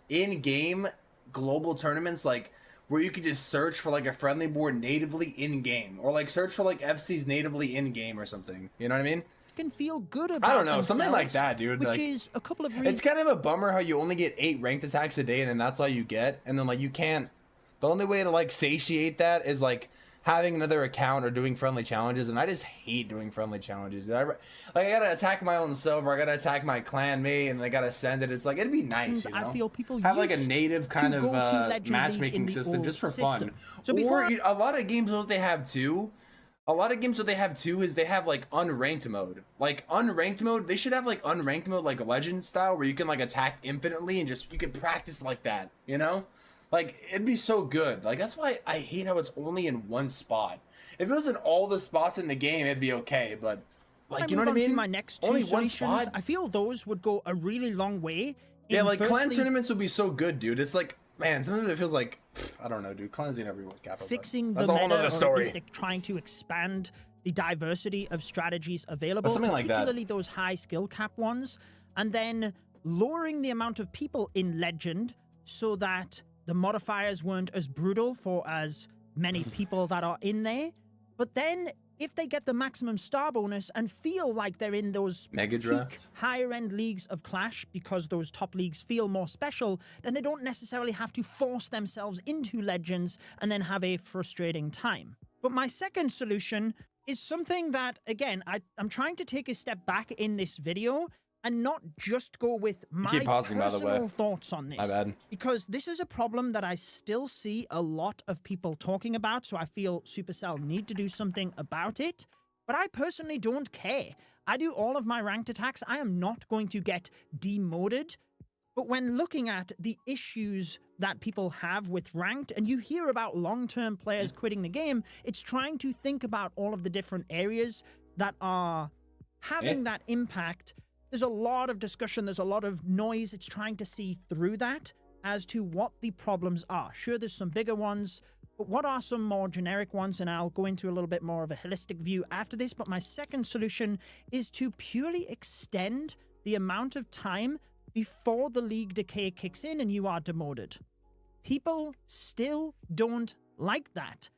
in-game global tournaments, like where you could just search for like a friendly board natively in-game, or like search for like FCs natively in-game or something. You know what I mean? can feel good about I don't know, something like themselves, that, dude. Which Like, is a couple of reasons. it's kind of a bummer how you only get 8 ranked attacks a day, and then that's all you get, and then like you can't. The only way to like satiate that is like having another account or doing friendly challenges, and I just hate doing friendly challenges. I gotta attack my own server, I gotta attack my clan mate, and I gotta send it. It's like, it'd be nice, you know? I feel people have like a used native kind to of go to Legend League in matchmaking the system old just for system. fun. So before Or a lot of games what they have too. A lot of games what they have too is they have like unranked mode. Like unranked mode, they should have like unranked mode like Legend style where you can like attack infinitely and just you can practice like that, you know? Like it'd be so good. Like that's why I hate how it's only in one spot. If it was in all the spots in the game, it'd be okay, but like, you know what I mean? To my next two only one solutions, spot. I feel those would go a really long way. Yeah, like clan firstly, tournaments would be so good, dude. It's like, man, sometimes it feels like, I don't know, dude. Clans ain't everywhere. fixing the that's a whole meta, nother or at story. least trying to expand the diversity of strategies available, Something like that. particularly those high skill cap ones, and then lowering the amount of people in Legend so that the modifiers weren't as brutal for as many people that are in there. But then, if they get the maximum star bonus and feel like they're in those Mega draft. peak higher end leagues of Clash because those top leagues feel more special, then they don't necessarily have to force themselves into Legends and then have a frustrating time. But my second solution is something that, again, I'm trying to take a step back in this video and not just go with my keep pausing, by the way. personal thoughts on this. My bad. Because this is a problem that I still see a lot of people talking about, so I feel Supercell need to do something about it. But I personally don't care. I do all of my ranked attacks. I am not going to get demoted. But when looking at the issues that people have with ranked, and you hear about long-term players quitting the game, it's trying to think about all of the different areas that are having that impact. There's a lot of discussion, there's a lot of noise. It's trying to see through that as to what the problems are. Sure, there's some bigger ones, but what are some more generic ones? And I'll go into a little bit more of a holistic view after this. But my second solution is to purely extend the amount of time before the league decay kicks in and you are demoted. People still don't like that.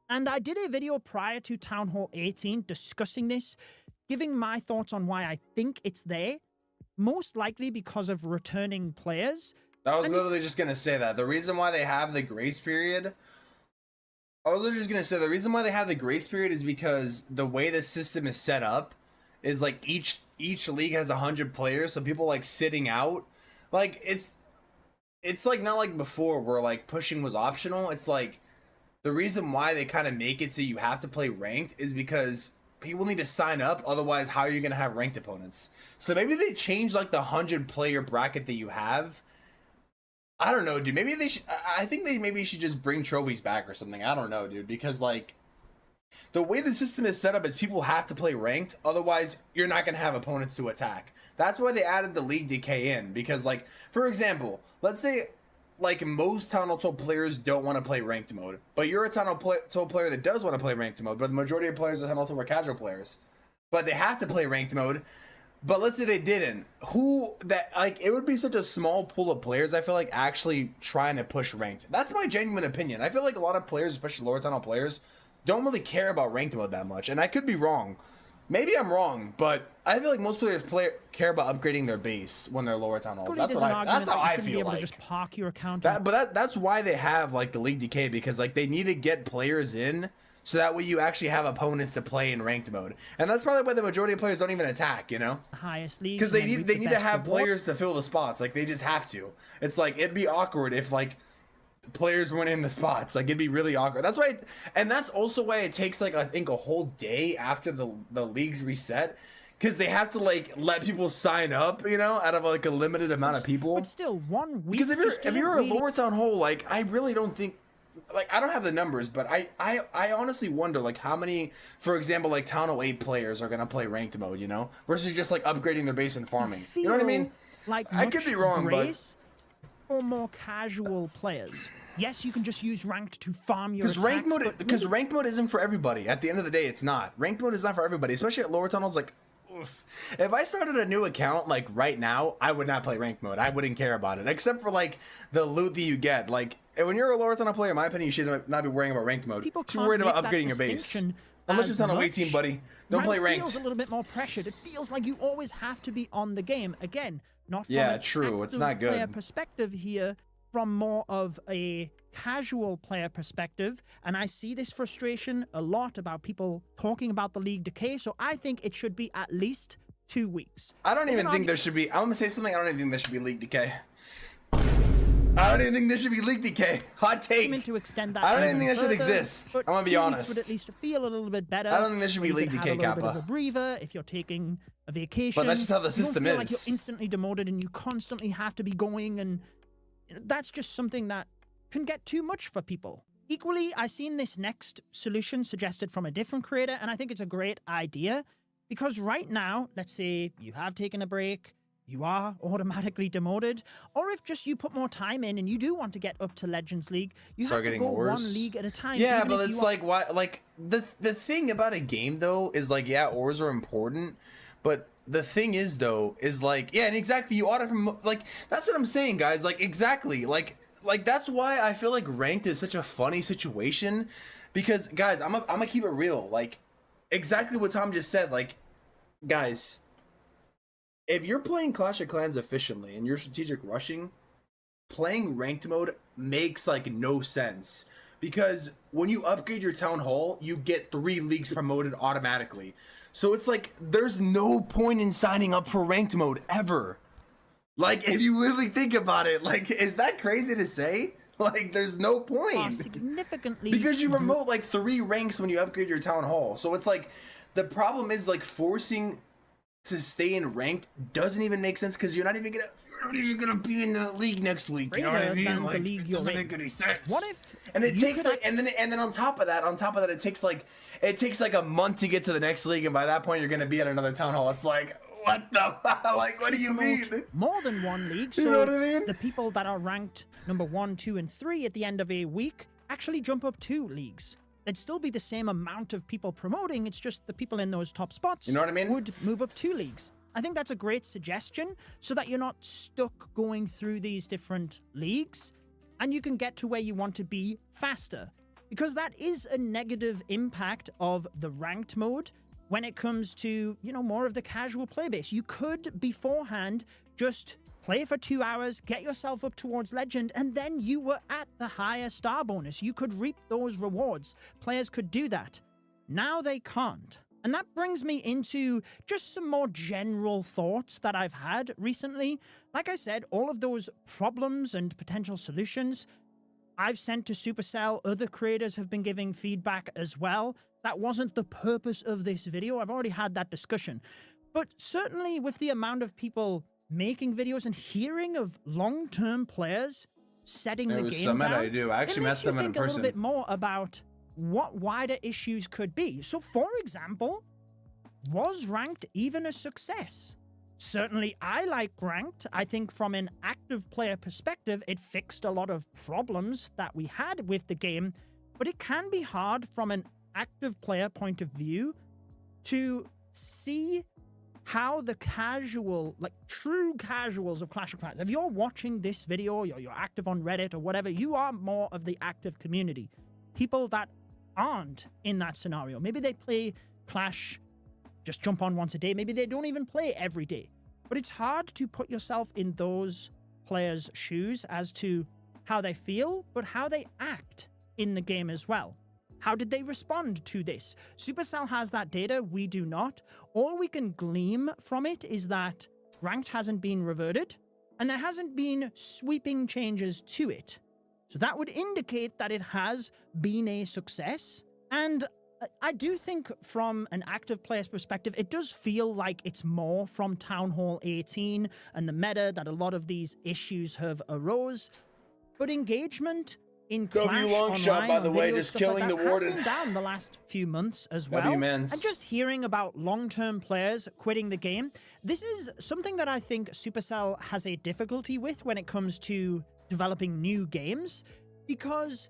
And I did a video prior to Town Hall 18 discussing this, giving my thoughts on why I think it's there, most likely because of returning players. I was literally just going to say that. The reason why they have the grace period, I was literally just going to say the reason why they have the grace period is because the way the system is set up is like each league has 100 players, so people like sitting out. Like it's like not like before where like pushing was optional. It's like the reason why they kind of make it so you have to play ranked is because people need to sign up, otherwise how are you going to have ranked opponents? So maybe they change like the 100 player bracket that you have. I don't know, dude. Maybe they should, I think they maybe should just bring trophies back or something. I don't know, dude, because like the way the system is set up is people have to play ranked, otherwise you're not going to have opponents to attack. That's why they added the league decay in, because like, for example, let's say like most Town Hall 12 players don't want to play ranked mode, but you're a Town Hall 12 player that does want to play ranked mode, but the majority of players at Town Hall 12 are casual players, but they have to play ranked mode. But let's say they didn't. It would be such a small pool of players, I feel like, actually trying to push ranked. That's my genuine opinion. I feel like a lot of players, especially lower Town Hall players, don't really care about ranked mode that much, and I could be wrong. Maybe I'm wrong, but I feel like most players care about upgrading their base when they're lower Town Halls. That's how I feel like. Just park your account. That's why they have like the league decay, because like they need to get players in so that way you actually have opponents to play in ranked mode, and that's probably why the majority of players don't even attack. You know, highest league, because they need to have players to fill the spots. Like they just have to. It's like it'd be awkward if like players weren't in the spots. Like it'd be really awkward. That's why, and that's also why it takes like I think a whole day after the leagues reset, because they have to like let people sign up, you know, out of like a limited amount of people. But still, 1 week. Because if you're a lower Town Hall, like I really don't think, like I don't have the numbers, but I honestly wonder like how many, for example, like Town Hall 8 players are gonna play ranked mode, you know, versus just like upgrading their base and farming. You know what I mean? Like I could be wrong, but or more casual players. Yes, you can just use ranked to farm your attacks. Because ranked mode isn't for everybody. At the end of the day, it's not. Ranked mode is not for everybody, especially at lower tunnels. Like, oof. If I started a new account like right now, I would not play ranked mode. I wouldn't care about it, except for like the loot that you get. Like when you're a lower tunnel player, in my opinion, you should not be worrying about ranked mode. People you're worried about upgrading your base. distinction Unless as it's on a much. weight team, buddy. Don't play ranked. Feels a little bit more pressured. It feels like you always have to be on the game. Again, not from Yeah, an true. It's not active player good. perspective here, from more of a casual player perspective. And I see this frustration a lot about people talking about the league decay. So I think it should be at least 2 weeks. I don't even think there should be. I'm gonna say something. I don't even think there should be league decay. I don't even think there should be league decay. Hot take. To extend that I don't even even think that should further, exist. but I'm gonna be 2 weeks honest. would at least feel a little bit better. I don't think there should be You league could decay, have a little bit Kappa. of a breather if you're taking a vacation. But that's just how the You don't system feel like is. you're instantly demoted and you constantly have to be going, and that's just something that can get too much for people. Equally, I seen this next solution suggested from a different creator, and I think it's a great idea because right now, let's say you have taken a break, you are automatically demoted, or if just you put more time in and you do want to get up to Legends League, you Start have to getting go worse. one league at a time. Yeah, even but if it's you like why? Like the thing about a game though is like, yeah, ores are important, but the thing is though is like, yeah, and exactly, you ought to like, that's what I'm saying, guys. Like exactly, like that's why I feel like ranked is such a funny situation, because guys, I'm gonna keep it real. Like exactly what Tom just said. Like guys, if you're playing Clash of Clans efficiently and you're strategic rushing, playing ranked mode makes like no sense, because when you upgrade your town hall, you get 3 leagues promoted automatically. So it's like there's no point in signing up for ranked mode ever. Like if you really think about it, like is that crazy to say? Like there's no are point. significantly Because you promote like 3 ranks when you upgrade your town hall. So it's like the problem is like forcing to stay in ranked doesn't even make sense, because you're not even gonna be in the league next week. You know what I greater than mean? the Like league it you're doesn't in. make any sense. What if And it you takes could like and then on top of that, it takes like a month to get to the next league, and by that point you're gonna be at another town hall. It's like what the like what do you mean? more than one league, so You know what I mean? the people that are ranked number 1, 2, and 3 at the end of a week actually jump up 2 leagues. There'd still be the same amount of people promoting, it's just the people in those top spots, You know what I mean? would move up 2 leagues. I think that's a great suggestion, so that you're not stuck going through these different leagues, and you can get to where you want to be faster. Because that is a negative impact of the ranked mode when it comes to, you know, more of the casual play base. You could beforehand just play for 2 hours, get yourself up towards Legend, and then you were at the higher star bonus. You could reap those rewards. Players could do that. Now they can't. And that brings me into just some more general thoughts that I've had recently. Like I said, all of those problems and potential solutions I've sent to Supercell. Other creators have been giving feedback as well. That wasn't the purpose of this video. I've already had that discussion. But certainly with the amount of people making videos and hearing of long-term players setting the game down, I do. I actually met someone in think a little person. bit more about what wider issues could be. So, for example, was ranked even a success? Certainly, I like ranked. I think from an active player perspective, it fixed a lot of problems that we had with the game, but it can be hard from an active player point of view to see how the casual, like true casuals of Clash of Clans, if you're watching this video, or you're active on Reddit or whatever, you are more of the active community. People that aren't in that scenario. Maybe they play Clash, just jump on once a day. Maybe they don't even play every day. But it's hard to put yourself in those players' shoes as to how they feel, but how they act in the game as well. How did they respond to this? Supercell has that data, we do not. All we can glean from it is that ranked hasn't been reverted, and there hasn't been sweeping changes to it. So that would indicate that it has been a success. And I do think from an active player's perspective, it does feel like it's more from Town Hall 18 and the meta that a lot of these issues have arose. But engagement in Clash long shot, online by the on way, videos, just stuff killing like the that, has warden. been down the last few months as well. Mans. And just hearing about long-term players quitting the game, this is something that I think Supercell has a difficulty with when it comes to developing new games, because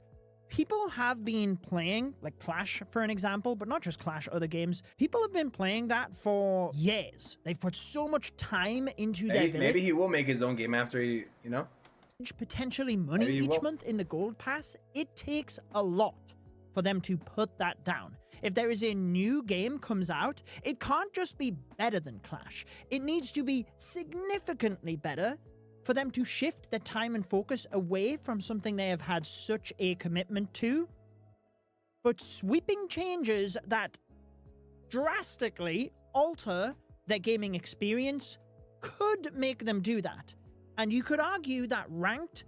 people have been playing, like Clash for an example, but not just Clash, other games. People have been playing that for years. They've put so much time into their village. Maybe he will make his own game after he, you know? Potentially money Maybe he each will. month in the gold pass. It takes a lot for them to put that down. If there is a new game comes out, it can't just be better than Clash. It needs to be significantly better for them to shift their time and focus away from something they have had such a commitment to. But sweeping changes that drastically alter their gaming experience could make them do that. And you could argue that Ranked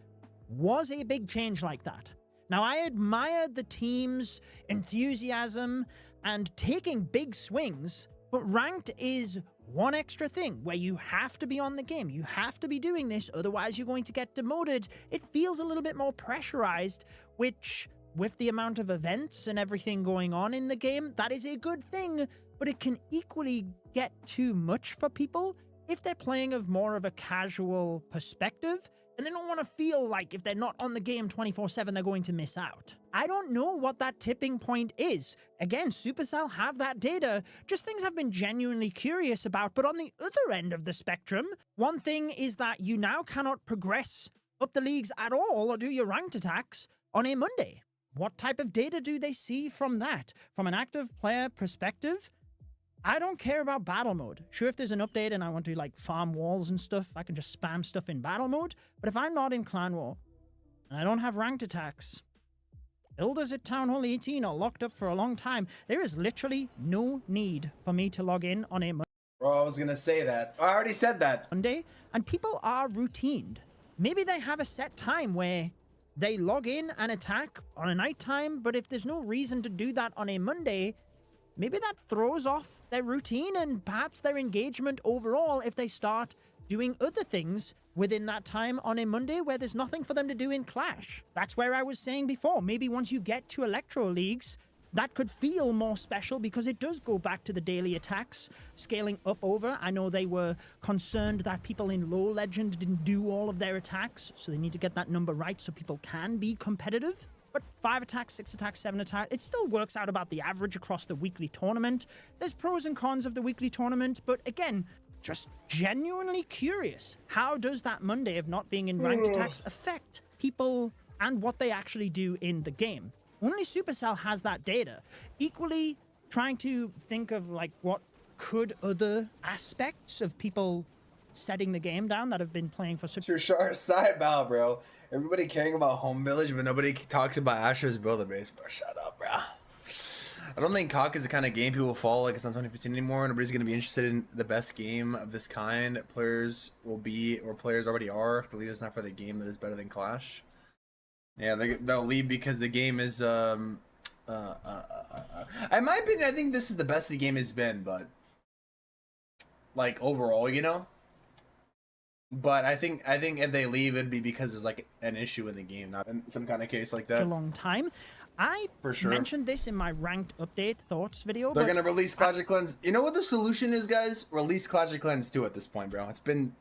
was a big change like that. Now, I admired the team's enthusiasm and taking big swings, but Ranked is one extra thing where you have to be on the game. You have to be doing this, otherwise you're going to get demoted. It feels a little bit more pressurized, which, with the amount of events and everything going on in the game, that is a good thing, but it can equally get too much for people if they're playing of more of a casual perspective, and they don't want to feel like if they're not on the game 24/7, they're going to miss out. I don't know what that tipping point is. Again, Supercell have that data, just things I've been genuinely curious about. But on the other end of the spectrum, one thing is that you now cannot progress up the leagues at all or do your ranked attacks on a Monday. What type of data do they see from that? From an active player perspective, I don't care about battle mode. Sure, if there's an update and I want to like farm walls and stuff, I can just spam stuff in battle mode. But if I'm not in clan war and I don't have ranked attacks, builders at Town Hall 18 are locked up for a long time. There is literally no need for me to log in on a Bro, I was gonna say that. I already said that. Monday, and people are routined. Maybe they have a set time where they log in and attack on a night time, but if there's no reason to do that on a Monday, maybe that throws off their routine and perhaps their engagement overall if they start doing other things within that time on a Monday where there's nothing for them to do in Clash. That's where I was saying before. Maybe once you get to Electro Leagues, that could feel more special because it does go back to the daily attacks, scaling up over. I know they were concerned that people in low legend didn't do all of their attacks, so they need to get that number right so people can be competitive. But 5 attacks, 6 attacks, 7 attacks, it still works out about the average across the weekly tournament. There's pros and cons of the weekly tournament, but again, just genuinely curious. How does that Monday of not being in ranked attacks affect people and what they actually do in the game? Only Supercell has that data. Equally, trying to think of like what could other aspects of people setting the game down that have been playing for such... Sure, side bow, bro. Everybody caring about Home Village, but nobody talks about Asher's builder base, bro. Shut up, bro. I don't think COC is the kind of game people will follow like it's not 2015 anymore. Nobody's going to be interested in the best game of this kind. Players will be, or players already are, if the league is not for the game that is better than Clash. Yeah, they'll leave because the game is, in my opinion, I think this is the best the game has been, but, like, overall, you know? But I think if they leave, it'd be because there's, like, an issue in the game, not in some kind of case like that. A long time. I for sure mentioned this in my ranked update thoughts video. They're gonna release Clash of Clans. You know what the solution is, guys? Release Clash of Clans 2 at this point, bro. It's been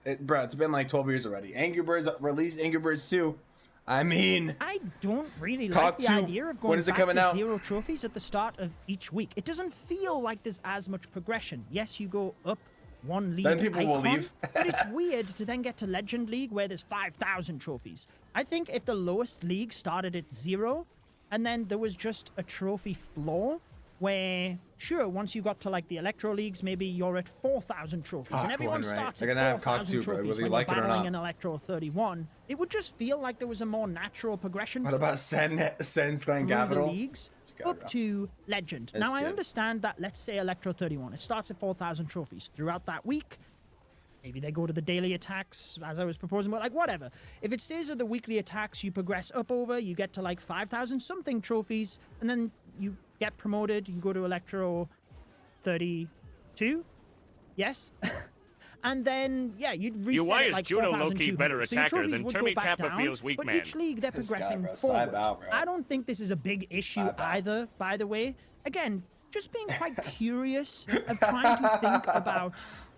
like 12 years already. Angry Birds released Angry Birds 2. I mean, I don't really like the idea of going back to 0 trophies at the start of each week. It doesn't feel like there's as much progression. Yes, you go up one league then people icon, will leave. but it's weird to then get to Legend League where there's 5,000 trophies. I think if the lowest league started at 0, and then there was just a trophy floor where, sure, once you got to like the Electro Leagues, maybe you're at 4,000 trophies, and everyone starts at 4,000 trophies when you're battling in Electro 31. It would just feel like there was a more natural progression. What about Sen's Clan Capital? The leagues up to Legend. Now, I understand that, let's say Electro 31, it starts at 4,000 trophies. Throughout that week, maybe they go to the daily attacks, as I was proposing, but like whatever. If it stays at the weekly attacks, you progress up over, you get to like 5,000 something trophies, and then you get promoted, you go to Electro 32, yes? And then, yeah, you'd reset UI at is like Juno 4,200. low-key better so your attacker trophies than would go Termy back Kappa down, feels weak but man. each league they're progressing bro. forward. Side bow, bro. I don't think this is a big issue either, by the way. Again, just being quite curious of trying to think about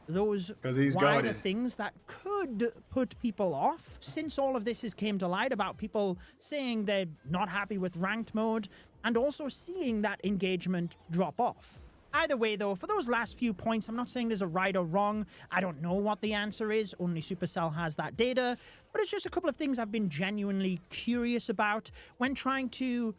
those wider things that could put people off. Since all of this has came to light about people saying they're not happy with ranked mode and also seeing that engagement drop off. Either way, though, for those last few points, I'm not saying there's a right or wrong. I don't know what the answer is. Only Supercell has that data. But it's just a couple of things I've been genuinely curious about when trying to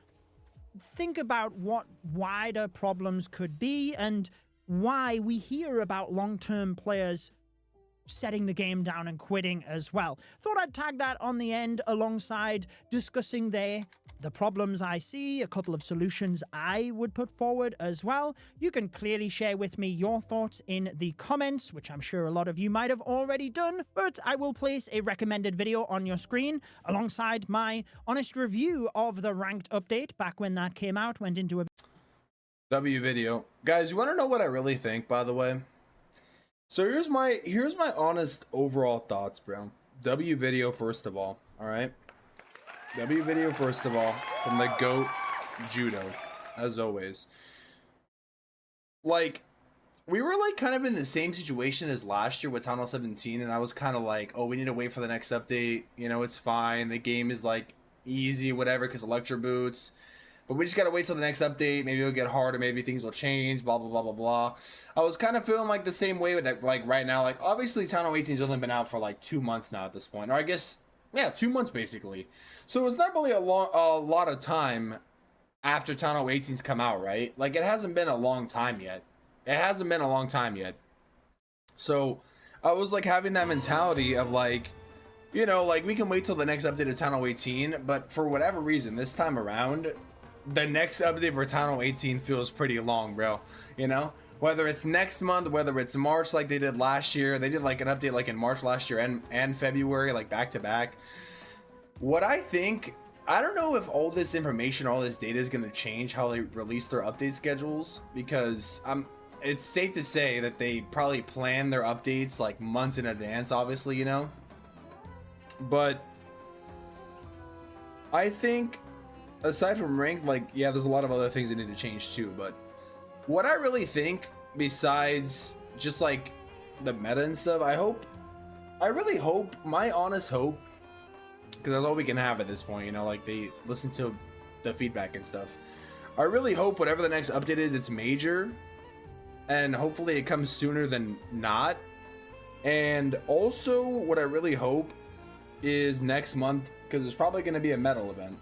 think about what wider problems could be and why we hear about long-term players setting the game down and quitting as well. Thought I'd tag that on the end alongside discussing the problems I see, a couple of solutions I would put forward as well. You can clearly share with me your thoughts in the comments, which I'm sure a lot of you might have already done, but I will place a recommended video on your screen alongside my honest review of the ranked update back when that came out, went into a W video. Guys, you want to know what I really think, by the way? So here's my honest overall thoughts, bro. W video first of all right? W video first of all, from the GOAT Judo, as always. Like, we were like kind of in the same situation as last year with Tunnel 17, and I was kind of like, oh, we need to wait for the next update. You know, it's fine. The game is like easy, whatever, because Electro Boots. But we just gotta wait till the next update. Maybe it'll get harder. Maybe things will change. Blah blah blah blah blah. I was kind of feeling like the same way with that. Like right now, like obviously, Tunnel 18's only been out for like 2 months now at this point, or I guess, yeah, 2 months basically. So it's not really a lot of time after Tunnel 18's come out, right? Like it hasn't been a long time yet. It hasn't been a long time yet. So I was like having that mentality of like, you know, like we can wait till the next update of Tunnel 18, but for whatever reason, this time around, the next update for Tunnel 18 feels pretty long, bro. You know, whether it's next month, whether it's March like they did last year. They did like an update like in March last year and February, like back to back. What I think, I don't know if all this information, all this data is going to change how they release their update schedules, because it's safe to say that they probably plan their updates like months in advance, obviously, you know. But I think aside from ranked, like, yeah, there's a lot of other things that need to change too, but what I really think, besides just like the meta and stuff, I really hope, my honest hope, because that's all we can have at this point, you know, like they listen to the feedback and stuff. I really hope whatever the next update is, it's major, and hopefully it comes sooner than not. And also what I really hope is next month, because there's probably going to be a medal event.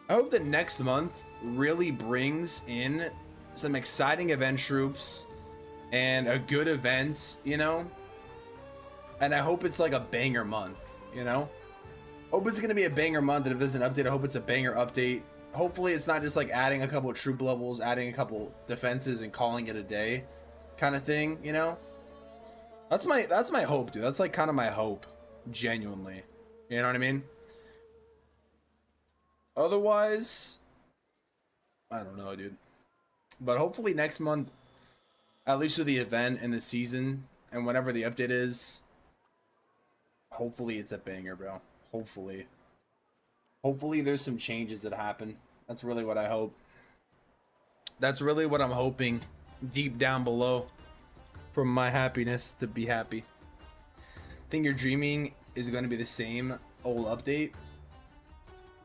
I hope that next month really brings in some exciting event troops and a good event, you know? And I hope it's like a banger month, you know? Hope it's going to be a banger month, and if there's an update, I hope it's a banger update. Hopefully it's not just like adding a couple of troop levels, adding a couple defenses, and calling it a day kind of thing, you know? That's my hope, dude. That's like kind of my hope, genuinely. You know what I mean? Otherwise, I don't know, dude. But hopefully next month, at least with the event and the season, and whenever the update is, hopefully it's a banger, bro. Hopefully. Hopefully there's some changes that happen. That's really what I hope. That's really what I'm hoping deep down below for my happiness to be happy. Think your dreaming is going to be the same old update?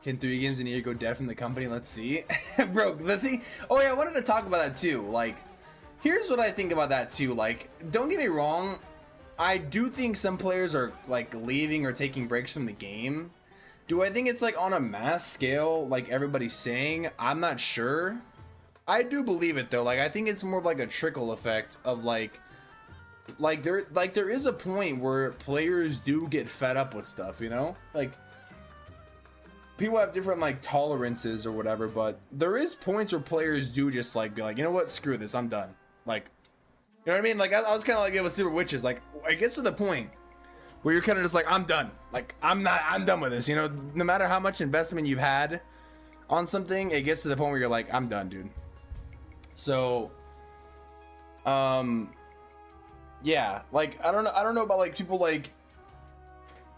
Can 3 games in a year go deaf in the company? Let's see. Bro, the thing... Oh, yeah, I wanted to talk about that, too. Like, here's what I think about that, too. Like, don't get me wrong. I do think some players are, like, leaving or taking breaks from the game. Do I think it's, like, on a mass scale, like everybody's saying? I'm not sure. I do believe it, though. Like, I think it's more of, like, a trickle effect of, like there is a point where players do get fed up with stuff, you know? Like, people have different like tolerances or whatever, but there is points where players do just like be like, you know what, screw this, I'm done. Like, you know what I mean? Like I was kind of like it with Super Witches. Like it gets to the point where you're kind of just like, I'm done. Like I'm done with this. You know, no matter how much investment you've had on something, it gets to the point where you're like, I'm done, dude. So, yeah, like I don't know about like people like.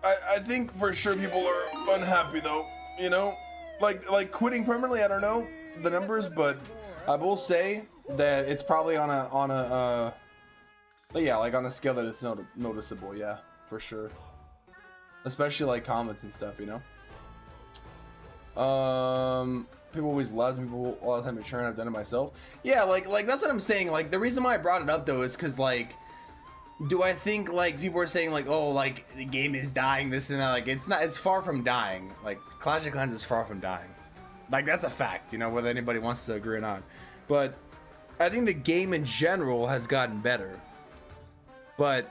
I think for sure people are unhappy though. You know, like quitting permanently. I don't know the numbers, but I will say that it's probably on a yeah, like on a scale that it's noticeable. Yeah, for sure. Especially like comments and stuff, you know. People always love people all the time to churn. I've done it myself. Yeah, like that's what I'm saying. Like the reason why I brought it up though is because like. Do I think like people are saying like, oh, like the game is dying, this and that? Like it's not, it's far from dying. Like Clash of Clans is far from dying. Like, that's a fact, you know, whether anybody wants to agree or not. But I think the game in general has gotten better. But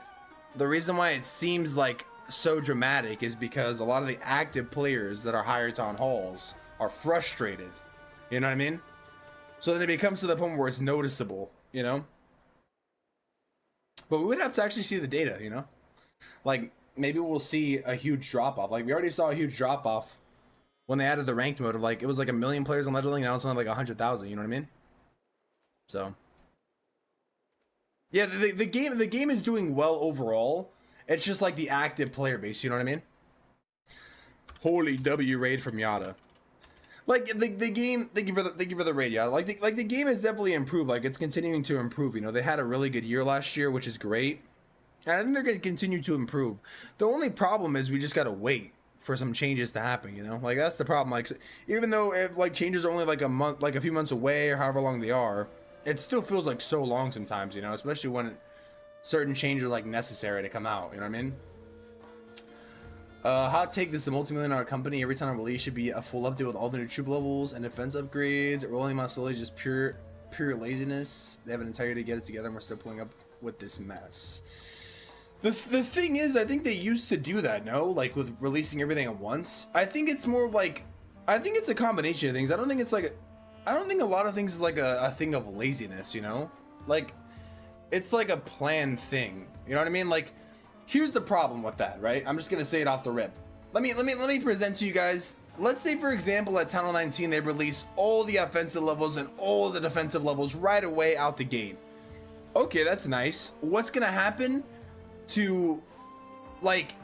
the reason why it seems like so dramatic is because a lot of the active players that are higher town halls are frustrated. You know what I mean? So then it becomes to the point where it's noticeable, you know? But we would have to actually see the data, you know? Like, maybe we'll see a huge drop-off. Like, we already saw a huge drop-off when they added the ranked mode of, like, it was like 1 million players on Legend League, now it's only like 100,000, you know what I mean? So yeah, the game is doing well overall. It's just like the active player base, you know what I mean? Holy W raid from Yada. Like the game, thank you for the raid, Yada. Like the game has definitely improved. Like, it's continuing to improve. You know, they had a really good year last year, which is great, and I think they're going to continue to improve. The only problem is we just got to wait for some changes to happen, you know? Like, that's the problem. Like, even though if like changes are only like a month, like a few months away, or however long they are, it still feels like so long sometimes, you know, especially when certain changes are like necessary to come out, you know what I mean? Hot take, this is a multi-million-dollar company. Every time I release should be a full update with all the new troop levels and defense upgrades. Rolling my slowly is just pure laziness. They have an entire day to get it together and we're still pulling up with this mess. The thing is, I think they used to do that, no? Like, with releasing everything at once. I think it's more like, I think it's a combination of things. I don't think it's like I don't think a lot of things is like a thing of laziness, you know? Like, it's like a planned thing, you know what I mean? Like, here's the problem with that, right? I'm just gonna say it off the rip. Let me present to you guys. Let's say, for example, at Town Hall 19 they release all the offensive levels and all the defensive levels right away out the gate. Okay, that's nice. What's gonna happen to, like,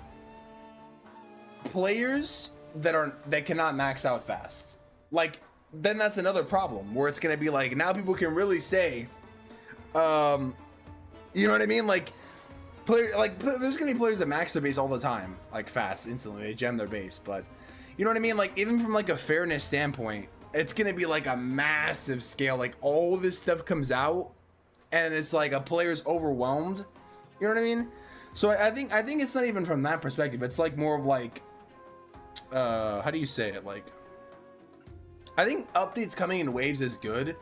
players that cannot max out fast? Like, then that's another problem where it's gonna be like, now people can really say, you know what I mean? Like, there's gonna be players that max their base all the time, like, fast, instantly. They gem their base, but you know what I mean? Like, even from like a fairness standpoint, it's gonna be like a massive scale. Like, all this stuff comes out, and it's like a player's overwhelmed. You know what I mean? So I think it's not even from that perspective. It's like more of like, how do you say it? Like, I think updates coming in waves is good,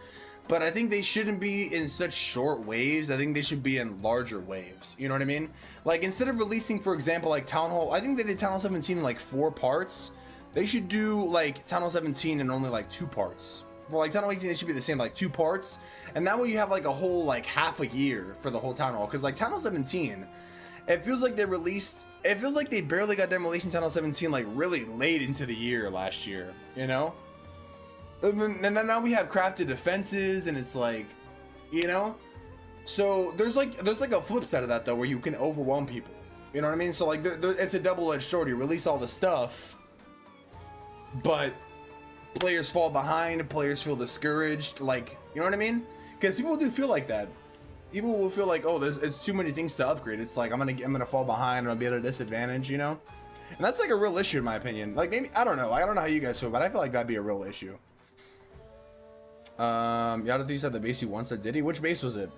but I think they shouldn't be in such short waves. I think they should be in larger waves. You know what I mean? Like, instead of releasing, for example, like Town Hall, I think they did Town Hall 17 in like 4 parts. They should do like Town Hall 17 in only like 2 parts. For like Town Hall 18, it should be the same, like 2 parts. And that way you have like a whole like half a year for the whole Town Hall. Because like Town Hall 17, it feels like they barely got done releasing Town Hall 17 like really late into the year last year, you know? And then now we have crafted defenses, and it's like, you know, so there's like a flip side of that though, where you can overwhelm people, you know what I mean? So like it's a double-edged sword. You release all the stuff, but players fall behind, players feel discouraged, like, you know what I mean? Because people do feel like that. People will feel like, oh, it's too many things to upgrade. It's like I'm gonna fall behind, and I'll be at a disadvantage, you know? And that's like a real issue in my opinion. Like, maybe, I don't know how you guys feel, but I feel like that'd be a real issue. Yada thinks that the base you once said, did he? Which base was it?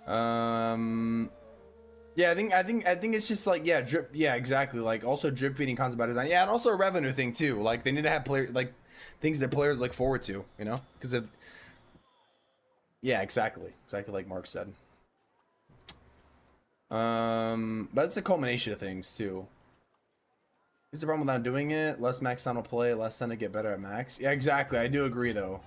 Yeah, I think it's just like, yeah, drip, yeah, exactly. Like, also drip feeding concept by design. Yeah, and also a revenue thing too. Like, they need to have like things that players look forward to, you know? Because of, yeah, exactly like Mark said. But it's a culmination of things too. Is the problem with not doing it? Less max sound will play, less tend to get better at max. Yeah, exactly. I do agree though.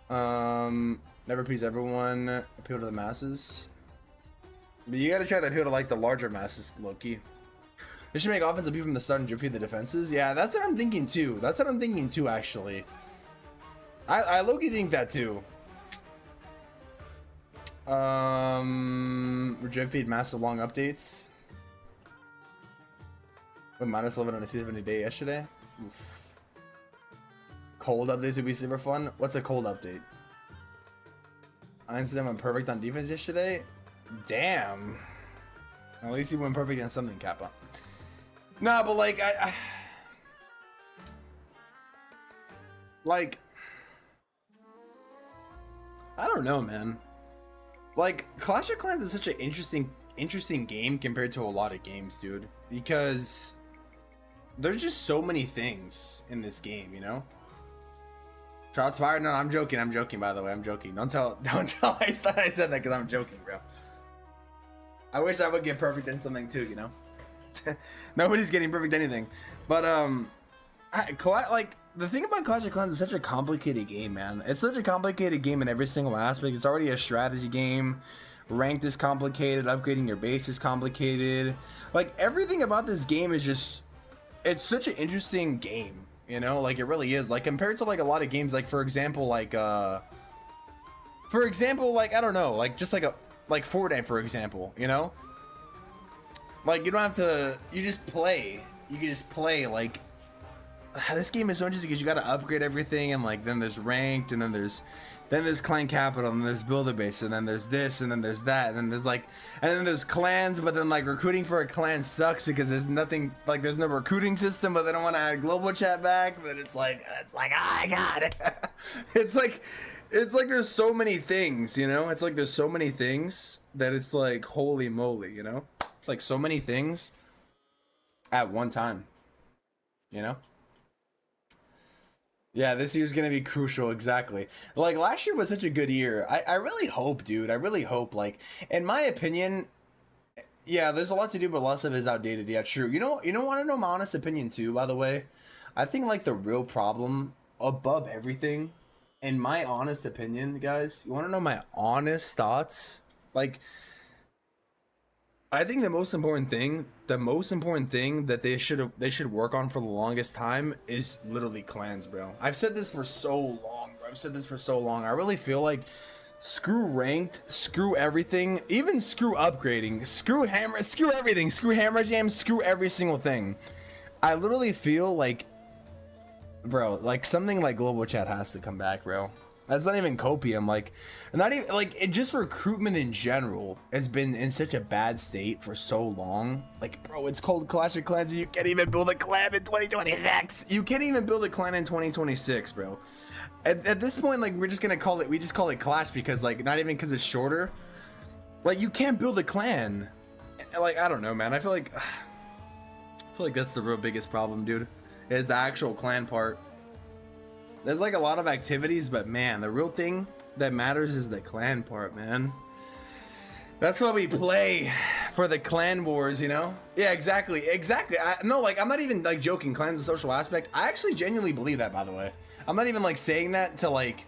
Never please everyone. Appeal to the masses. But you gotta try to appeal to like the larger masses, Loki. They should make offensive people from the start and drip feed the defenses. Yeah, that's what I'm thinking too. Actually. I Loki think that too. Drip feed massive long updates. With -11 on a -70 day yesterday. Oof. Cold updates would be super fun. What's a cold update? I instead went perfect on defense yesterday. Damn. At least he went perfect on something, Kappa. Nah, but like like, I don't know, man. Like, Clash of Clans is such an interesting game compared to a lot of games, dude. Because there's just so many things in this game, you know. Shots fired. No, I'm joking. I'm joking. By the way, I'm joking. Don't tell I thought I said that because I'm joking, bro. I wish I would get perfect in something too, you know. Nobody's getting perfect anything, but like the thing about Clash of Clans is such a complicated game, man. It's such a complicated game in every single aspect. It's already a strategy game. Ranked is complicated. Upgrading your base is complicated. Like everything about this game is just, it's such an interesting game, you know. Like it really is. Like compared to like a lot of games, like for example, like I don't know, like just like Fortnite, for example, you know. Like you don't have to, you just play. You can just play. Like this game is so interesting because you got to upgrade everything, and like then there's ranked, and then there's clan capital, and there's builder base, and then there's this, and then there's that, and then there's like, and then there's clans. But then like recruiting for a clan sucks because there's nothing, like there's no recruiting system. But they don't want to add global chat back. But it's like oh my god, it's like there's so many things, you know. It's like there's so many things that it's like holy moly, you know. It's like so many things at one time, you know. Yeah, this year's gonna be crucial, exactly. Like last year was such a good year. I really hope, dude. I really hope, like, in my opinion, yeah, there's a lot to do, but lots of it is outdated. Yeah, true. You know, want to know my honest opinion too, by the way? I think like the real problem above everything, in my honest opinion, guys, you want to know my honest thoughts? Like, I think the most important thing that they should work on for the longest time is literally clans, bro. I've said this for so long, I really feel like screw ranked, screw everything, even screw upgrading, screw everything, screw hammer jam, screw every single thing. I literally feel like, bro, like something like global chat has to come back, bro. That's not even copium, like, not even, like, it just recruitment in general has been in such a bad state for so long. Like, bro, it's called Clash of Clans and you can't even build a clan in 2026. You can't even build a clan in 2026, bro. At this point, like, we just call it Clash because, like, not even because it's shorter. Like, you can't build a clan. Like, I don't know, man. I feel like that's the real biggest problem, dude, is the actual clan part. There's like a lot of activities, but man, the real thing that matters is the clan part, man. That's why we play, for the clan wars, you know? Yeah, exactly. No, like, I'm not even like joking. Clans a social aspect. I actually genuinely believe that, by the way. I'm not even like saying that to like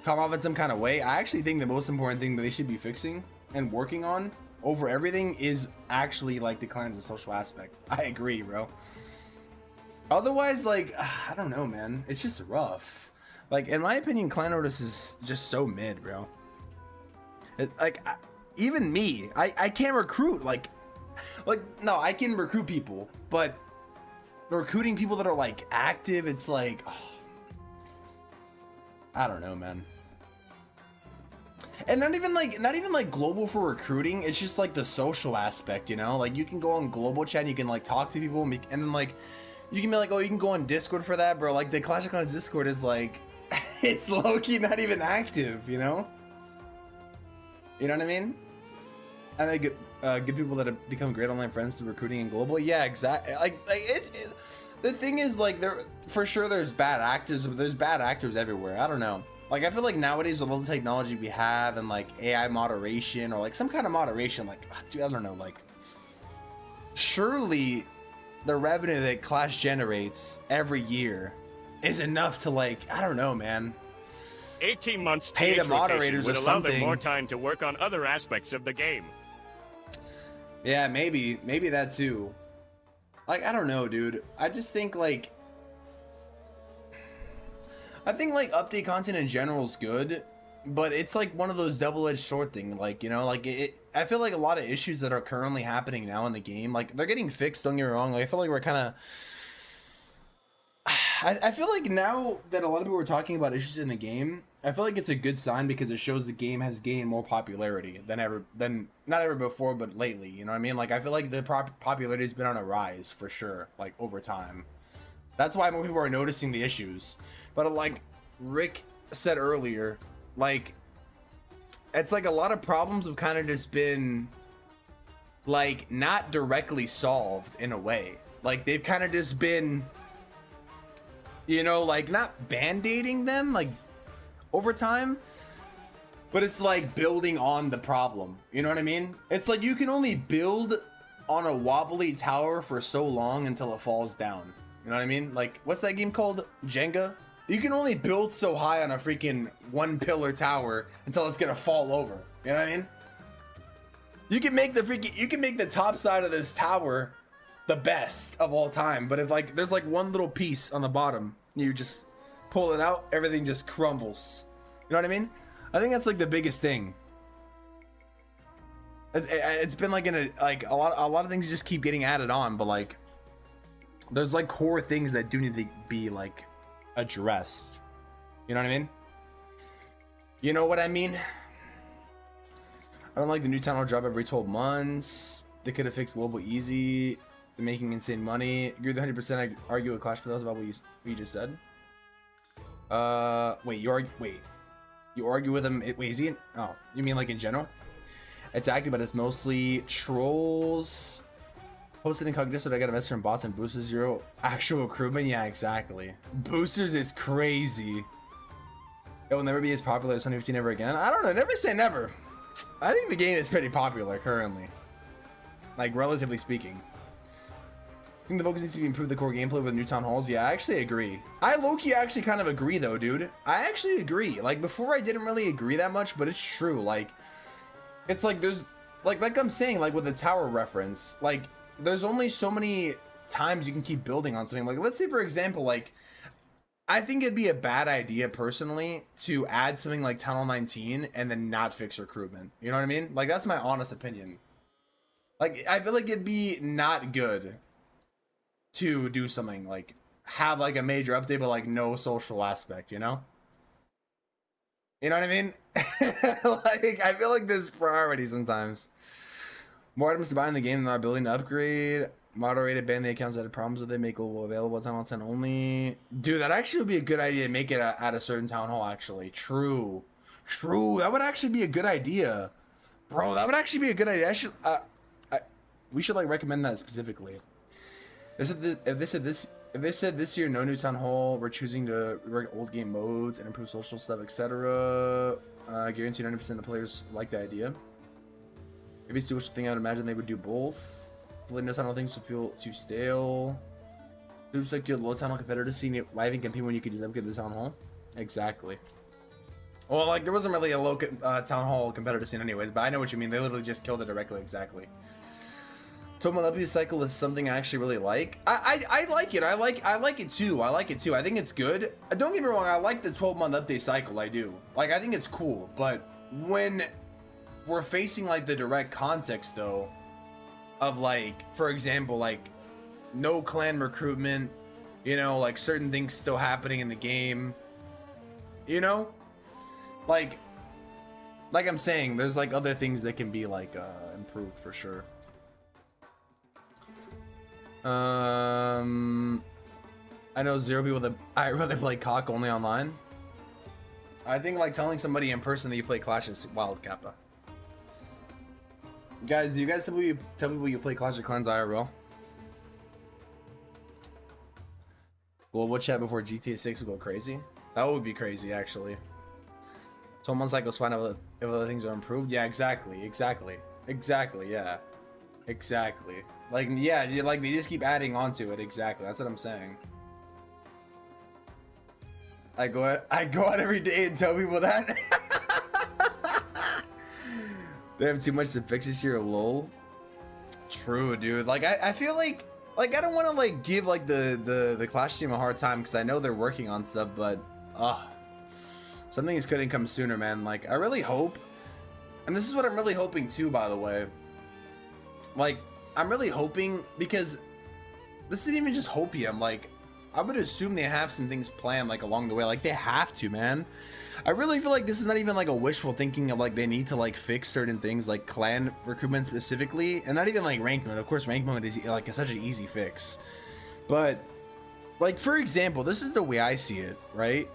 come off in some kind of way. I actually think the most important thing that they should be fixing and working on over everything is actually like the clans a social aspect. I agree, bro. Otherwise, like, I don't know, man. It's just rough. Like, in my opinion, clan Otis is just so mid, bro. Even me, I can't recruit. Like, no, I can recruit people, but recruiting people that are like active, it's like, oh, I don't know, man. And not even like global for recruiting. It's just like the social aspect, you know. Like, you can go on global chat and you can like talk to people, and then like. You can be like, oh, you can go on Discord for that, bro. Like, the Clash of Clans Discord is like, it's low-key not even active, you know? You know what I mean? And they get good people that have become great online friends through recruiting and global. Yeah, exactly. The thing is, like, for sure there's bad actors, but there's bad actors everywhere. I don't know. Like, I feel like nowadays with all the technology we have and like AI moderation or like some kind of moderation, like, dude, I don't know, like, surely the revenue that Clash generates every year is enough to, like, I don't know, man. 18 months pay the moderators would or allow something. them more time to work on other aspects of the game. Yeah, maybe that too. Like, I don't know, dude. I just think like update content in general is good, but it's like one of those double-edged sword thing, like, you know, like I feel like a lot of issues that are currently happening now in the game, like, they're getting fixed, don't get me wrong. Like, I feel like we're kind of I feel like now that a lot of people are talking about issues in the game, I feel like it's a good sign because it shows the game has gained more popularity than not ever before, but lately, you know what I mean? Like, I feel like the popularity has been on a rise for sure, like, over time. That's why more people are noticing the issues. But like Rick said earlier, like, it's like a lot of problems have kind of just been like not directly solved in a way. Like they've kind of just been, you know, like not band-aiding them like over time, but it's like building on the problem. You know what I mean? It's like you can only build on a wobbly tower for so long until it falls down. You know what I mean? Like, what's that game called? Jenga? You can only build so high on a freaking one pillar tower until it's gonna fall over. You know what I mean? You can make the top side of this tower the best of all time, but if like there's like one little piece on the bottom, you just pull it out, everything just crumbles. You know what I mean? I think that's like the biggest thing. It's been like a lot of things just keep getting added on, but like there's like core things that do need to be like addressed. You know what I mean? You know what I mean? I don't like the new town hall drop every 12 months. They could have fixed global easy. They're making insane money. Agree with 100%. I argue with Clash Paddles about what you just said. Wait, you argue with him? Wait, is he in? Oh, you mean like in general? It's active, but it's mostly trolls. Posted incognito, so I got a message from bots and boosters 0 actual recruitment. Yeah, exactly. Boosters is crazy. It will never be as popular as 2015 ever again. I don't know. Never say never. I think the game is pretty popular currently, like relatively speaking. I think the focus needs to be improve the core gameplay with new town halls. Yeah, I actually agree. I low-key actually kind of agree though, dude. I actually agree. Like before I didn't really agree that much, but it's true. Like it's like there's like I'm saying, like with the tower reference, like there's only so many times you can keep building on something. Like let's say for example, like I think it'd be a bad idea personally to add something like Town Hall 19 and then not fix recruitment. You know what I mean? Like that's my honest opinion. Like I feel like it'd be not good to do something like have like a major update but like no social aspect, you know? You know what I mean? Like I feel like there's priority sometimes. More items to buy in the game than our ability to upgrade. Moderated ban the accounts that had problems with it. Make global available. Town Hall 10 only. Dude, that actually would be a good idea to make it at a certain town hall, actually. True. That would actually be a good idea. Bro, that would actually be a good idea. We should like recommend that specifically. If they said this year no new town hall, we're choosing to rework old game modes and improve social stuff, etc. Guarantee 90% of the players like the idea. If it's too much thing, I would imagine they would do both. Hopefully no town hall things to feel too stale. Loops like your low town hall competitors seeing it. Why even compete when you could just upgrade the town hall? Exactly. Well, like there wasn't really a low town hall competitor scene anyways, but I know what you mean. They literally just killed it directly. Exactly. 12-month update cycle is something I actually really like. I like it. I like it too. I think it's good. Don't get me wrong. I like the 12-month update cycle. I do. Like I think it's cool. But when we're facing like the direct context though, of like, for example, like no clan recruitment, you know, like certain things still happening in the game, you know, like I'm saying, there's like other things that can be like improved for sure. I know 0 people that I rather play cock only online. I think like telling somebody in person that you play Clash is wild, Kappa. Guys, do you guys tell people you play Clash of Clans IRL? Global chat before GTA 6 will go crazy? That would be crazy, actually. 12 months cycles find out if other things are improved. Yeah, exactly, yeah. Exactly. Like, yeah, like they just keep adding on to it. Exactly, that's what I'm saying. I go out every day and tell people that. They have too much to fix this year, lol. True, dude. Like I feel like I don't want to like give like the Clash team a hard time because I know they're working on stuff, but some things couldn't come sooner, man. Like I really hope, and this is what I'm really hoping too, by the way. Like I'm really hoping, because this isn't even just hopium. Like I would assume they have some things planned like along the way. Like they have to, man. I really feel like this is not even like a wishful thinking of like they need to like fix certain things like clan recruitment specifically, and not even like ranked mode. Of course, ranked mode is like such an easy fix, but like for example, this is the way I see it, right?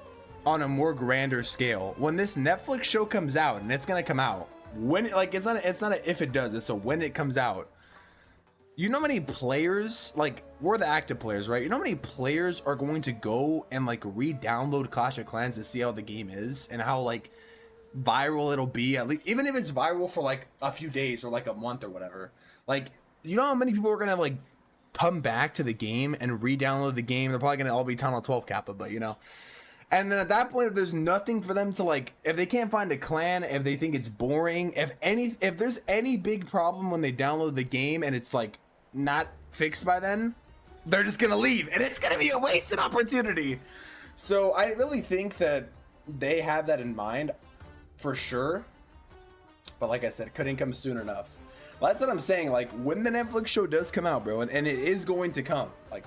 On a more grander scale, when this Netflix show comes out, and it's gonna come out when like it's not a if it does, it's a when it comes out. You know how many players, like, we're the active players, right? You know how many players are going to go and like re-download Clash of Clans to see how the game is and how like viral it'll be, at least even if it's viral for like a few days or like a month or whatever. Like, you know how many people are gonna like come back to the game and re-download the game? They're probably gonna all be Tunnel 12 Kappa, but you know. And then at that point, if there's nothing for them to like, if they can't find a clan, if they think it's boring, if there's any big problem when they download the game and it's like not fixed by then, they're just gonna leave and it's gonna be a wasted opportunity. So I really think that they have that in mind for sure. But like I said, it couldn't come soon enough. Well, that's what I'm saying. Like, when the Netflix show does come out, bro, and it is going to come, like,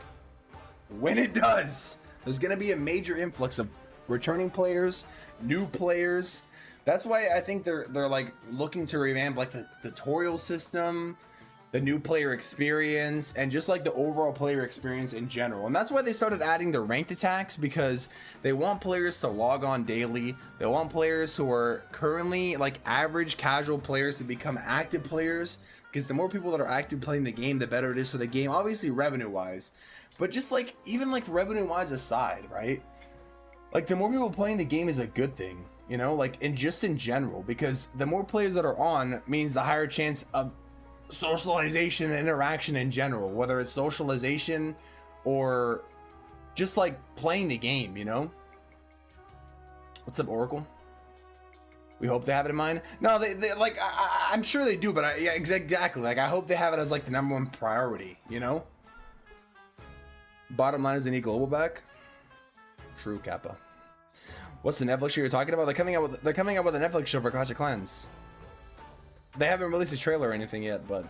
when it does, there's gonna be a major influx of returning players, new players. That's why I think they're like looking to revamp like the tutorial system, the new player experience, and just like the overall player experience in general. And that's why they started adding the ranked attacks, because they want players to log on daily. They want players who are currently like average casual players to become active players, because the more people that are active playing the game, the better it is for the game, obviously revenue wise. But just like, even like revenue wise aside, right? Like, the more people playing the game is a good thing, you know, like, and just in general, because the more players that are on means the higher chance of socialization and interaction in general, whether it's socialization or just like playing the game, you know. What's up, Oracle? We hope they have it in mind. No, they like, I'm sure they do, but yeah, exactly. Like, I hope they have it as like the #1 priority, you know. Bottom line is they need global back. True, Kappa. What's the Netflix show you're talking about? They're coming out with a Netflix show for Clash of Clans. They haven't released a trailer or anything yet, but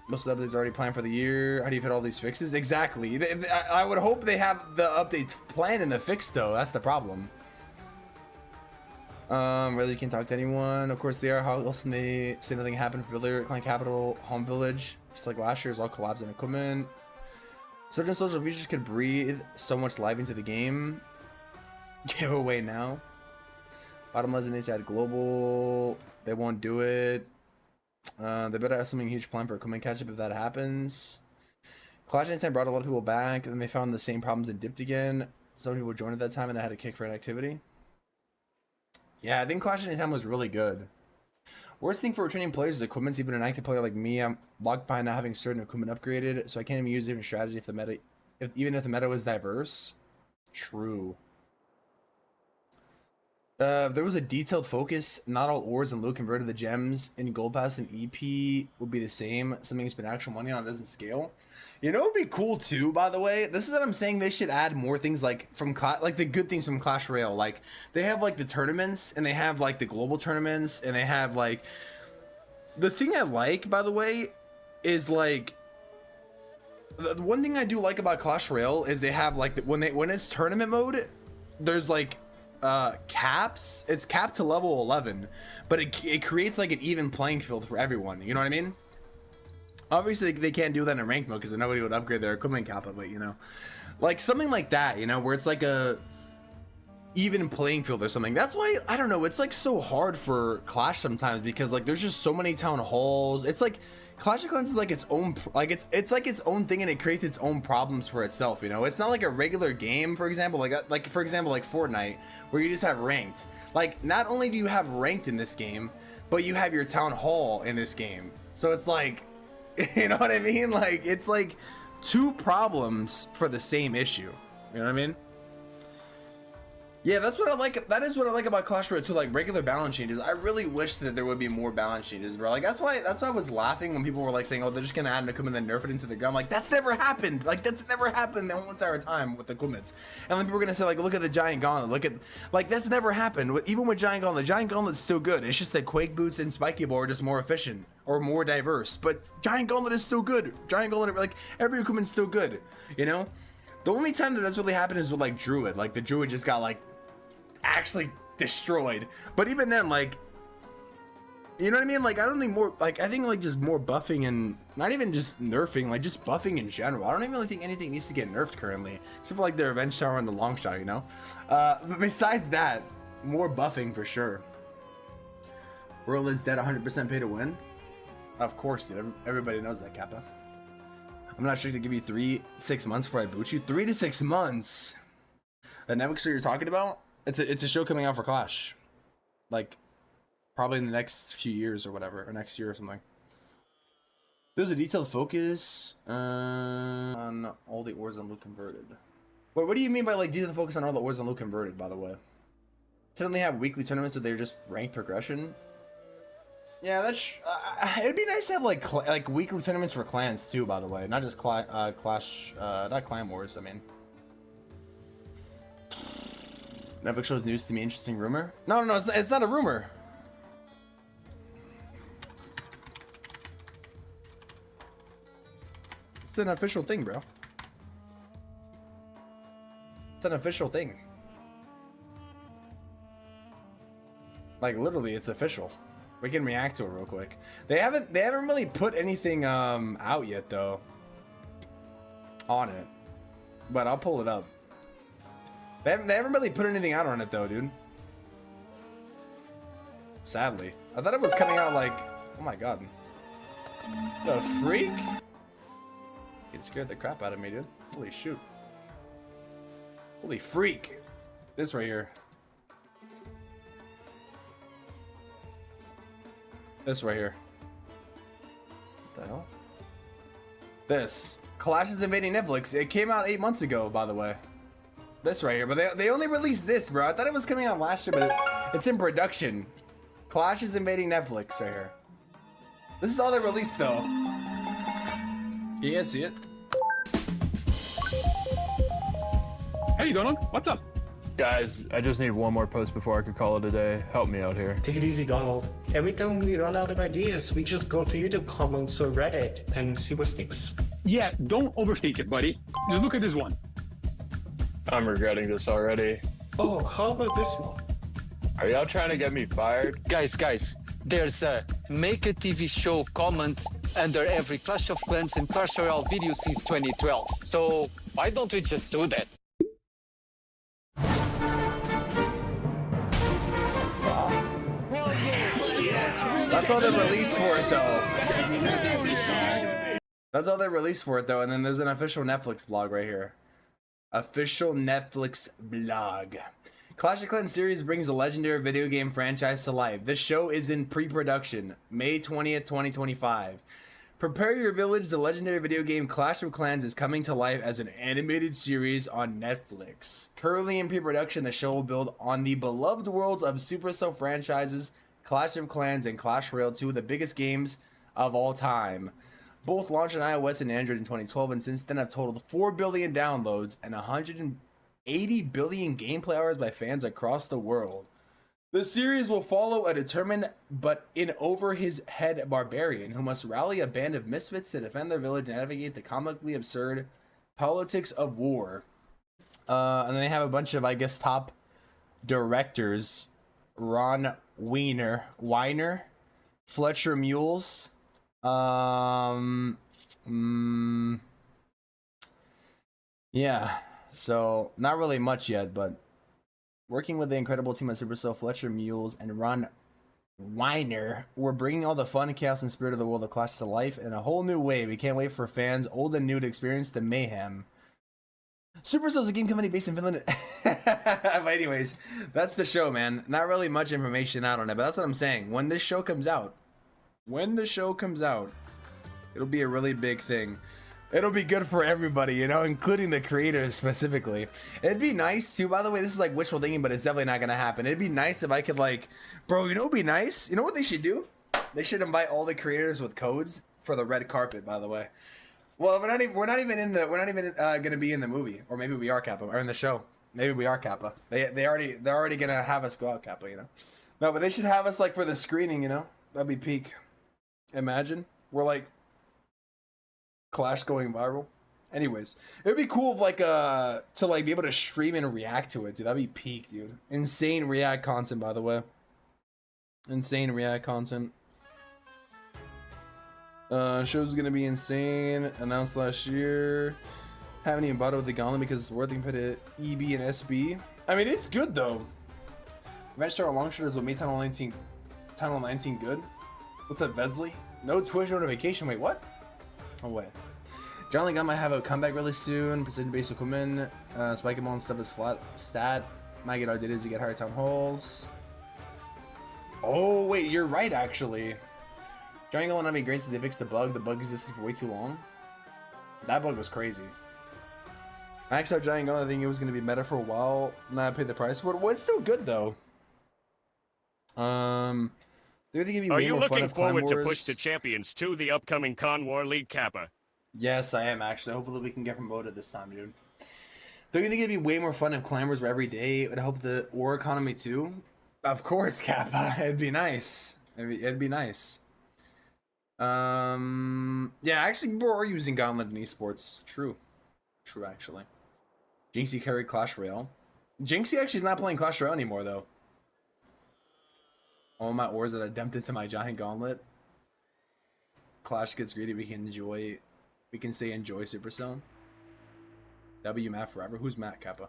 most of the updates already planned for the year. How do you fit all these fixes? Exactly. I would hope they have the updates planned in the fix, though. That's the problem. Really, you can't talk to anyone. Of course they are. How else can they say nothing happened for Village, Clan Capital, Home Village? Just like last year's all collabs and equipment. Certain social features could breathe so much life into the game. Giveaway now. Bottom line, they said global. They won't do it. They better have something huge planned for equipment catch up if that happens. Clash of Clans brought a lot of people back, and then they found the same problems and dipped again. Some people joined at that time, and I had to kick for inactivity. Yeah, I think Clash of Clans was really good. Worst thing for returning players is equipment's. Even an active player like me, I'm locked behind not having certain equipment upgraded, so I can't even use different strategy if the meta, even if the meta was diverse. True. If there was a detailed focus, not all ores and loot converted the gems in Gold Pass and EP would be the same. Something you spend actual money on doesn't scale. You know, it would be cool too, by the way. This is what I'm saying. They should add more things like from like the good things from Clash Royale. Like, they have like the tournaments, and they have like the global tournaments, and they have like the thing I like, by the way, is like the one thing I do like about Clash Royale is they have like when it's tournament mode, there's like caps. It's capped to level 11, but it creates like an even playing field for everyone, you know what I mean? Obviously they can't do that in ranked mode because then nobody would upgrade their equipment kappa, but you know, like something like that, you know, where it's like a even playing field or something. That's why, I don't know, it's like so hard for Clash sometimes, because like there's just so many town halls. It's like Clash of Clans is like its own, like it's like its own thing, and it creates its own problems for itself, you know. It's not like a regular game, for example, like for example like Fortnite, where you just have ranked. Like, not only do you have ranked in this game, but you have your town hall in this game. So it's like, you know what I mean? Like, it's like two problems for the same issue, you know what I mean? Yeah, that's what I like. That is what I like about Clash Royale too. Like, regular balance changes. I really wish that there would be more balance changes, bro. Like, that's why I was laughing when people were like saying, "Oh, they're just gonna add an equipment and nerf it into the gun." Like, that's never happened. Like, that's never happened the whole entire time with equipments. And then people were gonna say like, "Look at the Giant Gauntlet. Look at," like, that's never happened. Even with Giant Gauntlet, Giant Gauntlet's still good. It's just that Quake Boots and Spiky Ball are just more efficient or more diverse. But Giant Gauntlet is still good. Giant Gauntlet, like, every equipment's still good. You know, the only time that that's really happened is with like Druid. Like, the Druid just got like actually destroyed. But even then, like, you know what I mean? Like, I don't think more, like, I think like just more buffing, and not even just nerfing, like just buffing in general. I don't even really think anything needs to get nerfed currently, except for like their Revenge Tower and the long shot, you know. But besides that, more buffing for sure. World is dead, 100% pay to win. Of course, dude. Everybody knows that, Kappa. I'm not sure to give you 3-6 months before I boot you. 3 to 6 months. The Netflix show you're talking about? It's a show coming out for Clash. Like, probably in the next few years or whatever, or next year or something. There's a detailed focus on all the ores and loot converted. Wait, what do you mean by like detailed focus on all the ores and loot converted, by the way? Shouldn't they have weekly tournaments so they're just ranked progression? Yeah, that's it'd be nice to have like weekly tournaments for clans too, by the way, not just Clash, not Clan Wars. I mean, Netflix shows news to me. Interesting rumor? No, it's not a rumor. It's an official thing, bro. It's an official thing. Like literally, it's official. We can react to it real quick. They haven't really put anything out yet though on it, but I'll pull it up. They haven't really put anything out on it though, dude. Sadly, I thought it was coming out like, oh my god, the freak! It scared the crap out of me, dude. Holy shoot! Holy freak! This right here. This right here. What the hell? This. Clash is invading Netflix. It came out 8 months ago, by the way. This right here. But they only released this, bro. I thought it was coming out last year, but it's in production. Clash is invading Netflix right here. This is all they released, though. You guys see it? Hey, Donald. What's up? Guys, I just need one more post before I could call it a day. Help me out here. Take it easy, Donald. Every time we run out of ideas, we just go to YouTube comments or Reddit and see what sticks. Yeah, don't overthink it, buddy. Just look at this one. I'm regretting this already. Oh, how about this one? Are y'all trying to get me fired? Guys, there's a Make a TV Show comment under every Clash of Clans and Clash Royale video since 2012. So why don't we just do that? That's all they released for it, though. That's all they released for it, though. And then there's an official Netflix blog right here. Official Netflix blog. Clash of Clans series brings a legendary video game franchise to life. This show is in pre-production, May 20th, 2025. Prepare your village. The legendary video game Clash of Clans is coming to life as an animated series on Netflix. Currently in pre-production, the show will build on the beloved worlds of Supercell franchises Clash of Clans and Clash Royale, two of the biggest games of all time. Both launched on iOS and Android in 2012, and since then have totaled 4 billion downloads and 180 billion gameplay hours by fans across the world. The series will follow a determined but in over his head barbarian who must rally a band of misfits to defend their village and navigate the comically absurd politics of war. And then they have a bunch of, I guess, top directors. Ron Weiner, Fletcher Mules, yeah, so not really much yet, but working with the incredible team at Supercell, Fletcher Mules and Ron Weiner, we're bringing all the fun, chaos, and spirit of the world of Clash to life in a whole new way. We can't wait for fans, old and new, to experience the mayhem. Supercell is a game company based in Finland. But anyways, that's the show, man. Not really much information out on it, but that's what I'm saying. When this show comes out, it'll be a really big thing. It'll be good for everybody, you know, including the creators specifically. It'd be nice too, by the way, this is like wishful thinking, but it's definitely not gonna happen. It'd be nice if I could, like, bro, you know what'd be nice? You know what they should do? They should invite all the creators with codes for the red carpet, by the way. Well, we're not even gonna be in the movie, or maybe we are, Kappa, or in the show. Maybe we are, Kappa. They're already gonna have us go out, Kappa, you know. No, but they should have us like for the screening, you know. That'd be peak. Imagine we're like Clash going viral. Anyways, it'd be cool if like to like be able to stream and react to it, dude. That'd be peak, dude. Insane React content, by the way. Insane React content. Show's gonna be insane. Announced last year. Haven't even bought it with the gauntlet because it's worth compared to EB and SB. I mean, it's good though. Event start on long shot is what Meteor Golem Tunnel 19 good. What's up, Vesley? No Twitch notification. Wait, what? Oh, wait. John Gun might have a comeback really soon. Precision base will come in. Spike him on stuff is flat. Stat. Might get our did is we get higher town halls. Oh, wait, you're right, actually. Giant Golem not made great since they fixed the bug. The bug existed for way too long. That bug was crazy. Max out Giant Golem, I think it was going to be meta for a while. Now I paid the price for it. Well, it's still good, though. They're going to be Are way you more fun looking if Clan forward to Wars. push to Champions 2, the upcoming Con War League Kappa? Yes, I am, actually. Hopefully we can get promoted this time, dude. Don't you think it'd be way more fun if Clan Wars were every day? It would help the war economy, too? Of course, Kappa. It'd be nice. It'd be nice. Yeah, actually, people are using Gauntlet in esports. True, actually. Jinxie carried Clash Royale. Jinxie actually is not playing Clash Royale anymore, though. All my ores that I dumped into my giant gauntlet. Clash gets greedy. We can say enjoy Supercell. W Matt forever. Who's Matt Kappa?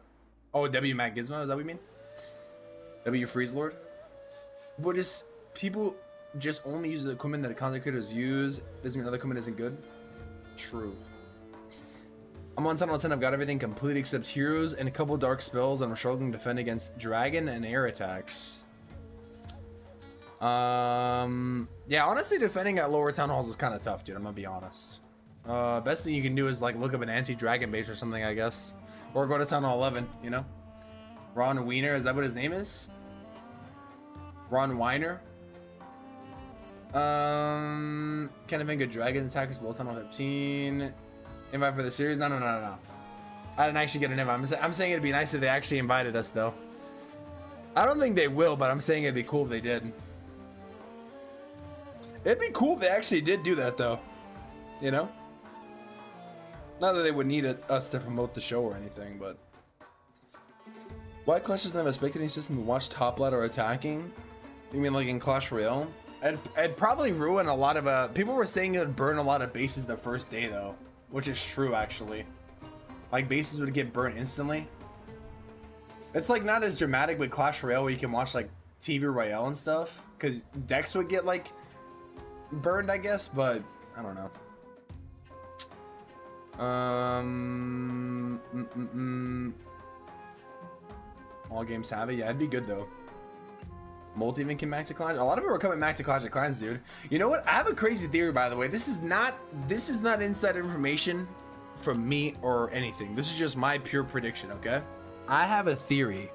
Oh, W Matt Gizmo. Is that what you mean? W Freeze Lord. But just people just only use the equipment that content creators use. Doesn't mean other equipment isn't good. True. I'm on Tunnel 10. I've got everything completely except heroes and a couple dark spells, and I'm struggling to defend against dragon and air attacks. Yeah, honestly, defending at lower town halls is kind of tough, dude. I'm gonna be honest. Best thing you can do is like look up an anti-dragon base or something, I guess, or go to town hall 11. You know, Ron Wiener, is that what his name is? Ron Weiner. Can't defend good dragon attackers. Below tunnel 15. Invite for the series? No. I didn't actually get an invite. I'm saying it'd be nice if they actually invited us, though. I don't think they will, but I'm saying it'd be cool if they did. It'd be cool if they actually did do that, though. You know? Not that they would need us to promote the show or anything, but... Why Clash doesn't have a spectating system to watch top ladder attacking? You mean like in Clash Royale? It'd probably ruin a lot of... people were saying it would burn a lot of bases the first day, though. Which is true, actually. Like, bases would get burnt instantly. It's like not as dramatic with Clash Royale where you can watch like TV Royale and stuff. Because decks would get like... burned, I guess, but I don't know. All games have it. Yeah, it'd be good though. Multi even came back to Clash. A lot of people are coming back to Clash of Clans, dude. You know what? I have a crazy theory, by the way. This is not inside information from me or anything. This is just my pure prediction. Okay, I have a theory.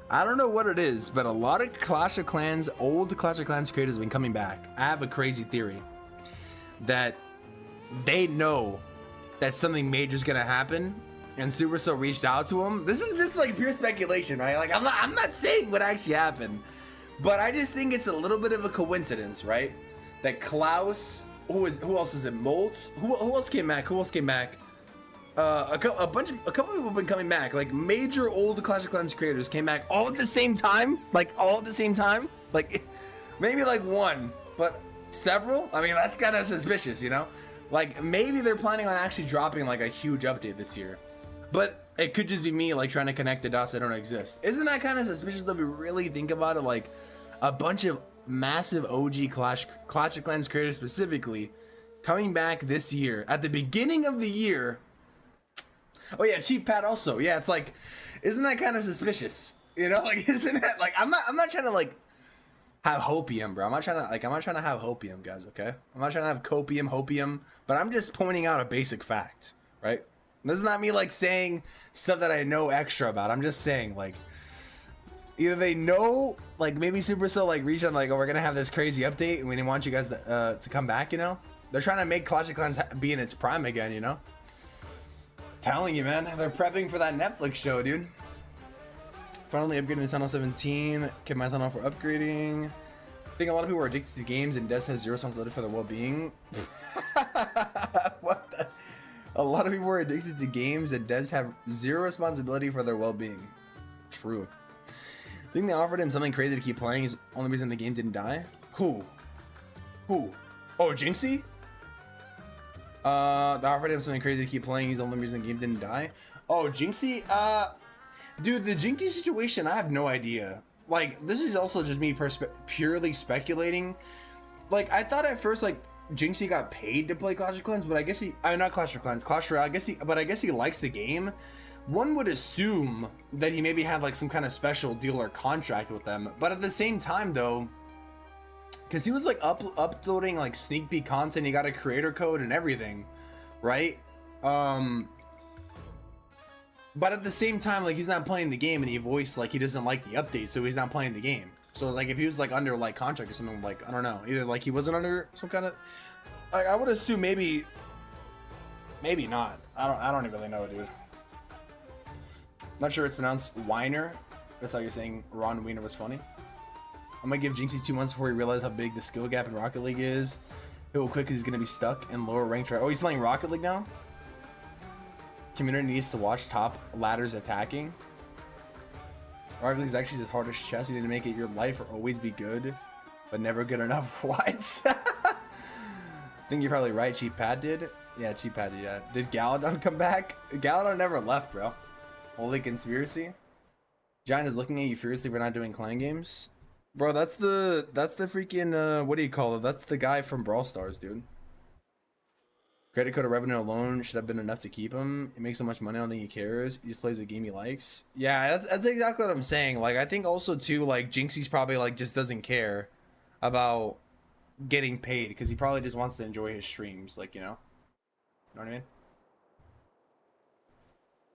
I don't know what it is, but a lot of Clash of Clans, old Clash of Clans creators have been coming back. I have a crazy theory that they know that something major is gonna happen, and Supercell reached out to them. This is just like pure speculation, right? Like I'm not saying what actually happened, but I just think it's a little bit of a coincidence, right? That Klaus, who else is it? Moltz, who else came back? A couple people have been coming back. Like major old Clash of Clans creators came back all at the same time. Like maybe like one, but several. I mean, that's kind of suspicious, you know? Like maybe they're planning on actually dropping like a huge update this year, but it could just be me like trying to connect the dots that don't exist. Isn't that kind of suspicious though? If we really think about it, like a bunch of massive OG Clash of Clans creators specifically coming back this year at the beginning of the year. Oh yeah, Chief Pat also. Yeah, it's like, isn't that kind of suspicious? You know, like isn't that like I'm not trying to like have hopium, bro. I'm not trying to have hopium, guys, okay? I'm not trying to have hopium, but I'm just pointing out a basic fact, right? This is not me like saying stuff that I know extra about. I'm just saying like either they know, like maybe Supercell like reach on like, oh, we're gonna have this crazy update and we didn't want you guys to come back, you know? They're trying to make Clash of Clans be in its prime again, you know? Telling you, man, they're prepping for that Netflix show, dude. Finally upgrading to Tunnel 17. Kept my tunnel for upgrading. I think a lot of people are addicted to games and devs has zero responsibility for their well-being. What the? A lot of people are addicted to games and devs have zero responsibility for their well-being. True. I think they offered him something crazy to keep playing is the only reason the game didn't die. Who? Oh, Jinxie? They offered him something crazy to keep playing. He's the only reason the game didn't die. Oh, Jinxie? Dude, the Jinxie situation, I have no idea. like, this is also just me purely speculating. Like, I thought at first, like, Jinxie got paid to play Clash of Clans, but I guess not Clash of Clans, Clash Royale. I guess he likes the game. One would assume that he maybe had like some kind of special deal or contract with them, but at the same time though, because he was like uploading like sneak peek content, he got a creator code and everything, right? But at the same time, like, he's not playing the game, and he voiced like he doesn't like the update, so he's not playing the game. So like if he was like under like contract or something, like I don't know, either like he wasn't under some kind of, like, I would assume maybe not. I don't even really know, dude. Not sure it's pronounced Weiner. That's how you're saying Ron Wiener was funny. I'm gonna give Jinxie 2 months before he realizes how big the skill gap in Rocket League is. He'll quit because he's gonna be stuck in lower ranked. Oh, he's playing Rocket League now? Community needs to watch top ladders attacking. Rocket League is actually his hardest chess. You need to make it your life or always be good, but never good enough. What? I think you're probably right. Cheap Pat did. Yeah, Cheap Pat did. Yeah. Did Galadon come back? Galadon never left, bro. Holy conspiracy. Giant is looking at you furiously for not doing clan games. Bro, that's the freaking what do you call it? That's the guy from Brawl Stars, dude. Credit code or revenue alone should have been enough to keep him. He makes so much money, I don't think he cares. He just plays the game he likes. Yeah, that's exactly what I'm saying. Like, I think also too, like, Jinxie's probably like just doesn't care about getting paid because he probably just wants to enjoy his streams, like, you know what I mean?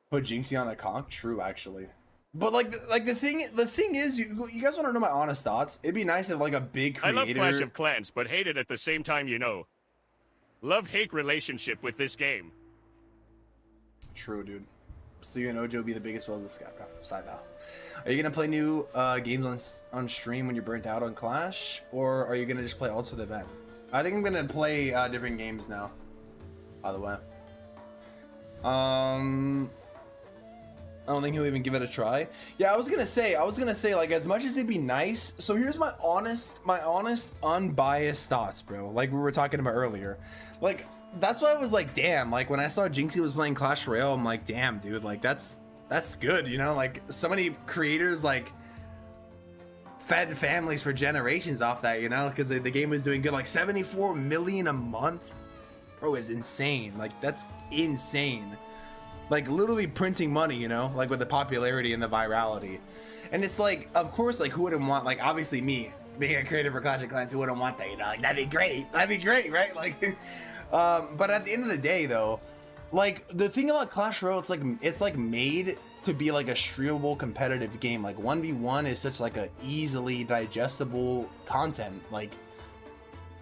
Put Jinxie on a conch? True, actually. But like the thing is, you guys want to know my honest thoughts? It'd be nice if like a big creator. I love Clash of Clans, but hate it at the same time, you know. Love-hate relationship with this game. True, dude. So you and Ojo be the biggest wells of side bow. Are you gonna play new games on stream when you're burnt out on Clash, or are you gonna just play ults for the event? I think I'm gonna play different games now. By the way, I don't think he'll even give it a try. Yeah, I was gonna say like, as much as it'd be nice. So here's my honest, unbiased thoughts, bro. Like we were talking about earlier. Like, that's why I was like, damn. Like when I saw Jinxie was playing Clash Royale, I'm like, damn, dude. Like that's good, you know. Like so many creators like fed families for generations off that, you know, because the game was doing good. Like 74 million a month, bro, is insane. Like that's insane. Like literally printing money, you know, like with the popularity and the virality. And it's like, of course, like who wouldn't want, like obviously me being a creator for Clash of Clans, who wouldn't want that, you know, like that'd be great, right? Like, but at the end of the day though, like the thing about Clash Royale, it's like made to be like a streamable competitive game. Like 1v1 is such like a easily digestible content. Like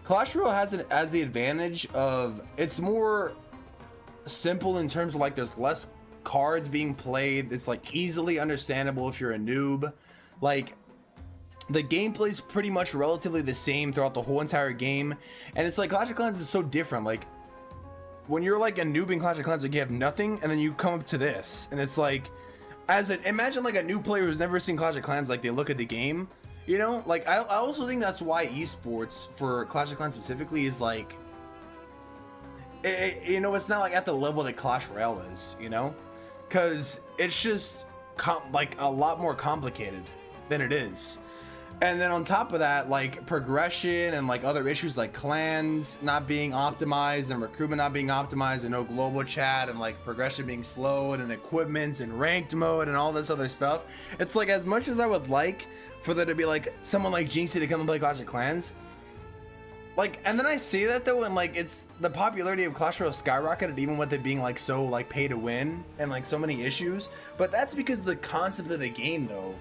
Clash Royale has the advantage of it's more simple in terms of like there's less cards being played. It's like easily understandable if you're a noob. Like the gameplay's pretty much relatively the same throughout the whole entire game, and it's like Clash of Clans is so different. Like when you're like a noob in Clash of Clans, like you have nothing and then you come up to this, and it's like, imagine like a new player who's never seen Clash of Clans, like they look at the game, you know. Like I also think that's why esports for Clash of Clans specifically is like, you know, it's not like at the level that Clash Royale is, you know, because it's just like a lot more complicated than it is. And then on top of that, like progression and like other issues like clans not being optimized and recruitment not being optimized and no global chat and like progression being slowed and equipments and ranked mode and all this other stuff. It's like, as much as I would like for there to be like someone like Jinxie to come and play Clash of Clans, like, and then I say that though, and like it's the popularity of Clash Royale skyrocketed even with it being like so like pay to win and like so many issues. But that's because the concept of the game though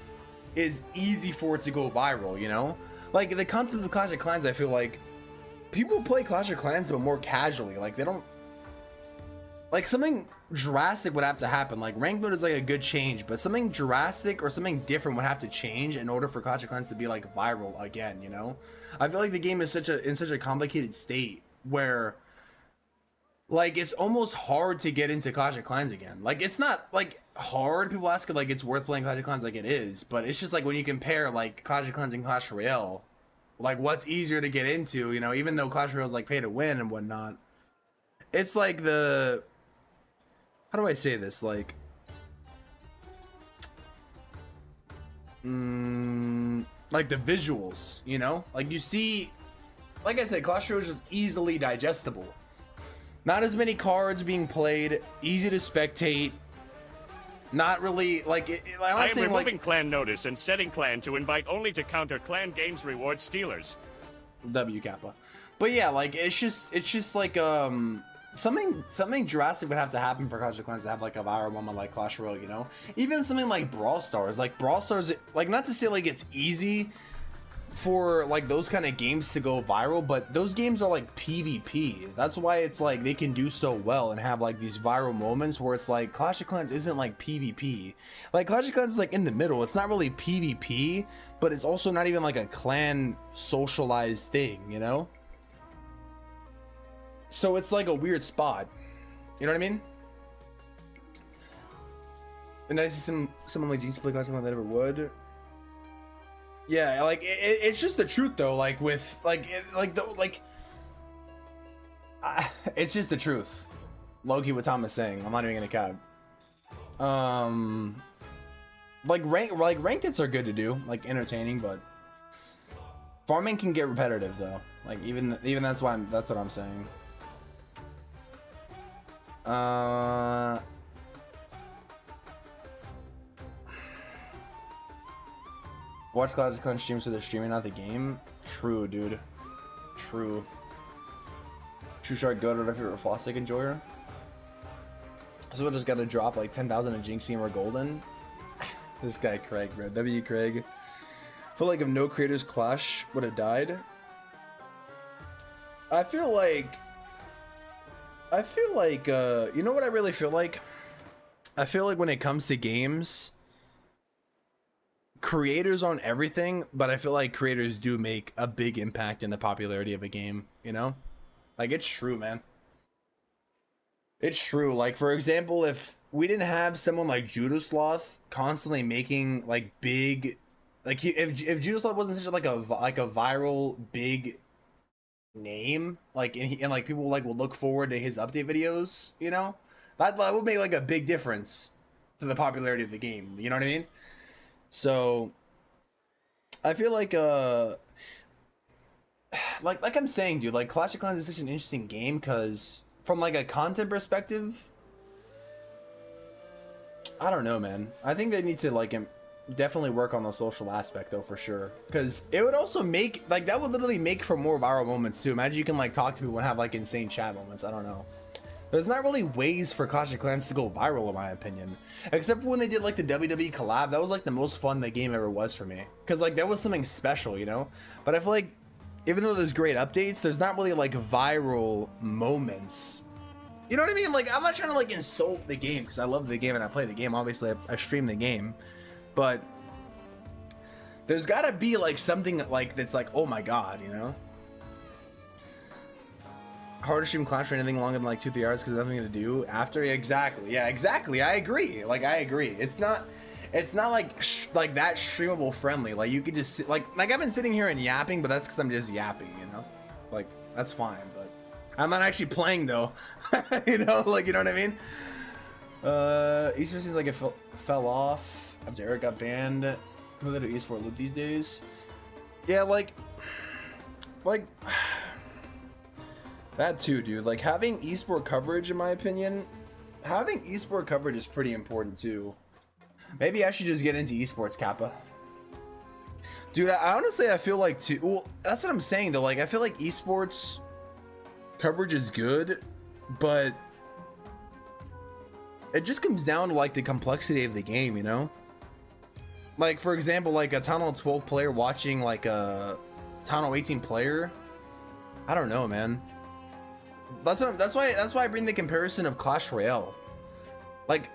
is easy for it to go viral, you know? Like the concept of Clash of Clans, I feel like people play Clash of Clans but more casually. Like they don't, like something drastic would have to happen. Like ranked mode is like a good change, but something drastic or something different would have to change in order for Clash of Clans to be like viral again, you know? I feel like the game is in such a complicated state where like it's almost hard to get into Clash of Clans again. Like it's not like hard. People ask if like it's worth playing Clash of Clans, like it is, but it's just like when you compare like Clash of Clans and Clash Royale, like what's easier to get into, you know, even though Clash Royale is like pay to win and whatnot. It's like the, how do I say this? Like like the visuals, you know, like you see, like I said, Clash Royale is just easily digestible. Not as many cards being played, easy to spectate. Not really like I'm I not am saying removing like clan notice and setting clan to invite only to counter clan games reward stealers. W Kappa. But yeah, like it's just like something drastic would have to happen for Clash of Clans to have like a viral moment like Clash Royale, you know? Even something like Brawl Stars. Like Brawl Stars, like not to say like it's easy for like those kind of games to go viral, but those games are like PvP. That's why it's like they can do so well and have like these viral moments where it's like Clash of Clans isn't like PvP. Like Clash of Clans is like in the middle. It's not really PvP, but it's also not even like a clan socialized thing, you know? So it's like a weird spot. You know what I mean? And I see someone like Jinx play Clash of Clans that never would. Yeah, like it's just the truth though. Like with it's just the truth. Loki, what Tom is saying. I'm not even gonna cap. Ranked hits are good to do, like entertaining, but farming can get repetitive though. Like even that's what I'm saying. Watch Clash of Clans streams so they're streaming out the game. True, dude. True. True Shark Goat, if you're a Fossick enjoyer. So we just gotta drop like 10,000 in Jinxie and we're golden. This guy Craig, bro. W Craig. I feel like if no creators Clash would have died. I feel like you know what I really feel like? I feel like when it comes to games, creators on everything, but I feel like creators do make a big impact in the popularity of a game, you know? Like it's true, man. It's true. Like for example, if we didn't have someone like Judasloth constantly making like big, like if Judasloth wasn't such like a viral big name, like and like people like would look forward to his update videos, you know, that would make like a big difference to the popularity of the game. You know what I mean? So I feel like like I'm saying, dude, like Clash of Clans is such an interesting game because from like a content perspective, I don't know, man. I think they need to like definitely work on the social aspect though, for sure, because it would also make like that would literally make for more viral moments too. Imagine you can like talk to people and have like insane chat moments. I don't know. There's not really ways for Clash of Clans to go viral in my opinion, except for when they did like the WWE collab. That was like the most fun the game ever was for me, because like that was something special, you know. But I feel like even though there's great updates, there's not really like viral moments. You know what I mean? Like I'm not trying to like insult the game, because I love the game and I play the game. Obviously I stream the game, but there's gotta be like something like that's like, oh my god, you know. Hard to stream Clash for anything longer than like 2-3 hours because there's nothing to do after. Exactly. Yeah, exactly. I agree. Like I agree. It's not like like that streamable friendly. Like you could just sit, like I've been sitting here and yapping, but that's because I'm just yapping, you know. Like that's fine, but I'm not actually playing though. You know, like you know what I mean. Esports seems like it fell off after Eric got banned. Who they do esport loop these days? Yeah, like. That too, dude. Like having esport coverage, in my opinion, having esport coverage is pretty important too. Maybe I should just get into esports, Kappa. Dude, I honestly, I feel like too. Well, that's what I'm saying though. Like I feel like esports coverage is good, but it just comes down to like the complexity of the game, you know? Like for example, like a Town Hall 12 player watching like a Town Hall 18 player. I don't know, man. That's why I bring the comparison of Clash Royale. Like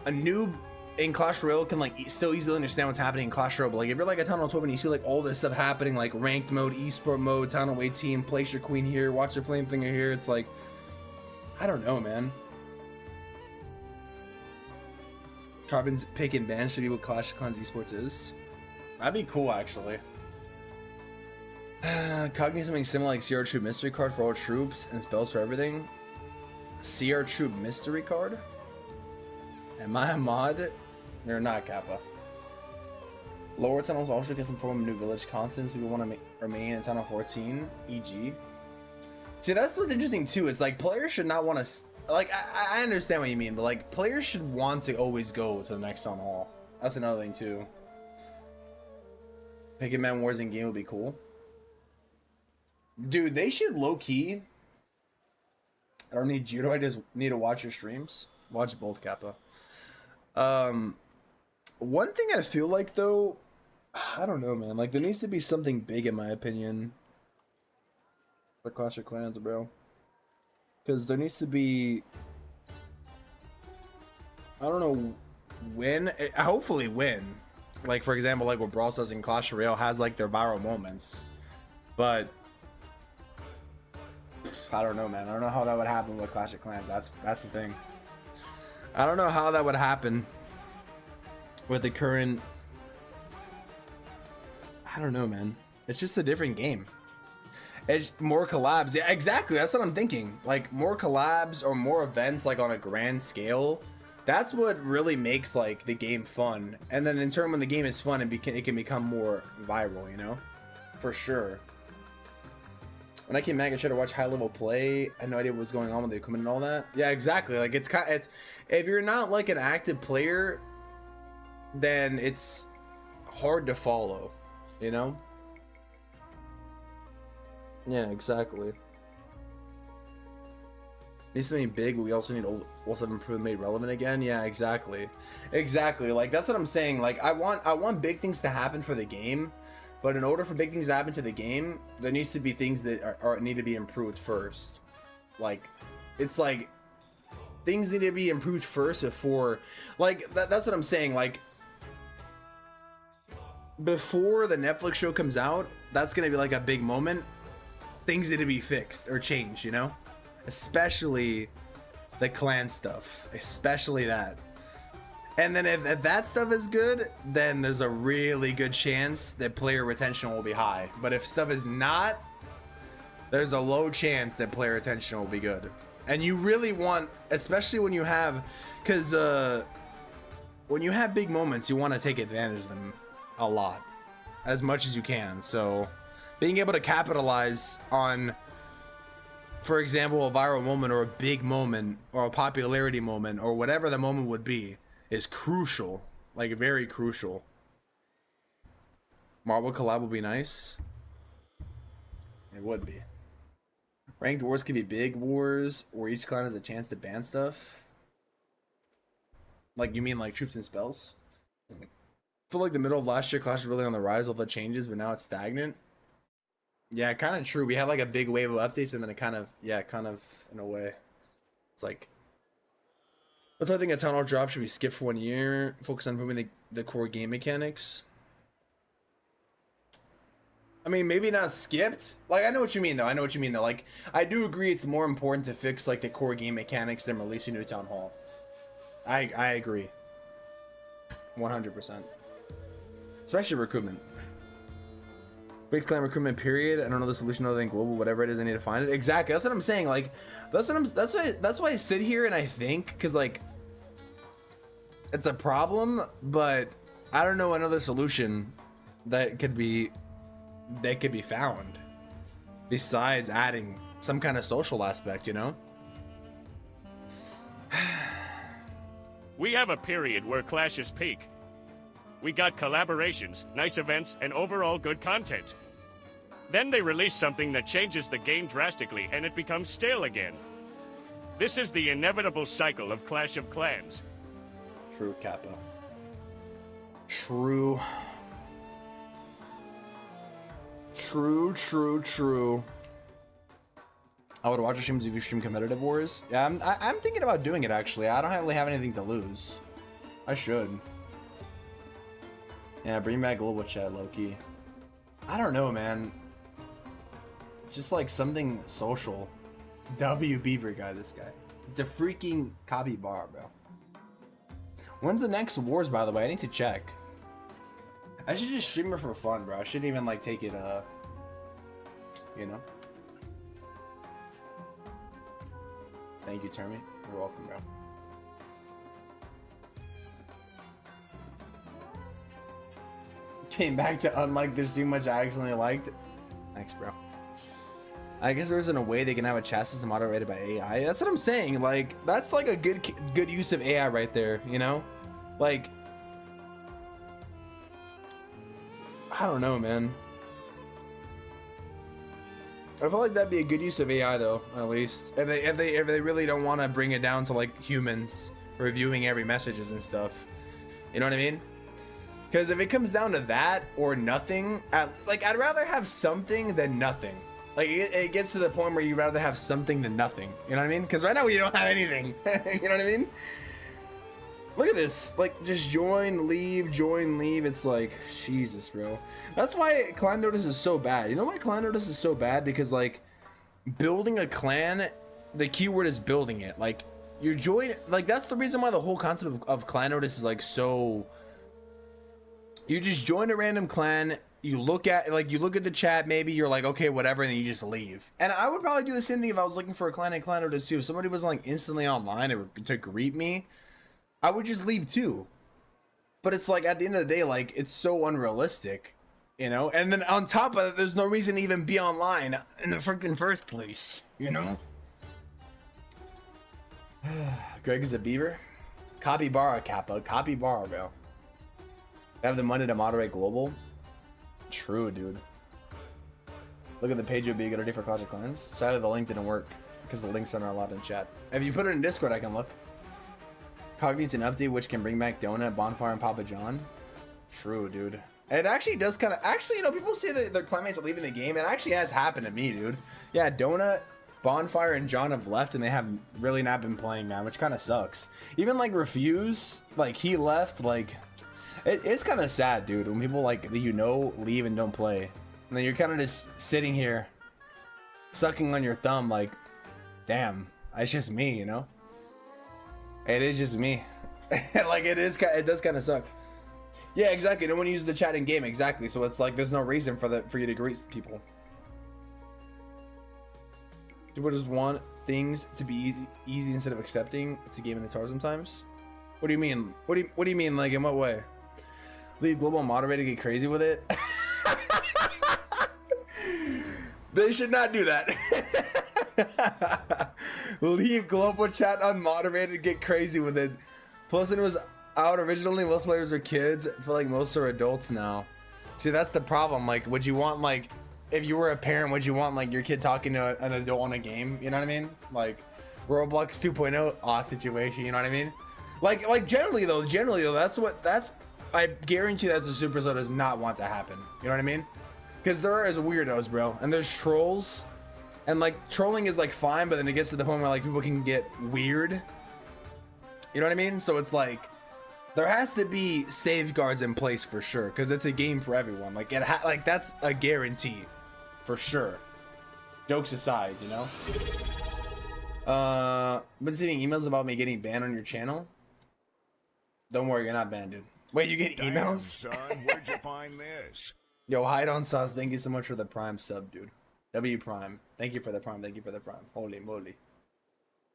a noob in Clash Royale can like still easily understand what's happening in Clash Royale, but like if you're like a Town Hall 12 and you see like all this stuff happening, like ranked mode, esport mode, Town Hall 18, place your queen here, watch your flame finger here, it's like, I don't know, man. Carbon's pick and ban should be what Clash of Clans esports is. That'd be cool, actually. Cognitive something similar like CR Troop Mystery Card for all troops and spells for everything. CR Troop Mystery Card? Am I a mod? You're not, Kappa. Lower tunnels also get some form of new village contents. People want to remain in tunnel 14, e.g. See, that's what's interesting too. It's like players should not want to, like, I understand what you mean, but like players should want to always go to the next town hall. That's another thing too. Picket Man Wars in game would be cool. Dude, they should low key. I don't need you to, I just need to watch your streams. Watch both, Kappa. One thing I feel like though, I don't know, man. Like there needs to be something big in my opinion. For Clash of Clans, bro. Because there needs to be, I don't know when, hopefully when. Like for example, like what Brawl Stars and Clash Royale has like their viral moments. But I don't know, man. I don't know how that would happen with Clash of Clans. That's the thing. I don't know how that would happen with the current. I don't know, man. It's just a different game. It's more collabs. Yeah, exactly. That's what I'm thinking. Like more collabs or more events, like on a grand scale. That's what really makes like the game fun. And then in turn, when the game is fun, it can become more viral. You know, for sure. When I came back, I tried to watch high level play. I had no idea what was going on with the equipment and all that. Yeah, exactly. Like it's if you're not like an active player, then it's hard to follow. You know. Yeah, exactly. Need something big, but we also need also improvement made relevant again. Yeah, exactly. Exactly. Like that's what I'm saying. Like I want big things to happen for the game, but in order for big things to happen to the game, there needs to be things that need to be improved first. Like it's like things need to be improved first before like that's what I'm saying. Like before the Netflix show comes out, that's gonna be like a big moment. Things need to be fixed or changed, you know? Especially the clan stuff. Especially that. And then if that stuff is good, then there's a really good chance that player retention will be high. But if stuff is not, there's a low chance that player retention will be good. And you really want, especially when you have, because when you have big moments, you want to take advantage of them a lot. As much as you can. So being able to capitalize on, for example, a viral moment or a big moment or a popularity moment or whatever the moment would be is crucial. Like very crucial. Marvel collab would be nice. It would be. Ranked wars could be big wars where each clan has a chance to ban stuff. Like you mean like troops and spells? I feel like the middle of last year Clash was really on the rise, all the changes, but now it's stagnant. Yeah, kind of true. We had like a big wave of updates and then it kind of, yeah, kind of in a way. It's like, I think a town hall drop should be skipped for 1 year. Focus on improving the core game mechanics. I mean, maybe not skipped. Like, I know what you mean though. I know what you mean though. Like, I do agree it's more important to fix like the core game mechanics than releasing a new town hall. I agree. 100%. Especially recruitment. Big clan recruitment period. I don't know the solution other than global, whatever it is, I need to find it. Exactly. That's what I'm saying. Like, that's why I sit here and I think, because like it's a problem, but I don't know another solution that could be found besides adding some kind of social aspect, you know? We have a period where clashes peak. We got collaborations, nice events, and overall good content. Then they release something that changes the game drastically, and it becomes stale again. This is the inevitable cycle of Clash of Clans. True, Kappa. True. True. I would watch your streams if you stream competitive wars. Yeah, I'm thinking about doing it actually. I don't really have anything to lose. I should. Yeah, bring back global chat, Loki. I don't know, man. Just like something social. W Beaver guy, this guy. He's a freaking capybara, bro. When's the next wars, by the way? I need to check. I should just stream it for fun, bro. I shouldn't even like take it, you know. Thank you, Termy. You're welcome, bro. Came back to unlike the stream much I actually liked. Thanks, bro. I guess there isn't a way they can have a chat system moderated by AI. That's what I'm saying. Like, that's like a good use of AI right there, you know? Like, I don't know, man. I feel like that'd be a good use of AI though, at least. If they really don't want to bring it down to like humans reviewing every messages and stuff. You know what I mean? Because if it comes down to that or nothing, like I'd rather have something than nothing. Like it gets to the point where you'd rather have something than nothing. You know what I mean? Because right now we don't have anything. You know what I mean? Look at this. Like just join, leave. It's like Jesus, bro. That's why clan notice is so bad. You know why clan notice is so bad? Because like building a clan, the keyword is building it. Like you're joining. Like that's the reason why the whole concept of clan notice is like so. You just join a random clan. You look at the chat, maybe you're like, okay, whatever, and then you just leave. And I would probably do the same thing if I was looking for a clan and clan notice too. If somebody was like instantly online to greet me, I would just leave too. But it's like at the end of the day, like it's so unrealistic, you know? And then on top of it, there's no reason to even be online in the freaking first place, you know? Greg is a beaver. Capybara, Kappa. Capybara, bro. I have the money to moderate global. True, dude. Look at the page would be a good idea for Clash of Clans. Sadly, the link didn't work because the links aren't allowed in chat. If you put it in Discord, I can look. Cog needs an update which can bring back Donut, Bonfire, and Papa John. True, dude. It actually does kind of... Actually, you know, people say that their clanmates are leaving the game. It actually has happened to me, dude. Yeah, Donut, Bonfire, and John have left, and they have really not been playing, man, which kind of sucks. Even, like, Refuse, like, he left, like... It's kind of sad, dude, when people, like, you know, leave and don't play. And then you're kind of just sitting here, sucking on your thumb, like, damn, it's just me, you know? It is just me. Like, it does kind of suck. Yeah, exactly. No one uses the chat in game, exactly. So it's like, there's no reason for you to greet people. People just want things to be easy instead of accepting. It's a game in the tar sometimes. What do you mean? What do you mean? Like, in what way? Leave global moderator get crazy with it. They should not do that. Leave global chat unmoderated, get crazy with it. Plus, when it was out originally, most players were kids. I feel like most are adults now. See, that's the problem. Like, would you want, like, if you were a parent, would you want, like, your kid talking to an adult on a game? You know what I mean? Like, Roblox 2.0, aw situation, you know what I mean? Like generally though, that's I guarantee that the Supercell does not want to happen. You know what I mean? Because there is weirdos, bro, and there's trolls, and like trolling is like fine, but then it gets to the point where like people can get weird. You know what I mean? So it's like there has to be safeguards in place for sure, because it's a game for everyone. Like like that's a guarantee, for sure. Jokes aside, you know. Been receiving emails about me getting banned on your channel. Don't worry, you're not banned, dude. Wait, you get emails? Damn, son, where'd you find this? Yo, hide on sauce. Thank you so much for the Prime sub, dude. W Prime. Thank you for the Prime. Thank you for the Prime. Holy moly.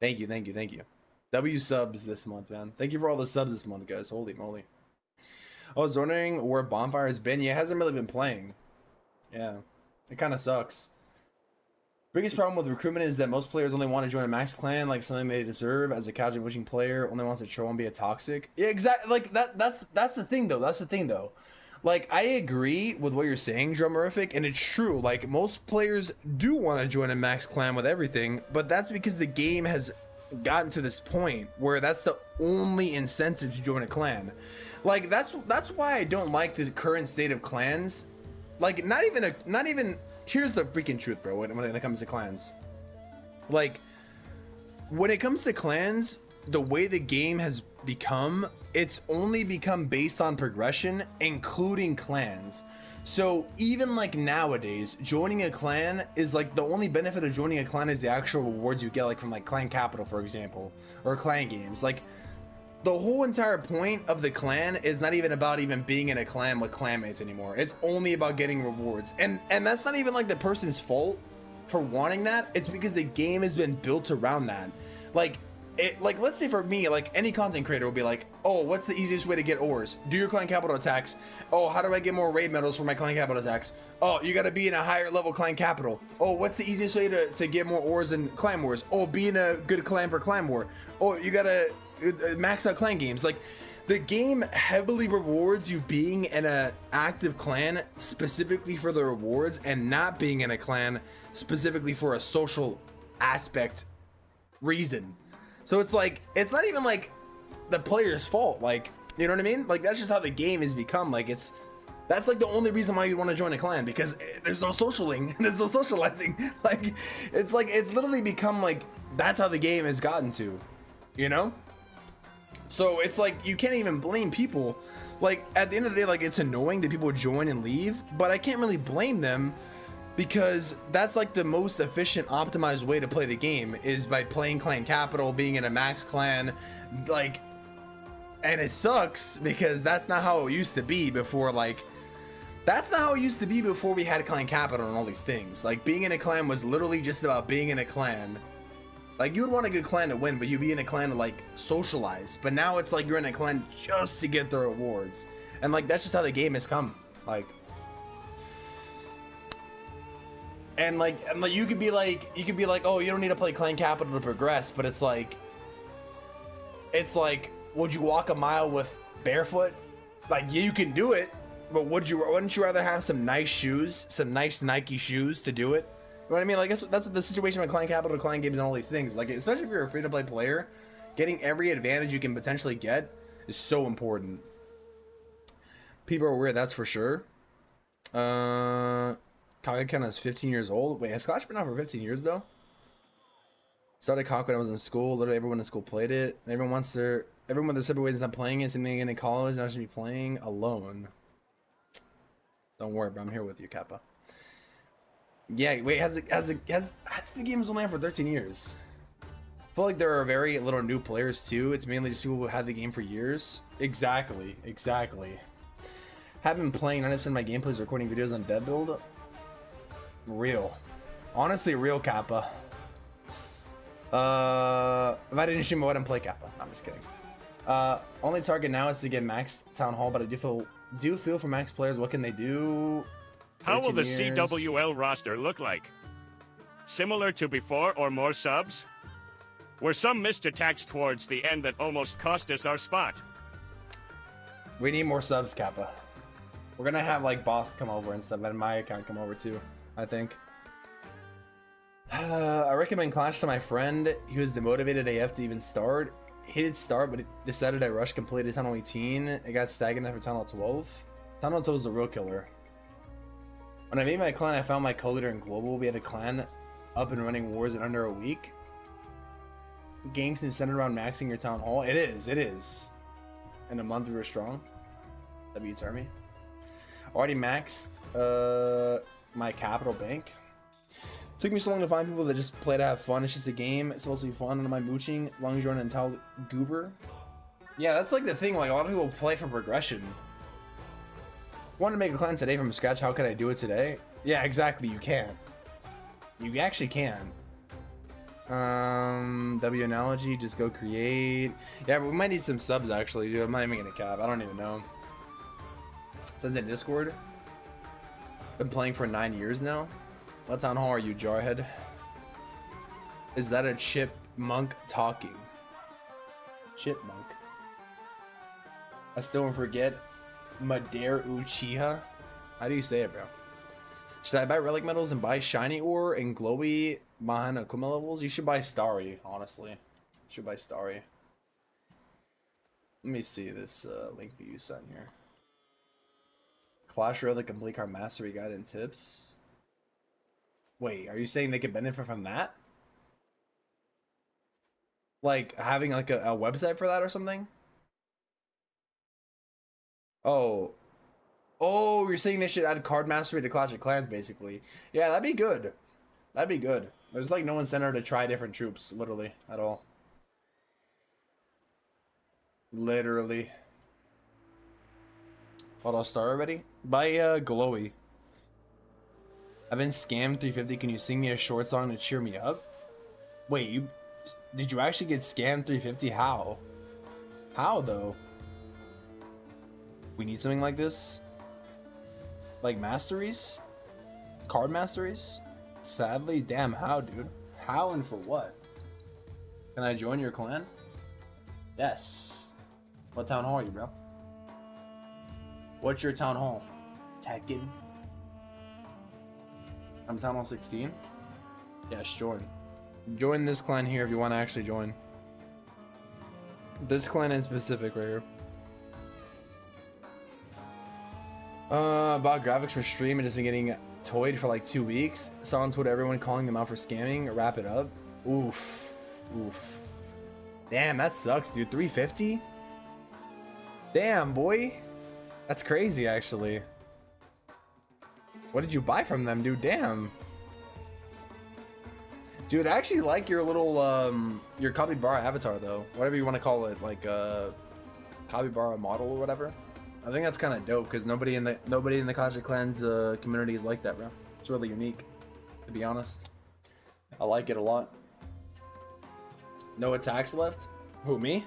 Thank you, thank you, thank you. W subs this month, man. Thank you for all the subs this month, guys. Holy moly. I was wondering where Bonfire has been. Yeah, it hasn't really been playing. Yeah, it kind of sucks. Biggest problem with recruitment is that most players only want to join a max clan, like something they deserve. As a casual wishing player, only wants to troll and be a toxic. Yeah, exactly. Like that's the thing though. That's the thing though. Like I agree with what you're saying, Drummerific, and it's true. Like most players do want to join a max clan with everything, but that's because the game has gotten to this point where that's the only incentive to join a clan. Like that's why I don't like this current state of clans. Like not even. Here's the freaking truth, bro, when it comes to clans. Like, when it comes to clans, the way the game has become, it's only become based on progression, including clans. So even like nowadays, joining a clan is like the only benefit of joining a clan is the actual rewards you get, like from like Clan Capital, for example, or clan games. Like, the whole entire point of the clan is not even about even being in a clan with clanmates anymore. It's only about getting rewards. And that's not even like the person's fault for wanting that. It's because the game has been built around that. Like, it, like, let's say for me, like, any content creator will be like, oh, what's the easiest way to get ores? Do your clan capital attacks. Oh, how do I get more raid medals for my clan capital attacks? Oh, you gotta be in a higher level clan capital. Oh, what's the easiest way to get more ores in clan wars? Oh, be in a good clan for clan war. Oh, you gotta max out clan games. Like, the game heavily rewards you being in an active clan specifically for the rewards, and not being in a clan specifically for a social aspect reason. So it's like, it's not even like the player's fault. Like, you know what I mean? Like, that's just how the game has become. Like, that's like the only reason why you want to join a clan, because there's no socialing, there's no socializing. Like, it's literally become like, that's how the game has gotten to, you know? So it's like, you can't even blame people. Like, at the end of the day, like, it's annoying that people join and leave, but I can't really blame them, because that's like the most efficient, optimized way to play the game, is by playing clan capital, being in a max clan, like, and it sucks because that's not how it used to be before. Like, that's not how it used to be before we had clan capital and all these things. Like, being in a clan was literally just about being in a clan. Like, you would want a good clan to win, but you'd be in a clan to, like, socialize. But now it's like you're in a clan just to get the rewards. And, like, that's just how the game has come. Like, and like you could be like, oh, you don't need to play clan capital to progress. But it's like, would you walk a mile with barefoot? Like, yeah, you can do it, but wouldn't you rather have some nice shoes, some nice Nike shoes to do it? You know what I mean? Like, that's what the situation with clan capital, clan games, and all these things. Like, especially if you're a free-to-play player, getting every advantage you can potentially get is so important. People are weird, that's for sure. Kaga is 15 years old. Wait, has Clash been out for 15 years though? Started Kaga when I was in school. Literally everyone in school played it. Everyone with the separate ways is not playing it. Same thing in college. I should be playing alone. Don't worry, but I'm here with you, Kappa. Yeah, wait, I think the game was only out for 13 years. I feel like there are very little new players too. It's mainly just people who had the game for years. Exactly. Have been playing 90% of my gameplays, recording videos on dead build. Real. Honestly, real, Kappa. If I didn't stream, I wouldn't play Kappa. No, I'm just kidding. Only target now is to get max town hall, but I do feel for max players. What can they do? How will the years. CWL roster look like? Similar to before or more subs? Were some missed attacks towards the end that almost cost us our spot? We need more subs, Kappa. We're gonna have like boss come over and stuff, and my account come over too, I think. I recommend Clash to my friend. He was demotivated AF to even start. He did start, but he decided I rushed completed Tunnel 18. It got stagnant after Tunnel 12. Tunnel 12 was the real killer. When I made my clan, I found my co-leader in Global. We had a clan up and running wars in under a week. Game seems centered around maxing your town hall. It is. In a month we were strong. W Termy. Already maxed my capital bank. Took me so long to find people that just play to have fun. It's just a game. It's supposed to be fun. Am I mooching? As long as you're an intel goober. Yeah, that's like the thing. Like, a lot of people play for progression. Want to make a clan today from scratch? How could I do it today? Yeah, exactly. You can. You actually can. W analogy. Just go create. Yeah, but we might need some subs actually, dude. I'm not even gonna cap. I don't even know. Sends in Discord. Been playing for 9 years now. What town hall are you, Jarhead? Is that a chipmunk talking? Chipmunk. I still won't forget. Mader Uchiha. How do you say it, bro? Should I buy relic medals and buy shiny ore and glowy Mahana Akuma levels? You should buy Starry, honestly. You should buy Starry. Let me see this link that you sent here. Clash Royale, the complete card mastery guide and tips. Wait, are you saying they could benefit from that? Like having like a website for that or something? Oh, you're saying they should add card mastery to Clash of Clans, basically. Yeah, that'd be good. That'd be good. There's like no incentive to try different troops, literally, at all. Literally. Hold on, start already? Buy Glowy. I've been scammed 350. Can you sing me a short song to cheer me up? Wait, you Did you actually get scammed 350? How? How though? We need something like this? Like masteries? Card masteries? Sadly, damn, how, dude? How and for what? Can I join your clan? Yes. What town hall are you, bro? What's your town hall? Tekken? I'm town hall 16? Yes, join. Join this clan here if you want to actually join. This clan in specific right here. About graphics for stream and just been getting toyed for like 2 weeks. Saw on Twitter everyone calling them out for scamming. Wrap it up. Oof. Oof. Damn, that sucks, dude. 350? Damn, boy. That's crazy, actually. What did you buy from them, dude? Damn. Dude, I actually like your little, your capybara avatar, though. Whatever you want to call it, like, capybara model or whatever. I think that's kind of dope, because nobody in the Clash of Clans community is like that, bro. It's really unique, to be honest. I like it a lot. No attacks left? Who, me?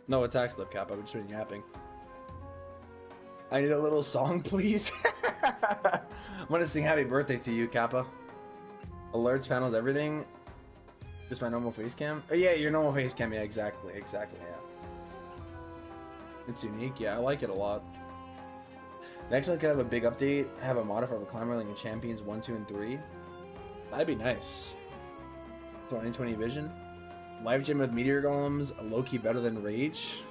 No attacks left, Cap. I've just been yapping. I need a little song, please. I'm gonna sing happy birthday to you, Kappa. Alerts, panels, everything. Just my normal face cam? Oh, yeah, your normal face cam. Yeah, exactly. Exactly, yeah. It's unique. Yeah, I like it a lot. Next one could have a big update. Have a modifier for climber like in Champions 1, 2, and 3. That'd be nice. 2020 vision. Life gem with Meteor Golems. Low-key better than Rage.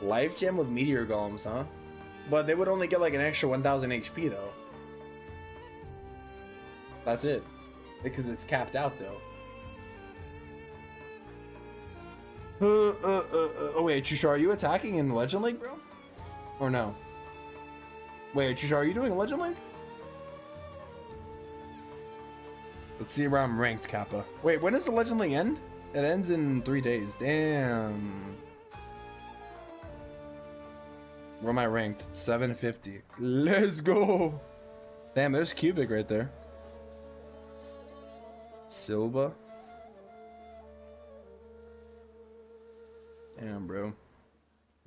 Life gem with Meteor Golems, huh? But they would only get like an extra 1000 HP though. That's it. Because it's capped out though. Oh wait, Chushar, are you attacking in Legend League, bro? Or no? Wait, Chushar, are you doing Legend League? Let's see where I'm ranked, Kappa. Wait, when does the Legend League end? It ends in 3 days. Damn. Where am I ranked? 750. Let's go. Damn, there's Cubic right there. Silva. Damn, bro.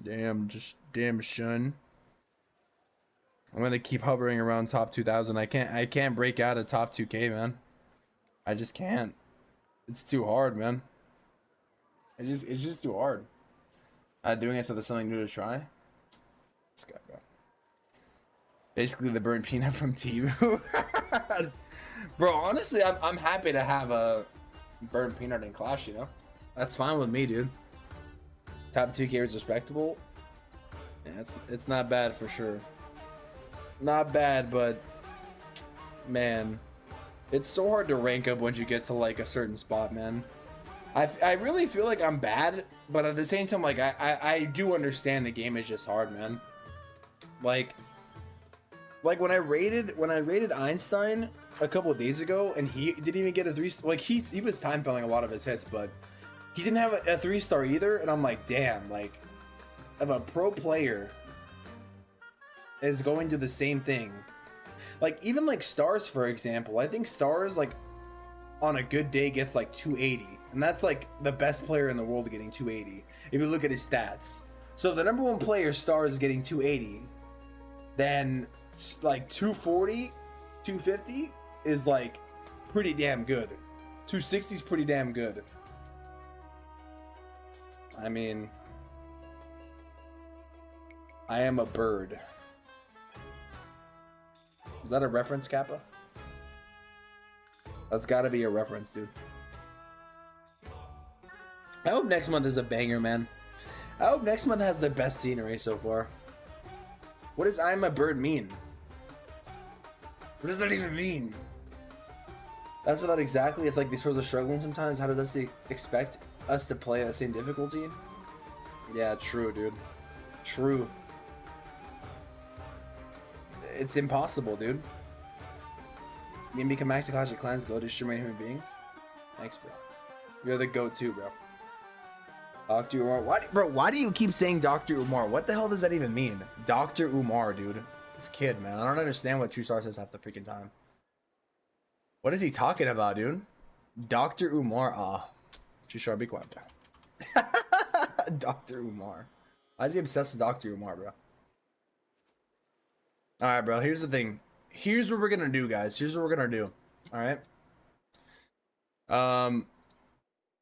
Damn, just damn, son. I'm gonna keep hovering around top 2000. I can't break out of top 2K, man. I just can't. It's too hard, man. It's just too hard. Doing it so there's something new to try. This guy, bro. Basically the burnt peanut from Tibu. Bro, honestly, I'm happy to have a burnt peanut in Clash, you know? That's fine with me, dude. Top 2K is respectable. Yeah, it's not bad for sure. Not bad, but man, it's so hard to rank up once you get to like a certain spot, man. I really feel like I'm bad, but at the same time, like I do understand the game is just hard, man. Like when I rated Einstein a couple of days ago, and he didn't even get a 3. Like he was time filling a lot of his hits, but he didn't have a 3-star either. And I'm like, damn, like if a pro player is going to the same thing, like even like Stars, for example, I think Stars like on a good day gets like 280, and that's like the best player in the world getting 280 if you look at his stats. So if the number 1 player Stars is getting 280, then like 240, 250 is like pretty damn good. 260 is pretty damn good. I mean, I am a bird. Is that a reference, Kappa? That's gotta be a reference, dude. I hope next month is a banger, man. I hope next month has the best scenery so far. What does I'm a bird mean? What does that even mean? That's what that exactly. It's like these pros are struggling sometimes. How does this expect us to play at the same difficulty? Yeah, true, dude. True. It's impossible, dude. You can become back to Clash of Clans, go to stream a human being. Thanks, bro. You're the go-to, bro. Dr. Umar. Why do you keep saying Dr. Umar? What the hell does that even mean? Dr. Umar, dude. This kid, man. I don't understand what True Star says half the freaking time. What is he talking about, dude? Dr. Umar. Ah. Shishar, be quiet. Dr. Umar. Why is he obsessed with Dr. Umar, bro? Alright, bro. Here's the thing. Here's what we're gonna do, guys. Here's what we're gonna do. Alright.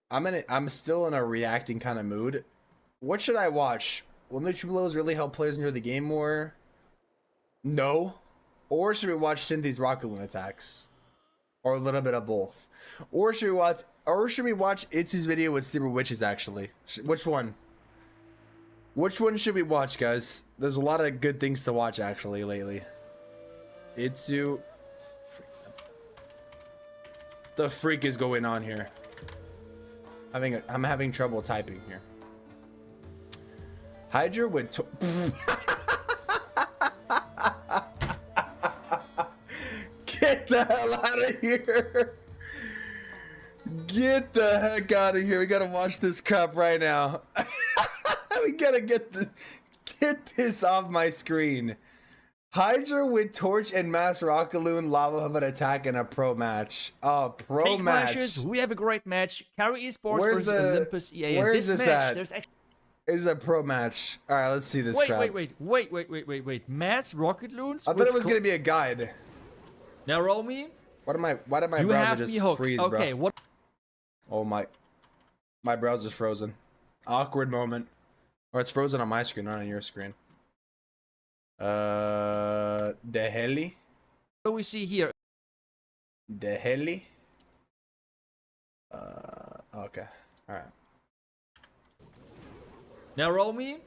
I'm still in a reacting kind of mood. What should I watch? Will neutral blows really help players enjoy the game more? No. Or should we watch Cynthi's rocket loon attacks? Or a little bit of both? Or should we watch Itsu's video with Super Witches actually? Which one? Which one should we watch, guys? There's a lot of good things to watch actually lately. Itsu. The freak is going on here? I'm having trouble typing here. Hydra with Get the hell out of here. Get the heck out of here. We gotta watch this crap right now. We gotta get this off my screen. Hydra with Torch and Mass Rockaloon Lava Puppet attack in a pro match. Oh, pro match. Clashes, we have a great match. Carry Esports Where's versus Olympus EA. Where's this match, at? There's actually... Is a pro match. All right, let's see this crap. Wait. Mass Rocketloons? I thought it was gonna be a guide. Now roll me. Why did my You browser have just me hooked. freeze, Okay, bro? what? Oh my browser's frozen. Awkward moment. Or it's frozen on my screen, not on your screen. The heli? What do we see here? The heli? Okay. Alright. Now roll me.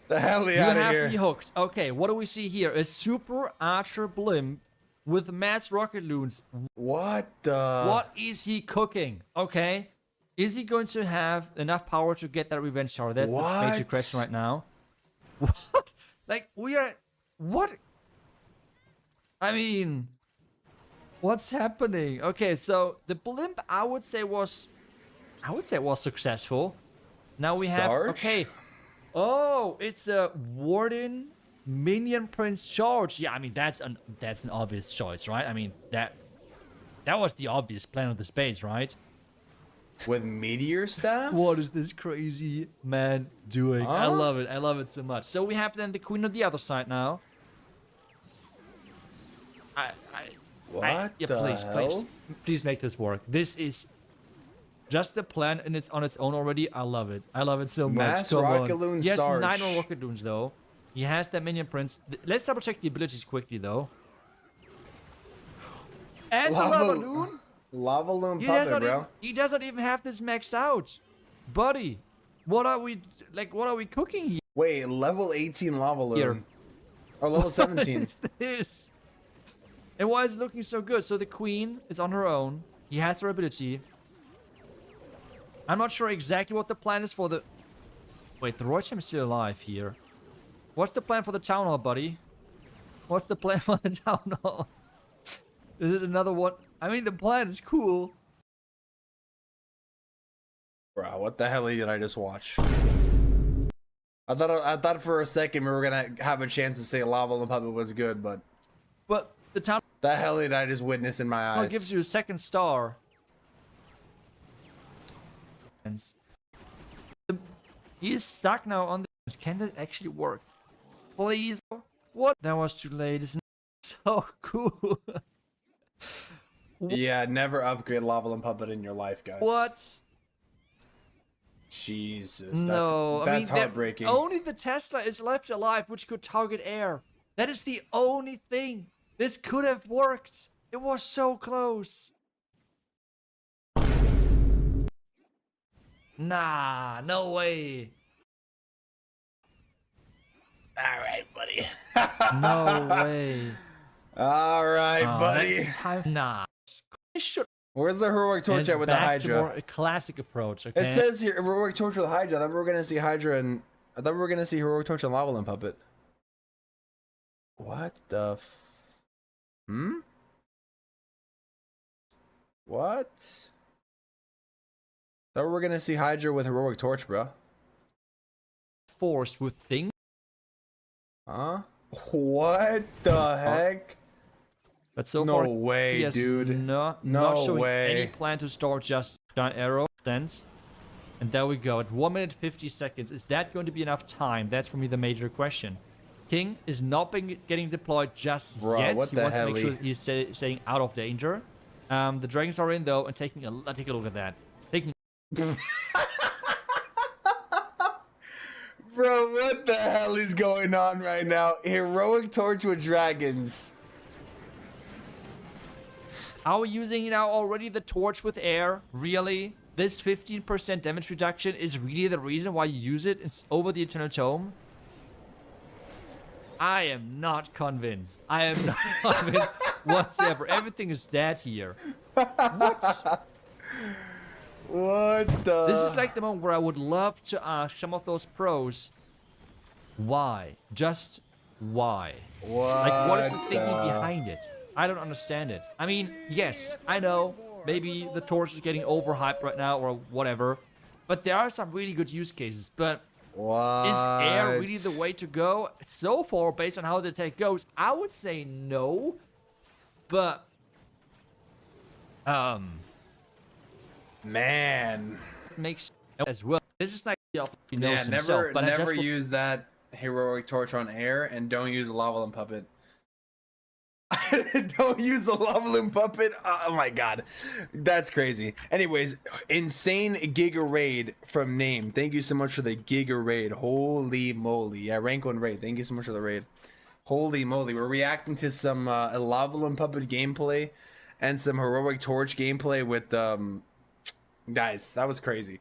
The heli You out of have here. me hooked. Okay, what do we see here? A Super Archer Blimp with Mass Rocketloons. What the? What is he cooking? Okay. Is he going to have enough power to get that revenge tower? That's the major question right now. What? Like, we are... What? I mean... What's happening? Okay, so the blimp, I would say was successful. Now we have... Sarge? Okay. Oh, it's a Warden Minion Prince Charge. Yeah, I mean, that's an obvious choice, right? I mean, that was the obvious plan of the space, right? With meteor staff? What is this crazy man doing? I love it. I love it so much. So we have then the queen on the other side now. What the hell? Please make this work. This is just the plan, and it's on its own already. I love it. I love it so much. Mass Rockaloon He has Sarge. 9 more Rockaloons though. He has that minion prince. Let's double check the abilities quickly though. And the Lava Loon. Lava Loon puppet, bro. He doesn't even have this maxed out, buddy. What are we cooking here? Wait, level 18 Lava Loon. Or level 17. What is this? And why is it looking so good? So the queen is on her own. He has her ability. I'm not sure exactly what the plan is for the... Wait, the Roycham is still alive here. What's the plan for the town hall, buddy? What's the plan for the town hall? Is it another one? I mean, the plan is cool. Bro, what the hell did I just watch? I thought for a second we were gonna have a chance to say Lava Loon Puppet was good, but the town the hell did I just witness in my hall eyes? gives you a second star. And he's stuck now on the... Can that actually work? Please? What? That was too late. It's so cool. Yeah, never upgrade Lava Loon Puppet in your life, guys. What? Jesus, No, that's I mean, heartbreaking. Only the Tesla is left alive, which could target air. That is the only thing. This could have worked. It was so close. Nah, no way. All right, buddy. No way. All right, buddy. That's time. Nah. I should. Where's the heroic torch at with the back to Hydra? more a classic approach. Okay. It says here heroic torch with Hydra. I thought we were gonna see Hydra and I thought we were gonna see heroic torch and Lava Loon Puppet. What the? What? Thought we were gonna see Hydra with heroic torch, bro. Forced with things. Huh? What the heck? But so No far, way, he has dude. not No showing way. any plan to store just giant arrow. Sense. And there we go. At 1 minute 50 seconds. Is that going to be enough time? That's for me the major question. King is not getting deployed just yet. What He the wants to hell? make sure that he's staying out of danger. The dragons are in though, and take a look at that. Bro, what the hell is going on right now? Heroic torch with dragons. Are we using now already the torch with air? Really? This 15% damage reduction is really the reason why you use it over the Eternal Tome? I am not convinced. I am not convinced whatsoever. Everything is dead here. What? What the? This is like the moment where I would love to ask some of those pros, why? Just why? Like, what is the thinking behind it? I don't understand it. I mean, yes, I know maybe the torch is getting overhyped right now or whatever, but there are some really good use cases. But is air really the way to go? So far, based on how the tech goes, I would say no. But man, makes as well. This is like he knows yeah, himself, but never use that heroic torch on air, and don't use the lava limb puppet. Don't use the lava limb puppet. Oh my god, that's crazy. Anyways, insane Giga Raid from Name. Thank you so much for the Giga Raid. Holy moly, yeah, rank 1 raid. Thank you so much for the raid. Holy moly, we're reacting to some lava limb puppet gameplay and some heroic torch gameplay with guys, that was crazy.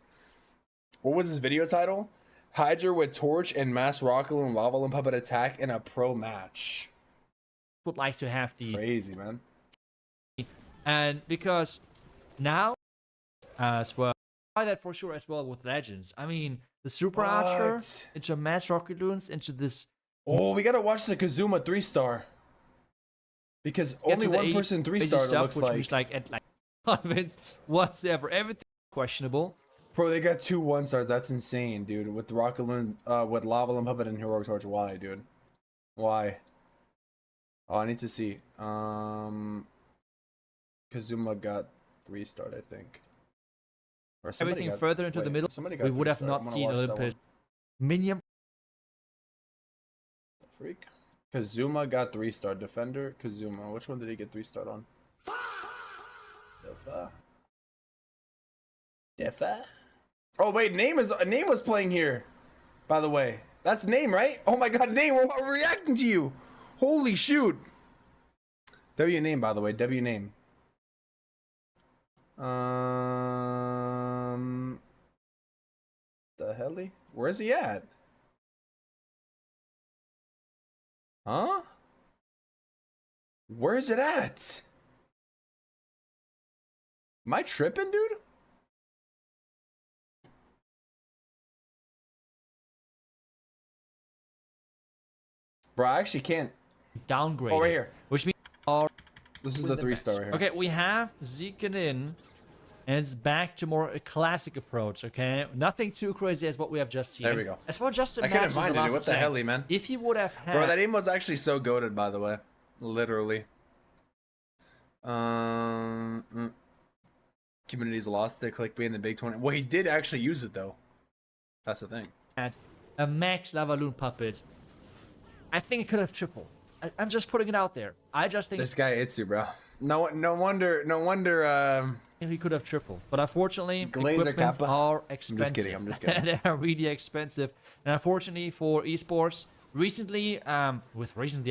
What was this video title? Hydra with torch and mass rocket and lava limb puppet attack in a pro match. Would like to have the crazy, man. And because now as well, try that for sure as well with Legends. I mean, the Super Archer into mass rocket loons into this. Oh, we gotta watch the Kazuma 3-star because only one person 3-star looks like at like convinced whatsoever. Everything questionable. Bro, they got 2 1-stars. That's insane, dude. With rocket loon, with lava limb puppet and heroic torch. Why, dude? Why? Oh, I need to see. Kazuma got 3-starred, I think. Or everything got, further into the middle, we would have not seen Olympus. Minion. Freak. Kazuma got 3-star. Defender, Kazuma. Which one did he get 3-starred on? Defa. Oh wait, name was playing here. By the way, that's Name, right? Oh my god, Name, we're reacting to you. Holy shoot. W Name, by the way. W Name. The helly? Where is he at? Huh? Where is it at? Am I tripping, dude? Bro, I actually can't. Downgrade. Oh, right here. Which means this is the 3-star right here. Okay, we have Zeeken in, and it's back to more a classic approach. Okay, nothing too crazy as what we have just seen. There we go. As well, just I couldn't find it. What the hell, man? If he would have had, bro, that emote's actually so goated, by the way. Literally. Community's lost it. Clickbait in the Big 20. Well, he did actually use it though. That's the thing. Had a max lava loon puppet. I think it could have tripled. I'm just putting it out there. I just think this guy Itsu, bro. No wonder. He could have tripled, but unfortunately, Glazer equipments Kappa. are expensive. I'm just kidding. They are really expensive, and unfortunately for esports, recently, I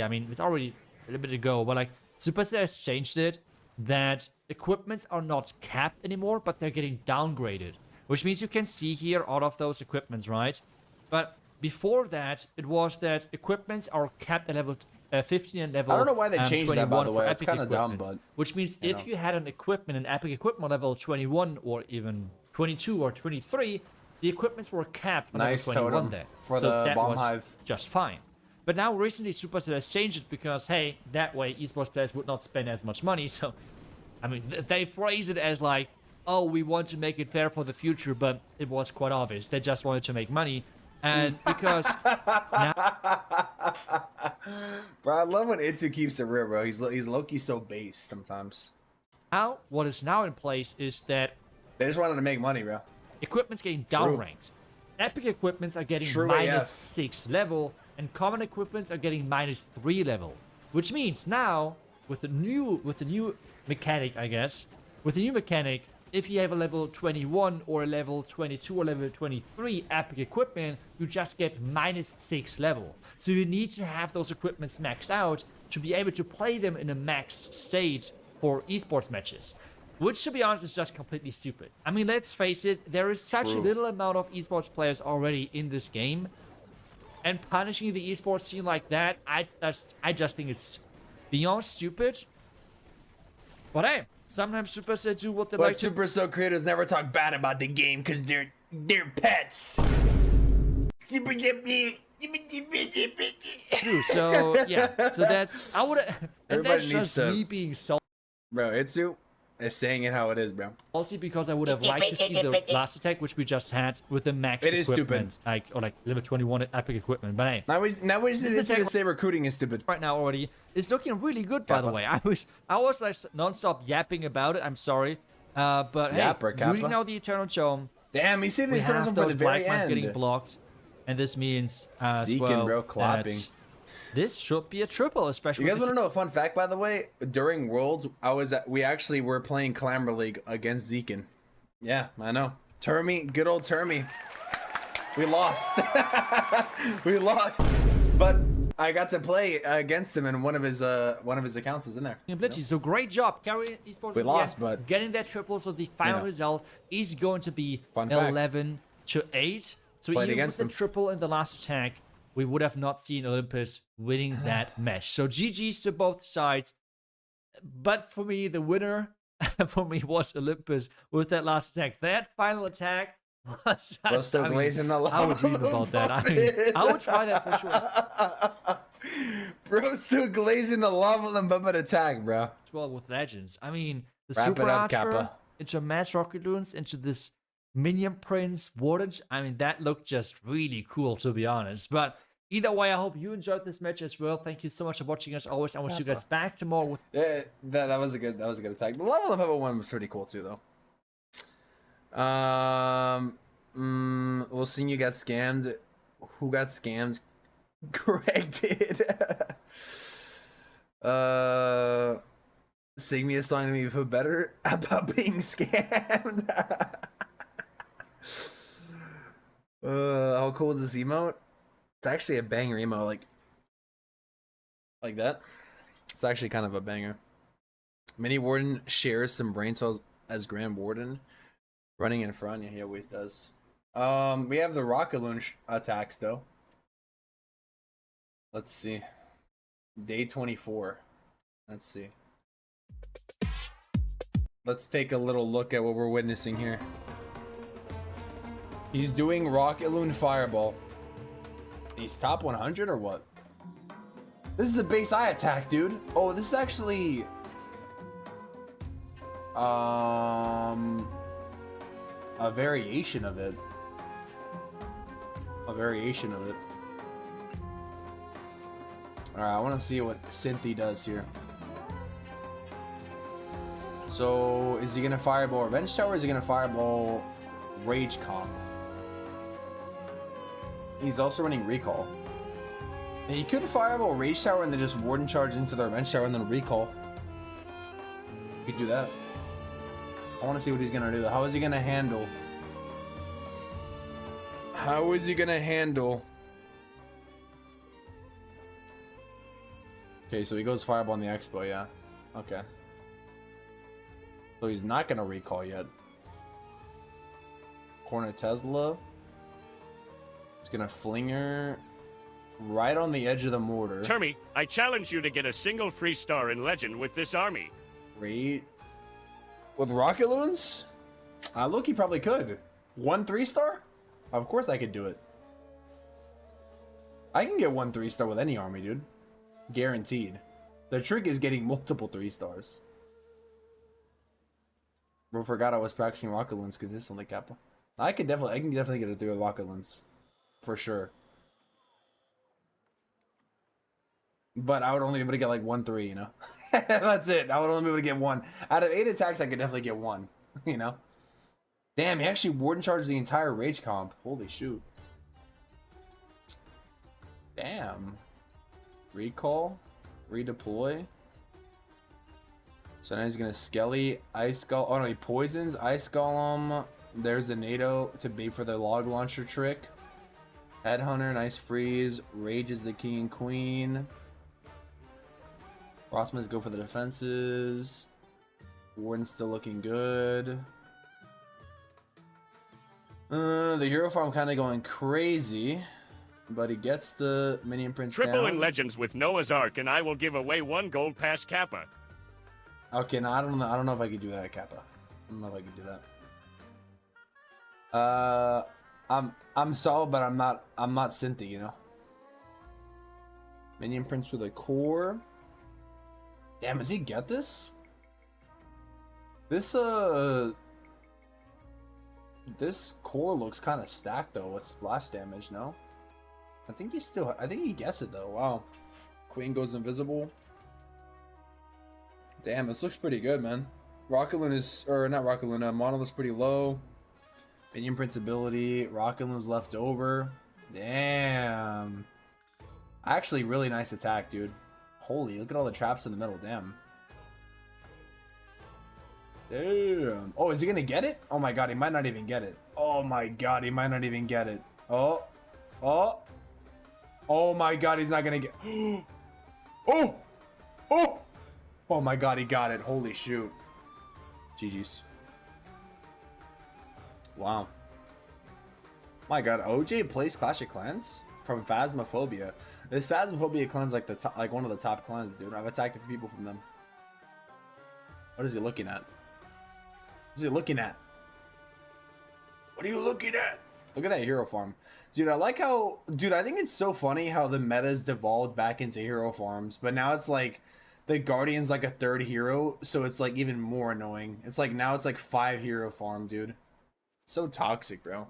mean, it's already a little bit ago, but like Supercell has changed it that equipments are not capped anymore, but they're getting downgraded, which means you can see here all of those equipments, right? But before that, it was that equipments are capped at level 15 and level I don't know why they changed that, by the way. It's kind of dumb, but which means if you had an equipment, an epic equipment level 21 or even 22 or 23, the equipments were capped on level 21 there. For so the that bomb was hive. just fine. But now recently Supercell has changed it because, hey, that way esports players would not spend as much money. So, I mean, they phrase it as like, oh, we want to make it fair for the future, but it was quite obvious. They just wanted to make money. And because now, bro, I love when Itsu keeps it real, bro. He's low-key so base sometimes. now what is now in place is that they just wanted to make money, bro. equipment's getting True. downranked. Epic equipments are getting True minus AF. 6 level, and common equipments are getting minus 3 level. Which means now, with the new mechanic, I guess, with the new mechanic, if you have a level 21 or a level 22 or level 23 epic equipment, you just get minus 6 level. So you need to have those equipments maxed out to be able to play them in a maxed state for esports matches. Which, to be honest, is just completely stupid. I mean, let's face it, there is such a little amount of esports players already in this game. And punishing the esports scene like that, I just think it's beyond stupid. But hey, sometimes Supercell do what they But like to. Supercell creators never talk bad about the game because they're pets. True, so yeah, so that's I would, and Everybody that's needs just to- me being Bro, Itsu is saying it how it is, bro. salty because I would have liked to see the last attack, which we just had with the max It is equipment, stupid. like level 21 epic equipment. But hey, Now we just need attack- to say recruiting is stupid. right now already it's looking really good. By the Kappa. way, I was like non-stop yapping about it. I'm sorry, but hey, Yapper, Kappa. using now the Eternal Tome. Damn, he saved the We Eternals have for the those very black mines getting end. blocked, and this means as Zekin, well bro, clapping. that this should be a triple, especially. You guys with want to know a fun fact, by the way? During Worlds, we actually were playing Clamor League against Zekin. Yeah, I know. Good old Termy. We lost. We lost. But I got to play against him, and one of his accounts is in there. the Blitzy. So great job carrying esports. We in the lost, end, but- getting that triple. So the final know. result is going to be Fun fact. 11-8. So Played even against with the them. triple in the last attack, we would have not seen Olympus winning that match. So GG's to both sides. But for me, the winner for me was Olympus with that last attack. That final attack was We're just, still glazing the I would dream about that. I mean, I would try that for sure. Bro, still glazing the lava and Bumpet attack, bro. As well with Legends. I mean, the Wrap Super it up, Archer Kappa. into Mass Rocket Loons, into this Minion Prince Warden. I mean, that looked just really cool, to be honest. But either way, I hope you enjoyed this match as well. Thank you so much for watching as always. I will see you guys back tomorrow with Yeah, that was a good attack. The level of level one was pretty cool too, though. We'll see. You got scammed. Who got scammed? Greg did. Sing me a song to me feel better about being scammed. How cool is this emote? It's actually a banger emote, like that. It's actually kind of a banger. Mini Warden shares some brain cells as Grand Warden, running in front. Yeah, he always does. We have the Rocket Launch attacks though. Let's see. Day 24. Let's see. Let's take a little look at what we're witnessing here. He's doing Rocket Loon Fireball. He's top 100 or what? This is the base eye attack, dude. Oh, this is actually a variation of it. A variation of it. Alright, I want to see what Cynthia does here. So, is he going to fireball Revenge Tower or is he going to fireball Rage Comp? He's also running Recall. And he could fireball Rage Tower and then just Warden Charge into the Revenge Tower and then Recall. He could do that. I want to see what he's going to do. How is he going to handle? How is he going to handle? Okay, so he goes Fireball on the Expo, yeah. Okay. So he's not going to Recall yet. Corner Tesla. He's going to Flinger right on the edge of the mortar. Termy, I challenge you to get a single free star in Legend with this army. Great. With Rocket Loons? Loki probably could. 1 3-star? Of course I could do it. I can get 1 3-star with any army, dude. Guaranteed. The trick is getting multiple 3-stars. Bro, forgot I was practicing Rocket Loons because this is on the Kappa. I can definitely get it through with Rocket Loons. For sure. But I would only be able to get like 1 3, you know? That's it. I would only be able to get 1. Out of 8 attacks, I could definitely get 1, you know? Damn, he actually warden charged the entire rage comp. Holy shoot. Damn. Recall. Redeploy. So now he's gonna Skelly, Ice Golem. Oh no, he poisons, Ice Golem. There's the NATO to bait for the log launcher trick. Headhunter, nice freeze. Rages the king and queen. Frostmans go for the defenses. Warden's still looking good. The hero farm kind of going crazy, but he gets the minion prince Triple down. in Legends with Noah's Ark, and I will give away 1 gold pass Kappa. Okay, no, I don't know if I could do that, Kappa. I don't know if I could do that. I'm solid, but I'm not Cynthia, you know. Minion prince with a core. Damn, does he get this? This core looks kind of stacked though with splash damage, no? I think he gets it though. Wow. Queen goes invisible. Damn, this looks pretty good, man. Rocket Loon is, or not Rocket Loon, Monolith's pretty low. Minion Prince ability, Rocket Loon's left over. Damn. Actually, really nice attack, dude. Holy, look at all the traps in the middle, damn. Damn. Oh, is he gonna get it? Oh my god, he might not even get it. Oh my god, he might not even get it. Oh. Oh. Oh my god, he's not gonna get. Oh. Oh. Oh my god, he got it. Holy shoot. GG's. Wow. My god, OJ plays Clash of Clans from Phasmophobia. This Phasmophobia clan's like one of the top clans, dude. I've attacked a few people from them. What is he looking at? What is he looking at? What are you looking at? Look at that hero farm. Dude, I like how... Dude, I think it's so funny how the meta's devolved back into hero farms. But now it's like... The Guardian's like a third hero. So it's like even more annoying. It's like now it's like 5 hero farm, dude. So toxic, bro.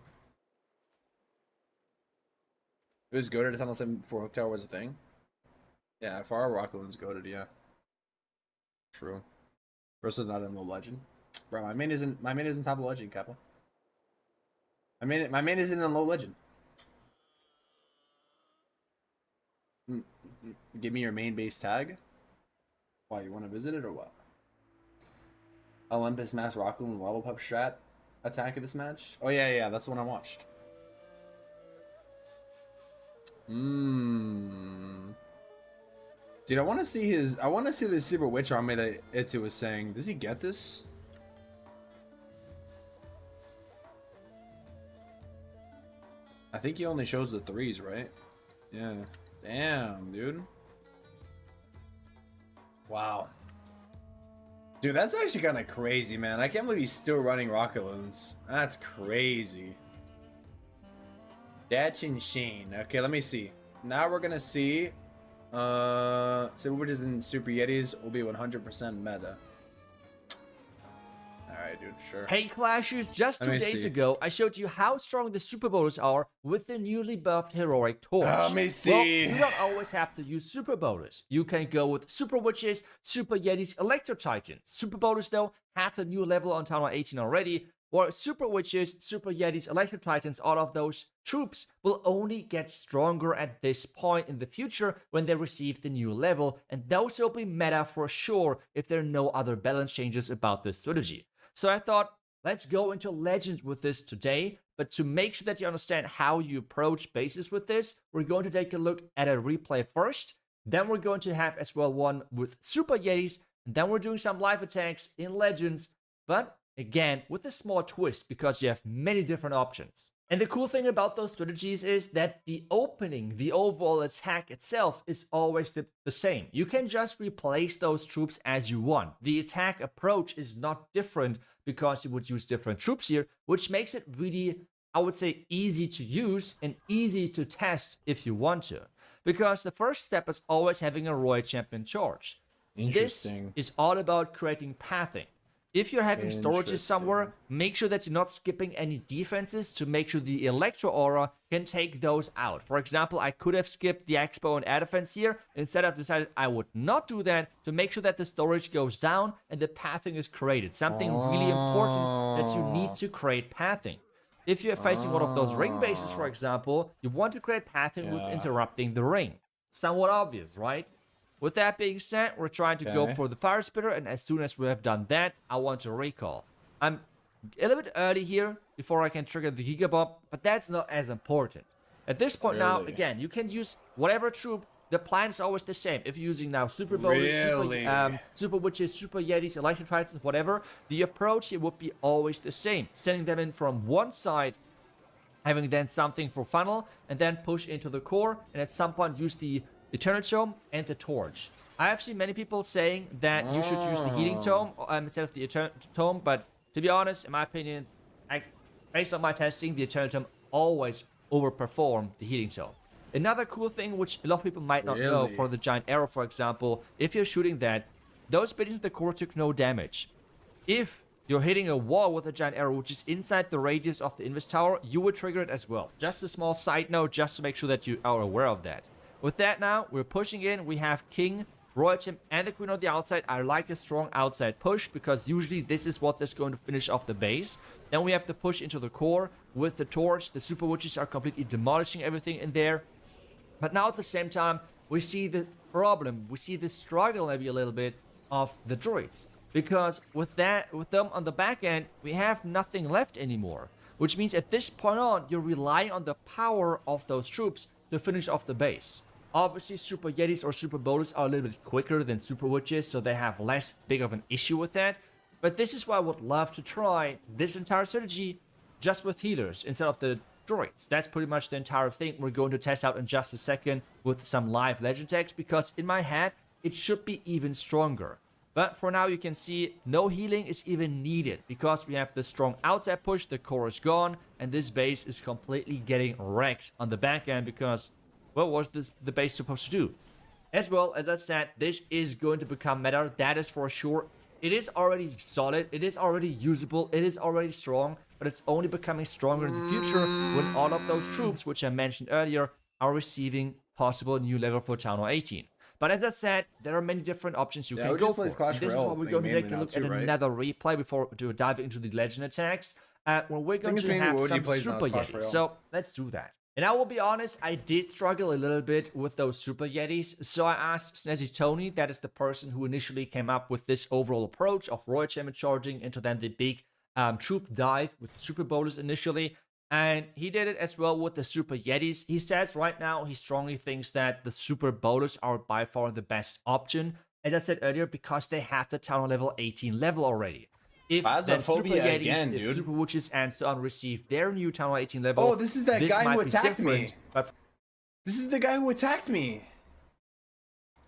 It was goated to Tunnel 7 before Hook Tower was a thing. Yeah, Far Rocket Loon's goated, yeah. True. Versus not in low legend. Bro, my main isn't top of legend, Kappa. My main isn't in low legend. Give me your main base tag. Why, you want to visit it or what? Olympus Mass Rocket Loon Level Pep strat attack of this match? Oh yeah, that's the one I watched. Dude, I want to see the Super Witch army that Itsu was saying. Does he get this? I think he only shows the 3s, right? Yeah. Damn, dude. Wow. Dude, that's actually kind of crazy, man. I can't believe he's still running Rocket Loons. That's crazy. Dachin Sheen. Okay, let me see. Now we're gonna see. Super Witches and Super Yetis will be 100% meta. Alright, dude, sure. Hey Clashers, just 2 days ago, I showed you how strong the Super Bonus are with the newly buffed Heroic Torch. Let me see. Well, you don't always have to use Super Bonus. You can go with Super Witches, Super Yetis, Electro Titans. Super Bonus, though, have a new level on Town 18 already, or Super Witches, Super Yetis, Electro Titans, all of those troops will only get stronger at this point in the future when they receive the new level, and those will be meta for sure if there are no other balance changes about this strategy. So I thought, let's go into Legend with this today, but to make sure that you understand how you approach bases with this, we're going to take a look at a replay first, then we're going to have as well one with Super Yetis, and then we're doing some live attacks in Legends, but again, with a small twist, because you have many different options. And the cool thing about those strategies is that the opening, the overall attack itself is always the same. You can just replace those troops as you want. The attack approach is not different because you would use different troops here, which makes it really, I would say, easy to use and easy to test if you want to. Because the first step is always having a Royal Champion charge. Interesting. This is all about creating pathing. If you're having storages somewhere, make sure that you're not skipping any defenses to make sure the Electro Aura can take those out. For example, I could have skipped the Expo and Air Defense here. Instead, I've decided I would not do that to make sure that the storage goes down and the pathing is created. Something really important that you need to create pathing. If you're facing one of those ring bases, for example, you want to create pathing with interrupting the ring. Somewhat obvious, right? With that being said, we're trying to go for the Fire Spitter, and as soon as we have done that, I want to recall. I'm a little bit early here before I can trigger the Giga Bomb, but that's not as important. At this point now, again, you can use whatever troop. The plan is always the same. If you're using now Super Bowlers, Super Witches, Super Yetis, Electro Titans, whatever, the approach here would be always the same. Sending them in from one side, having then something for funnel, and then push into the core, and at some point use the Eternal Tome and the Torch. I have seen many people saying that you should use the Healing Tome instead of the Eternal Tome, but to be honest, in my opinion, based on my testing, the Eternal Tome always overperform the Healing Tome. Another cool thing, which a lot of people might not know, for the Giant Arrow, for example, if you're shooting that, those buildings in the core took no damage. If you're hitting a wall with a Giant Arrow, which is inside the radius of the Invis Tower, you would trigger it as well. Just a small side note, just to make sure that you are aware of that. With that now, we're pushing in. We have King, Royal Champ, and the Queen on the outside. I like a strong outside push, because usually this is what is going to finish off the base. Then we have to push into the core with the Torch. The Super Witches are completely demolishing everything in there. But now at the same time, we see the problem. We see the struggle maybe a little bit of the droids. Because with them on the back end, we have nothing left anymore. Which means at this point on, you're relying on the power of those troops to finish off the base. Obviously, Super Yetis or Super Bowlers are a little bit quicker than Super Witches, so they have less big of an issue with that. But this is why I would love to try this entire strategy just with healers instead of the droids. That's pretty much the entire thing we're going to test out in just a second with some live legend text, because in my head, it should be even stronger. But for now, you can see no healing is even needed, because we have the strong outside push, the core is gone, and this base is completely getting wrecked on the back end, because what was the base supposed to do? As well, as I said, this is going to become meta, that is for sure. It is already solid, it is already usable, it is already strong, but it's only becoming stronger in the future when all of those troops, which I mentioned earlier, are receiving possible new level for Town Hall 18. But as I said, there are many different options you can go for. This is what we're going to take a look at another replay before to dive into the legend attacks. Where we're going to have some Super Yetis. So let's do that. And I will be honest, I did struggle a little bit with those Super Yetis. So I asked Snazzy Tony, that is the person who initially came up with this overall approach of Royal Champion charging into then the big troop dive with Super Bowlers initially. And he did it as well with the Super Yetis. He says right now he strongly thinks that the Super Bowlers are by far the best option. As I said earlier, because they have the Town Hall level 18 level already. If then Super Yetis, again, if Super Witches and so on receive their new Town Hall 18 level, oh, this is that guy who attacked me. This is the guy who attacked me.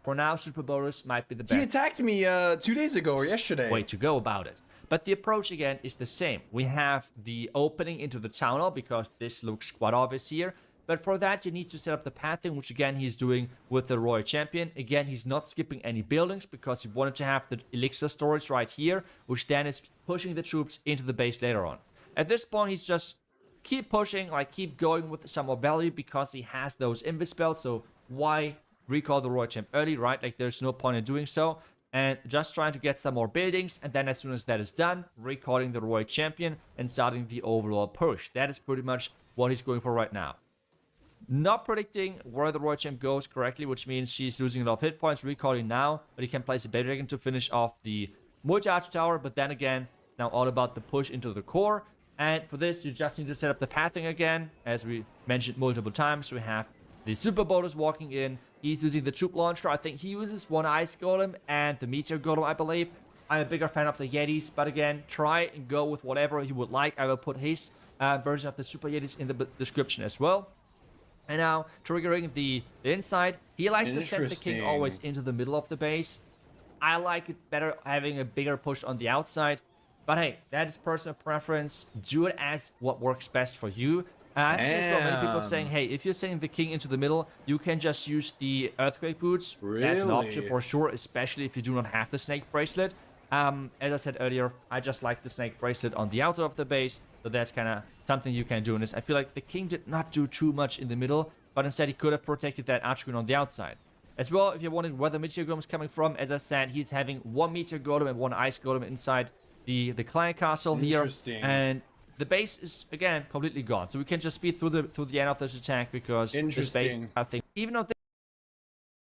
For now, Super Bowlers might be the best. He attacked me 2 days ago or yesterday. Way to go about it. But the approach again is the same. We have the opening into the Town Hall, because this looks quite obvious here. But for that, you need to set up the pathing, which again he's doing with the Royal Champion. Again, he's not skipping any buildings, because he wanted to have the elixir storage right here, which then is pushing the troops into the base later on. At this point, he's just keep pushing, like keep going with some more value, because he has those invis spells. So why recall the Royal Champ early, right? Like there's no point in doing so. And just trying to get some more buildings, and then as soon as that is done, recalling the Royal Champion and starting the overall push. That is pretty much what he's going for right now. Not predicting where the Royal Champ goes correctly, which means she's losing a lot of hit points, recalling now, but he can place a Baby Dragon to finish off the multi-archer tower. But then again, now all about the push into the core. And for this, you just need to set up the pathing again. As we mentioned multiple times, we have the Super Bowlers walking in. He's using the troop launcher. I think he uses one Ice Golem and the Meteor Golem, I believe. I'm a bigger fan of the Yetis, but again, try and go with whatever you would like. I will put his version of the Super Yetis in the description as well. And now, triggering the inside, he likes to send the King always into the middle of the base. I like it better having a bigger push on the outside. But hey, that is personal preference. Do it as what works best for you. I've seen so many people saying, hey, if you're sending the King into the middle, you can just use the Earthquake Boots. Really? That's an option for sure, especially if you do not have the Snake Bracelet. As I said earlier, I just like the snake bracelet on the outside of the base, so that's kind of something you can do in this. I feel like the king did not do too much in the middle, but instead he could have protected that archqueen on the outside. As well, if you're wondering where the Meteor Golem is coming from, as I said, he's having 1 Meteor Golem and 1 Ice Golem inside the clan castle here. Interesting. And the base is, again, completely gone. So we can just speed through the end of this attack because this base, I think, even though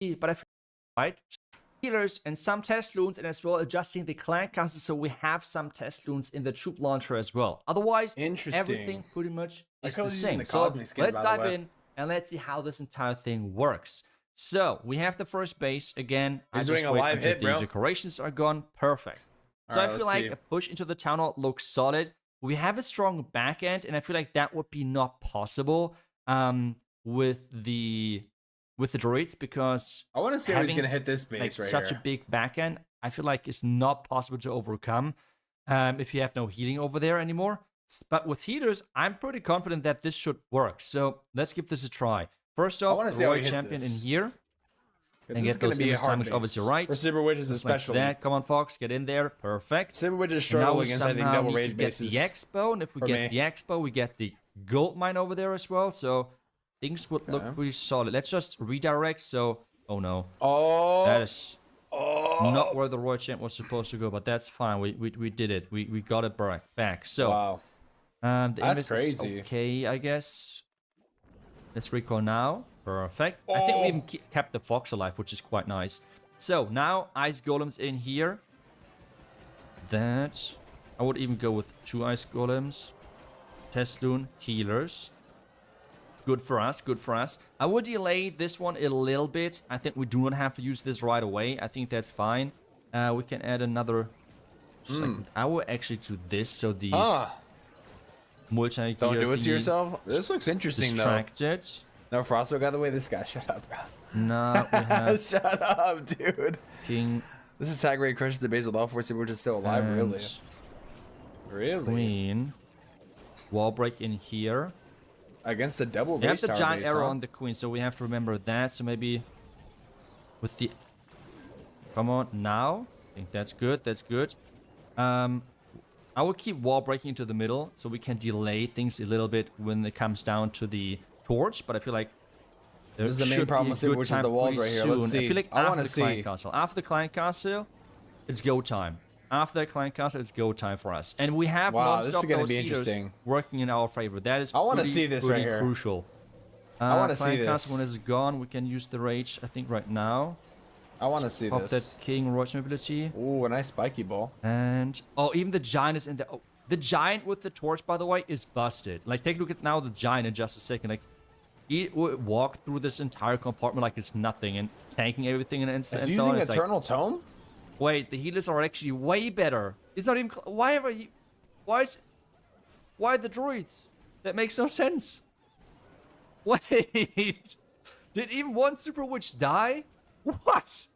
they... But I feel right? Healers and some test loons, and as well adjusting the clan castle so we have some test loons in the troop launcher as well. Otherwise, everything pretty much is the same. So let's dive in and let's see how this entire thing works. So we have the first base again. He's doing a live hit, bro. The decorations are gone. Perfect. So I feel like a push into the town hall looks solid. We have a strong back end, and I feel like that would be not possible with the droids, because I want to see how he's gonna hit this base right such here. a big back end, I feel like it's not possible to overcome if you have no healing over there anymore. But with healers, I'm pretty confident that this should work. So let's give this a try. First off, Royal Champion in here. And get those image timings obviously right. For Super Witches especially. Like come on, Fox, get in there. Perfect. Super Witches struggle against, I think, double rage bases. The Expo, and if we get the Expo, we get the gold mine over there as well. So things would look pretty solid. Let's just redirect. So, oh no. Oh. That is not where the Royal Champ was supposed to go, but that's fine. We did it. We got it back. So, wow. The that's crazy. Okay, I guess. Let's recall now. Perfect. I think we even kept the Fox alive, which is quite nice. So now Ice Golems in here. That I would even go with 2 Ice Golems. Testloon healers. Good for us. Good for us. I would delay this one a little bit. I think we do not have to use this right away. I think that's fine. We can add another. I will actually do this so the multi. Don't do it to yourself. This looks interesting distracted. No Frosto got the way. This guy, shut up, bro. No, we have shut up, dude. King. This is tag rate crushes the base with all 4 Super Witches still alive. Really? Queen. Wall break in here. Against the double We have base the tower giant base, arrow on the queen, so we have to remember that. So maybe with the... Come on, now. I think that's good. That's good. I will keep wall breaking into the middle, so we can delay things a little bit when it comes down to the torch. But I feel like this is the main problem with Super Witches, the walls right here. Let's see. I feel like I want to see. After the client castle, it's go time. After the client castle, it's go time for us. And we have this is gonna be interesting. Working in our favor. That is I want to see this right here. Crucial. I want to see this. Castle, when it's gone, we can use the rage, I think, right now. I want to see Pop this. that King Roach ability. Ooh, a nice spiky ball. And even the giant is in there. Oh, the giant with the torch, by the way, is busted. Like, take a look at now the giant in just a second. Like, he would walk through this entire compartment like it's nothing and tanking everything and so using Eternal Tome? Wait, the healers are actually way better. It's not even. Why the droids? That makes no sense. Wait, did even 1 Super Witch die? What?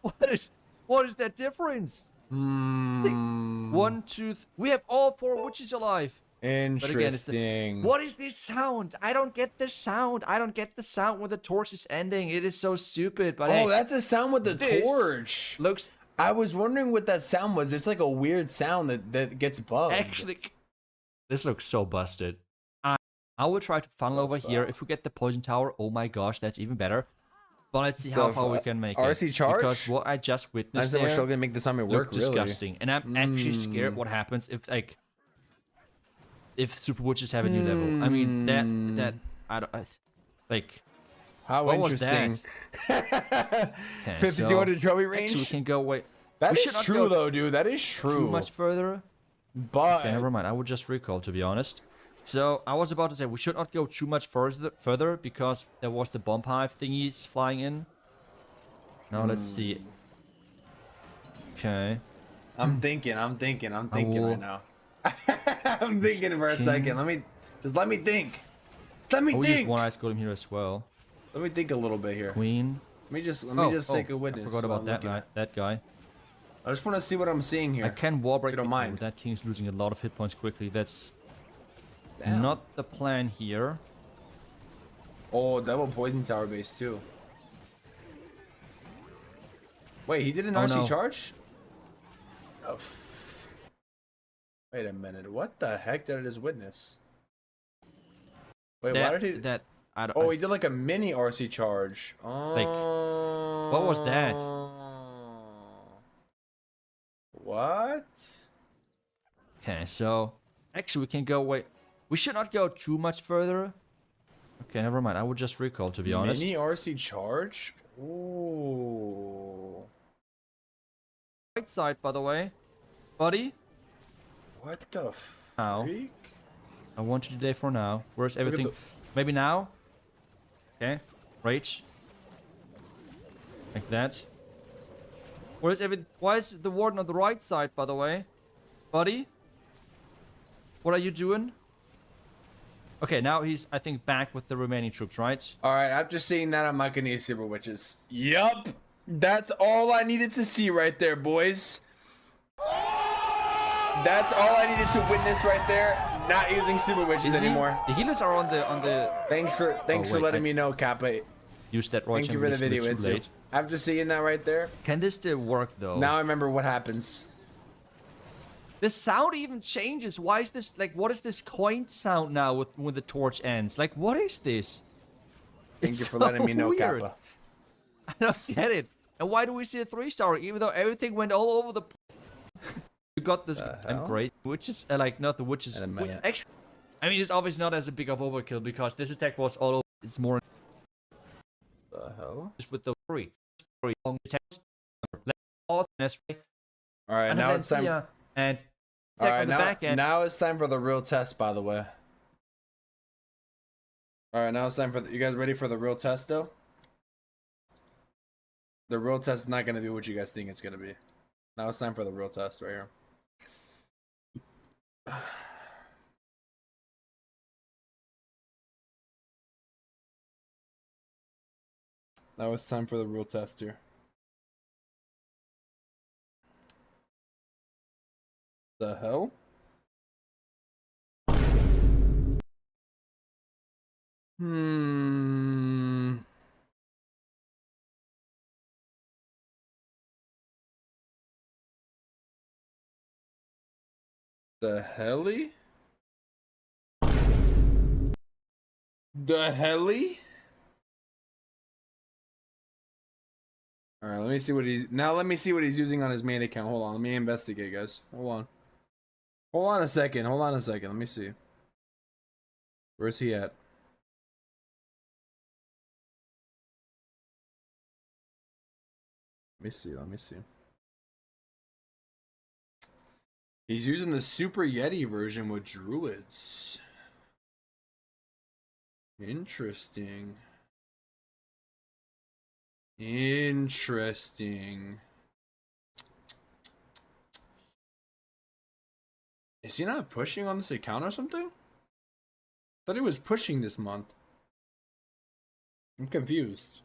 What is that difference? 1, 2, we have all 4 witches alive. Interesting. Again, what is this sound? I don't get the sound. I don't get the sound when the torch is ending. It is so stupid. But hey, that's the sound with the torch. Looks. I was wondering what that sound was. It's like a weird sound that gets bugged. Actually, this looks so busted. I will try to funnel over here. If we get the poison tower, oh my gosh, that's even better. But let's see how far we can make RC it. charge? Because what I just witnessed we're still gonna make this army work. Really disgusting, and I'm actually scared what happens if Super Witches have a new level. I mean that like. How interesting. 5200 trophy range. Actually, we can go wait. That is true though, dude. That is true. Too much further. But okay, never mind. I would just recall, to be honest. So I was about to say we should not go too much further because there was the bomb hive thingies flying in. Now let's see. Okay. I'm thinking right now. I'm thinking for a second. Let me think. Let me think. Use 1 Ice Golem here as well. Let me think a little bit here. Queen. Let me just take a witness. I forgot about that guy. I just want to see what I'm seeing here. I can wall break. Don't mind. That king's losing a lot of hit points quickly. That's not the plan here. Oh, double poison tower base too. Wait, he did an RC charge? the Wait a minute. What the heck did I just witness? Wait, why did he? I don't. Oh, he did like a mini RC charge. Oh. Like, what was that? What? Okay, so actually we can go. Wait, we should not go too much further. Okay, never mind. I would just recall, to be honest. Mini RC charge? Ooh. Right side, by the way, buddy. What the Ow. freak? I want you today for now. Where's everything? Maybe now? Okay. Rage. Like that. Where's every? Why is the warden on the right side, by the way? Buddy? What are you doing? Okay, now he's, I think, back with the remaining troops, right? Alright, after seeing that, I'm not gonna use Super Witches. Yup! That's all I needed to see right there, boys. That's all I needed to witness right there. Not using Super Witches anymore. The healers are on the. Thanks for letting me know, Kappa. Use that right. Thank you for the video, Itsu. After seeing that right there. Can this still work though? Now I remember what happens. The sound even changes. Why is this like? What is this coin sound now with when the torch ends? Like, what is this? Thank you for letting me know, weird. Kappa. I don't get it. And why do we see a 3-star even though everything went all over the? You got this and great, which is like not the witches. Actually, I mean it's obviously not as a big of overkill because this attack was all over. It's more. The hell? Just with the very long attacks. All right, now it's time. And all right, now it's time for the real test. By the way. All right, now it's time for you guys ready for the real test though? The real test is not gonna be what you guys think it's gonna be. Now it's time for the real test right here. Now it's time for the real test here. The hell? The helly? The helly? Alright, let me see what he's using on his main account. Hold on, let me investigate, guys. Hold on. Hold on a second. Let me see. Where's he at? Let me see. He's using the Super Yeti version with druids. Interesting. Is he not pushing on this account or something? Thought he was pushing this month. I'm confused.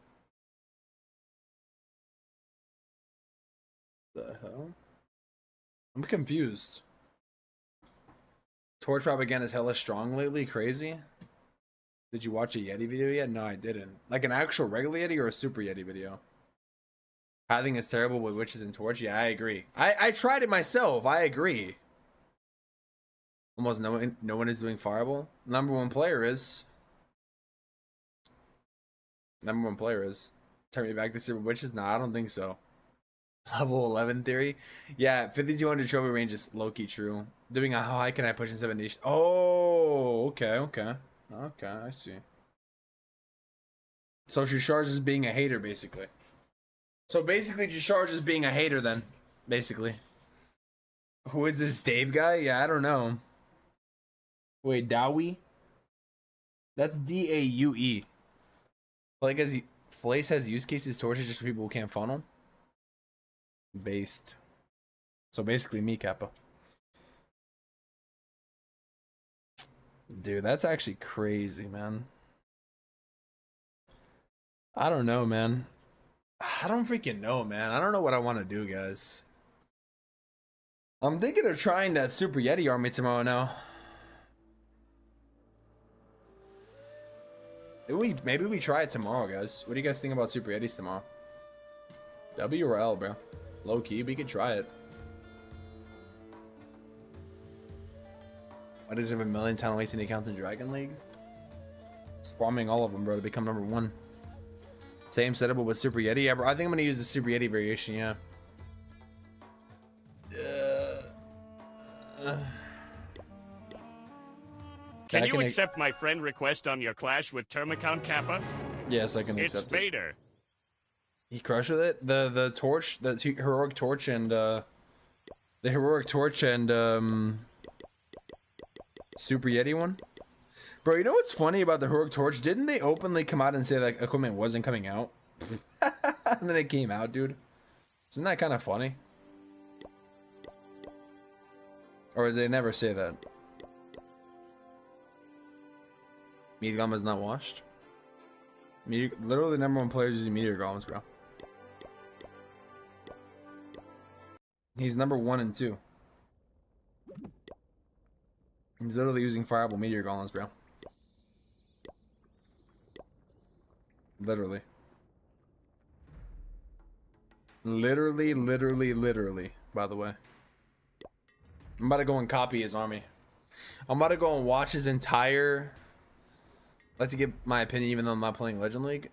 The hell? I'm confused. Torch propaganda is hella strong lately. Crazy. Did you watch a Yeti video yet? No, I didn't. Like an actual regular Yeti or a Super Yeti video? Pathing is terrible with witches and torch. Yeah, I agree. I tried it myself. I agree. Almost no one is doing fireball. Number one player is. Turn me back to Super Witches? Nah, I don't think so. Level 11 theory. Yeah, 5200 trophy range is low-key true. Doing a how high can I push in 7 niche? Oh, okay. I see. So Jusharge is being a hater, basically. So basically, Jusharge is being a hater then. Basically. Who is this Dave guy? Yeah, I don't know. Wait, Dowie? That's D-A-U-E. Like, as Flace has use cases torches just for people who can't funnel? Based. So basically me, Kappa. Dude, that's actually crazy, man. I don't know, man. I don't freaking know, man. I don't know what I want to do, guys. I'm thinking of trying that Super Yeti army tomorrow now. Maybe we try it tomorrow, guys. What do you guys think about Super Yetis tomorrow? W or L, bro? Low key, we could try it. Why does it have 1,000,000 talent wasting accounts in Dragon League? It's farming all of them, bro, to become number 1. Same setup with Super Yeti. Yeah, bro, I think I'm gonna use the Super Yeti variation. Yeah. Can you accept my friend request on your clash with Termynater Kappa? Yes, I can It's accept it. Vader. He crushed with it. The torch, the heroic torch, and the heroic torch and Super Yeti one. Bro, you know what's funny about the heroic torch? Didn't they openly come out and say that equipment wasn't coming out? And then it came out, dude. Isn't that kind of funny? Or did they never say that? Meteor Golem is not washed. Literally the number 1 player is using Meteor Golems, bro. He's number 1 and 2. He's literally using fireable Meteor Golems, bro. Literally. Literally, by the way. I'm about to go and copy his army. I'm about to go and watch his entire... I'd like to give my opinion even though I'm not playing Legend League.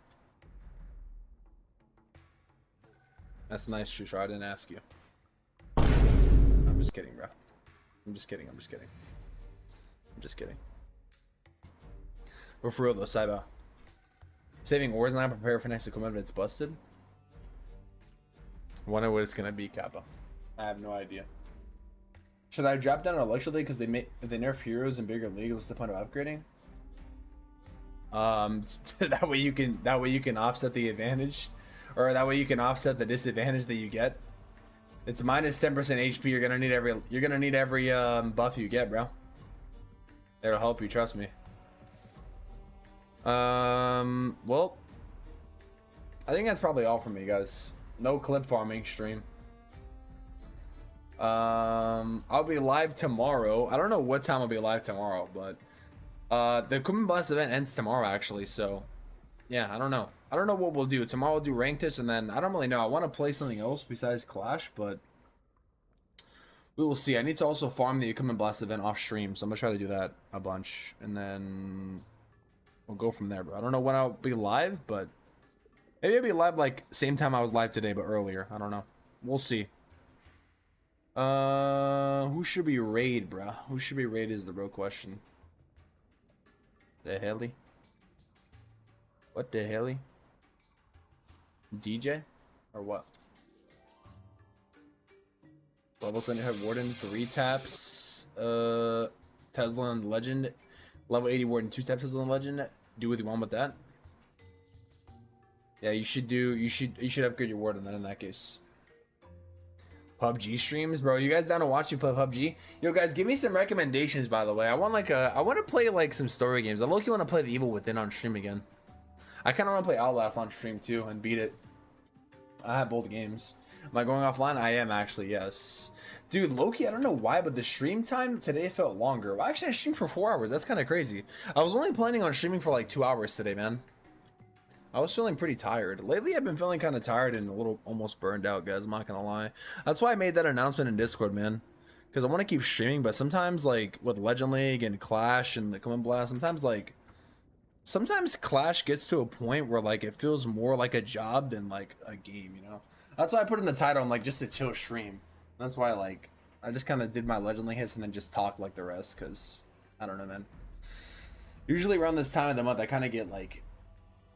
That's nice, Shusha. I didn't ask you. I'm just kidding, bro. I'm just kidding. But for real though, Saiba. Saving ores and not prepare for next equipment if it's busted. Wonder what it's gonna be, Kappa. I have no idea. Should I drop down an Electro League because if they nerf heroes in bigger leagues, what's the point of upgrading? That way you can offset the advantage, or that way you can offset the disadvantage that you get. It's minus 10% HP. You're gonna need every buff you get, bro. It'll help you, trust me. Well, I think that's probably all from me, guys. No clip farming stream. I'll be live tomorrow. I don't know what time I'll be live tomorrow, but the Equipment Blast event ends tomorrow, actually. So, yeah, I don't know. I don't know what we'll do. Tomorrow we'll do ranked hits, and then I don't really know. I want to play something else besides Clash, but we will see. I need to also farm the Equipment Blast event off stream, so I'm gonna try to do that a bunch, and then we'll go from there. But I don't know when I'll be live, but maybe I'll be live like same time I was live today, but earlier. I don't know. We'll see. Who should we raid, bro? Who should we raid is the real question. The helly? What the helly? DJ? Or what? Level 75 Warden, 3 taps. Tesla and Legend. Level 80 Warden, 2 taps Tesla and Legend. Do what you want with that. Yeah, you should upgrade your Warden then in that case. PUBG streams, bro. You guys down to watch me play PUBG? Yo, guys, give me some recommendations. By the way, I want to play like some story games. I low-key want to play The Evil Within on stream again. I kind of want to play Outlast on stream too and beat it. I have both games. Am I going offline? I am actually, yes. Dude, Loki, I don't know why, but the stream time today felt longer. Well, actually, I streamed for 4 hours. That's kind of crazy. I was only planning on streaming for like 2 hours today, man. I was feeling pretty tired. Lately, I've been feeling kind of tired and a little almost burned out, guys. I'm not gonna lie. That's why I made that announcement in Discord, man. Because I want to keep streaming, but sometimes, like, with Legend League and Clash and the Command Blast, sometimes Clash gets to a point where, like, it feels more like a job than, like, a game, you know? That's why I put in the title, I'm like, just a chill stream. That's why, like, I just kind of did my Legend League hits and then just talk like the rest, because, I don't know, man. Usually around this time of the month, I kind of get, like,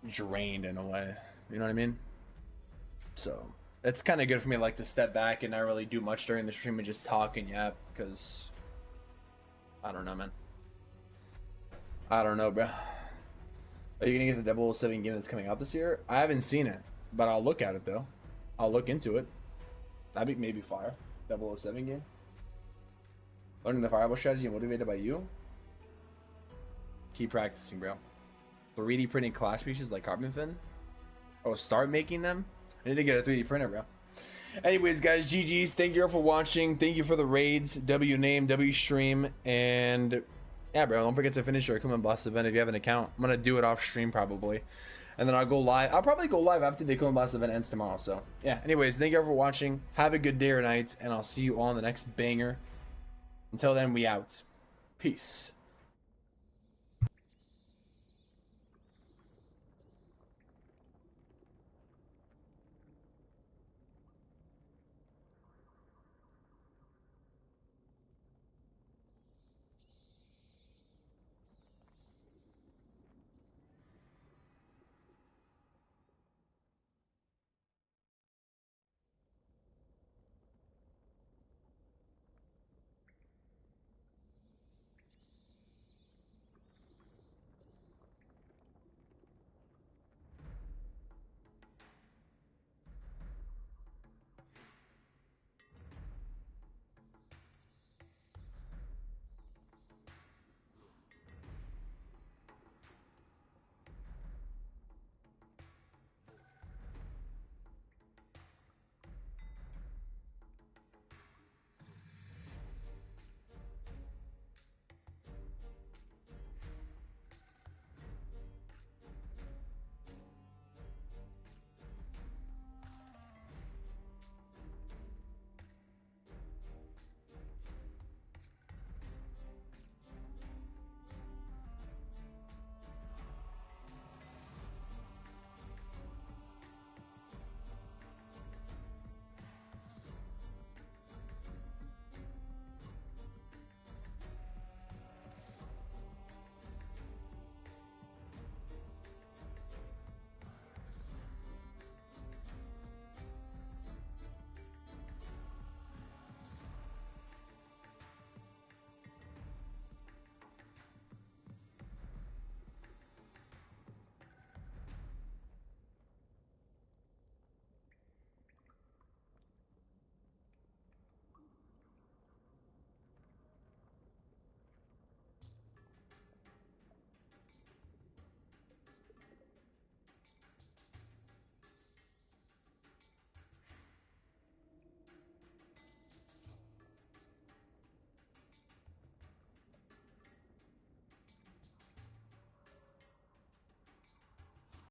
drained in a way, you know what I mean? So it's kind of good for me, like, to step back and not really do much during the stream and just talk and yap, because I don't know, man. I don't know, bro. Are you gonna get the 007 game that's coming out this year? I haven't seen it, but I'll look at it though. I'll look into it. That'd be maybe fire. 007 game. Learning the fireball strategy and motivated by you. Keep practicing, bro. 3D printing Clash pieces like Carbon Fin. Oh, start making them? I need to get a 3D printer, bro. Anyways, guys, GG's. Thank you all for watching. Thank you for the raids. W name, W stream. And yeah, bro, don't forget to finish your Command Blast event if you have an account. I'm going to do it off stream probably. And then I'll go live. I'll probably go live after the Command Blast event ends tomorrow. So yeah, anyways, thank you all for watching. Have a good day or night. And I'll see you all in the next banger. Until then, we out. Peace.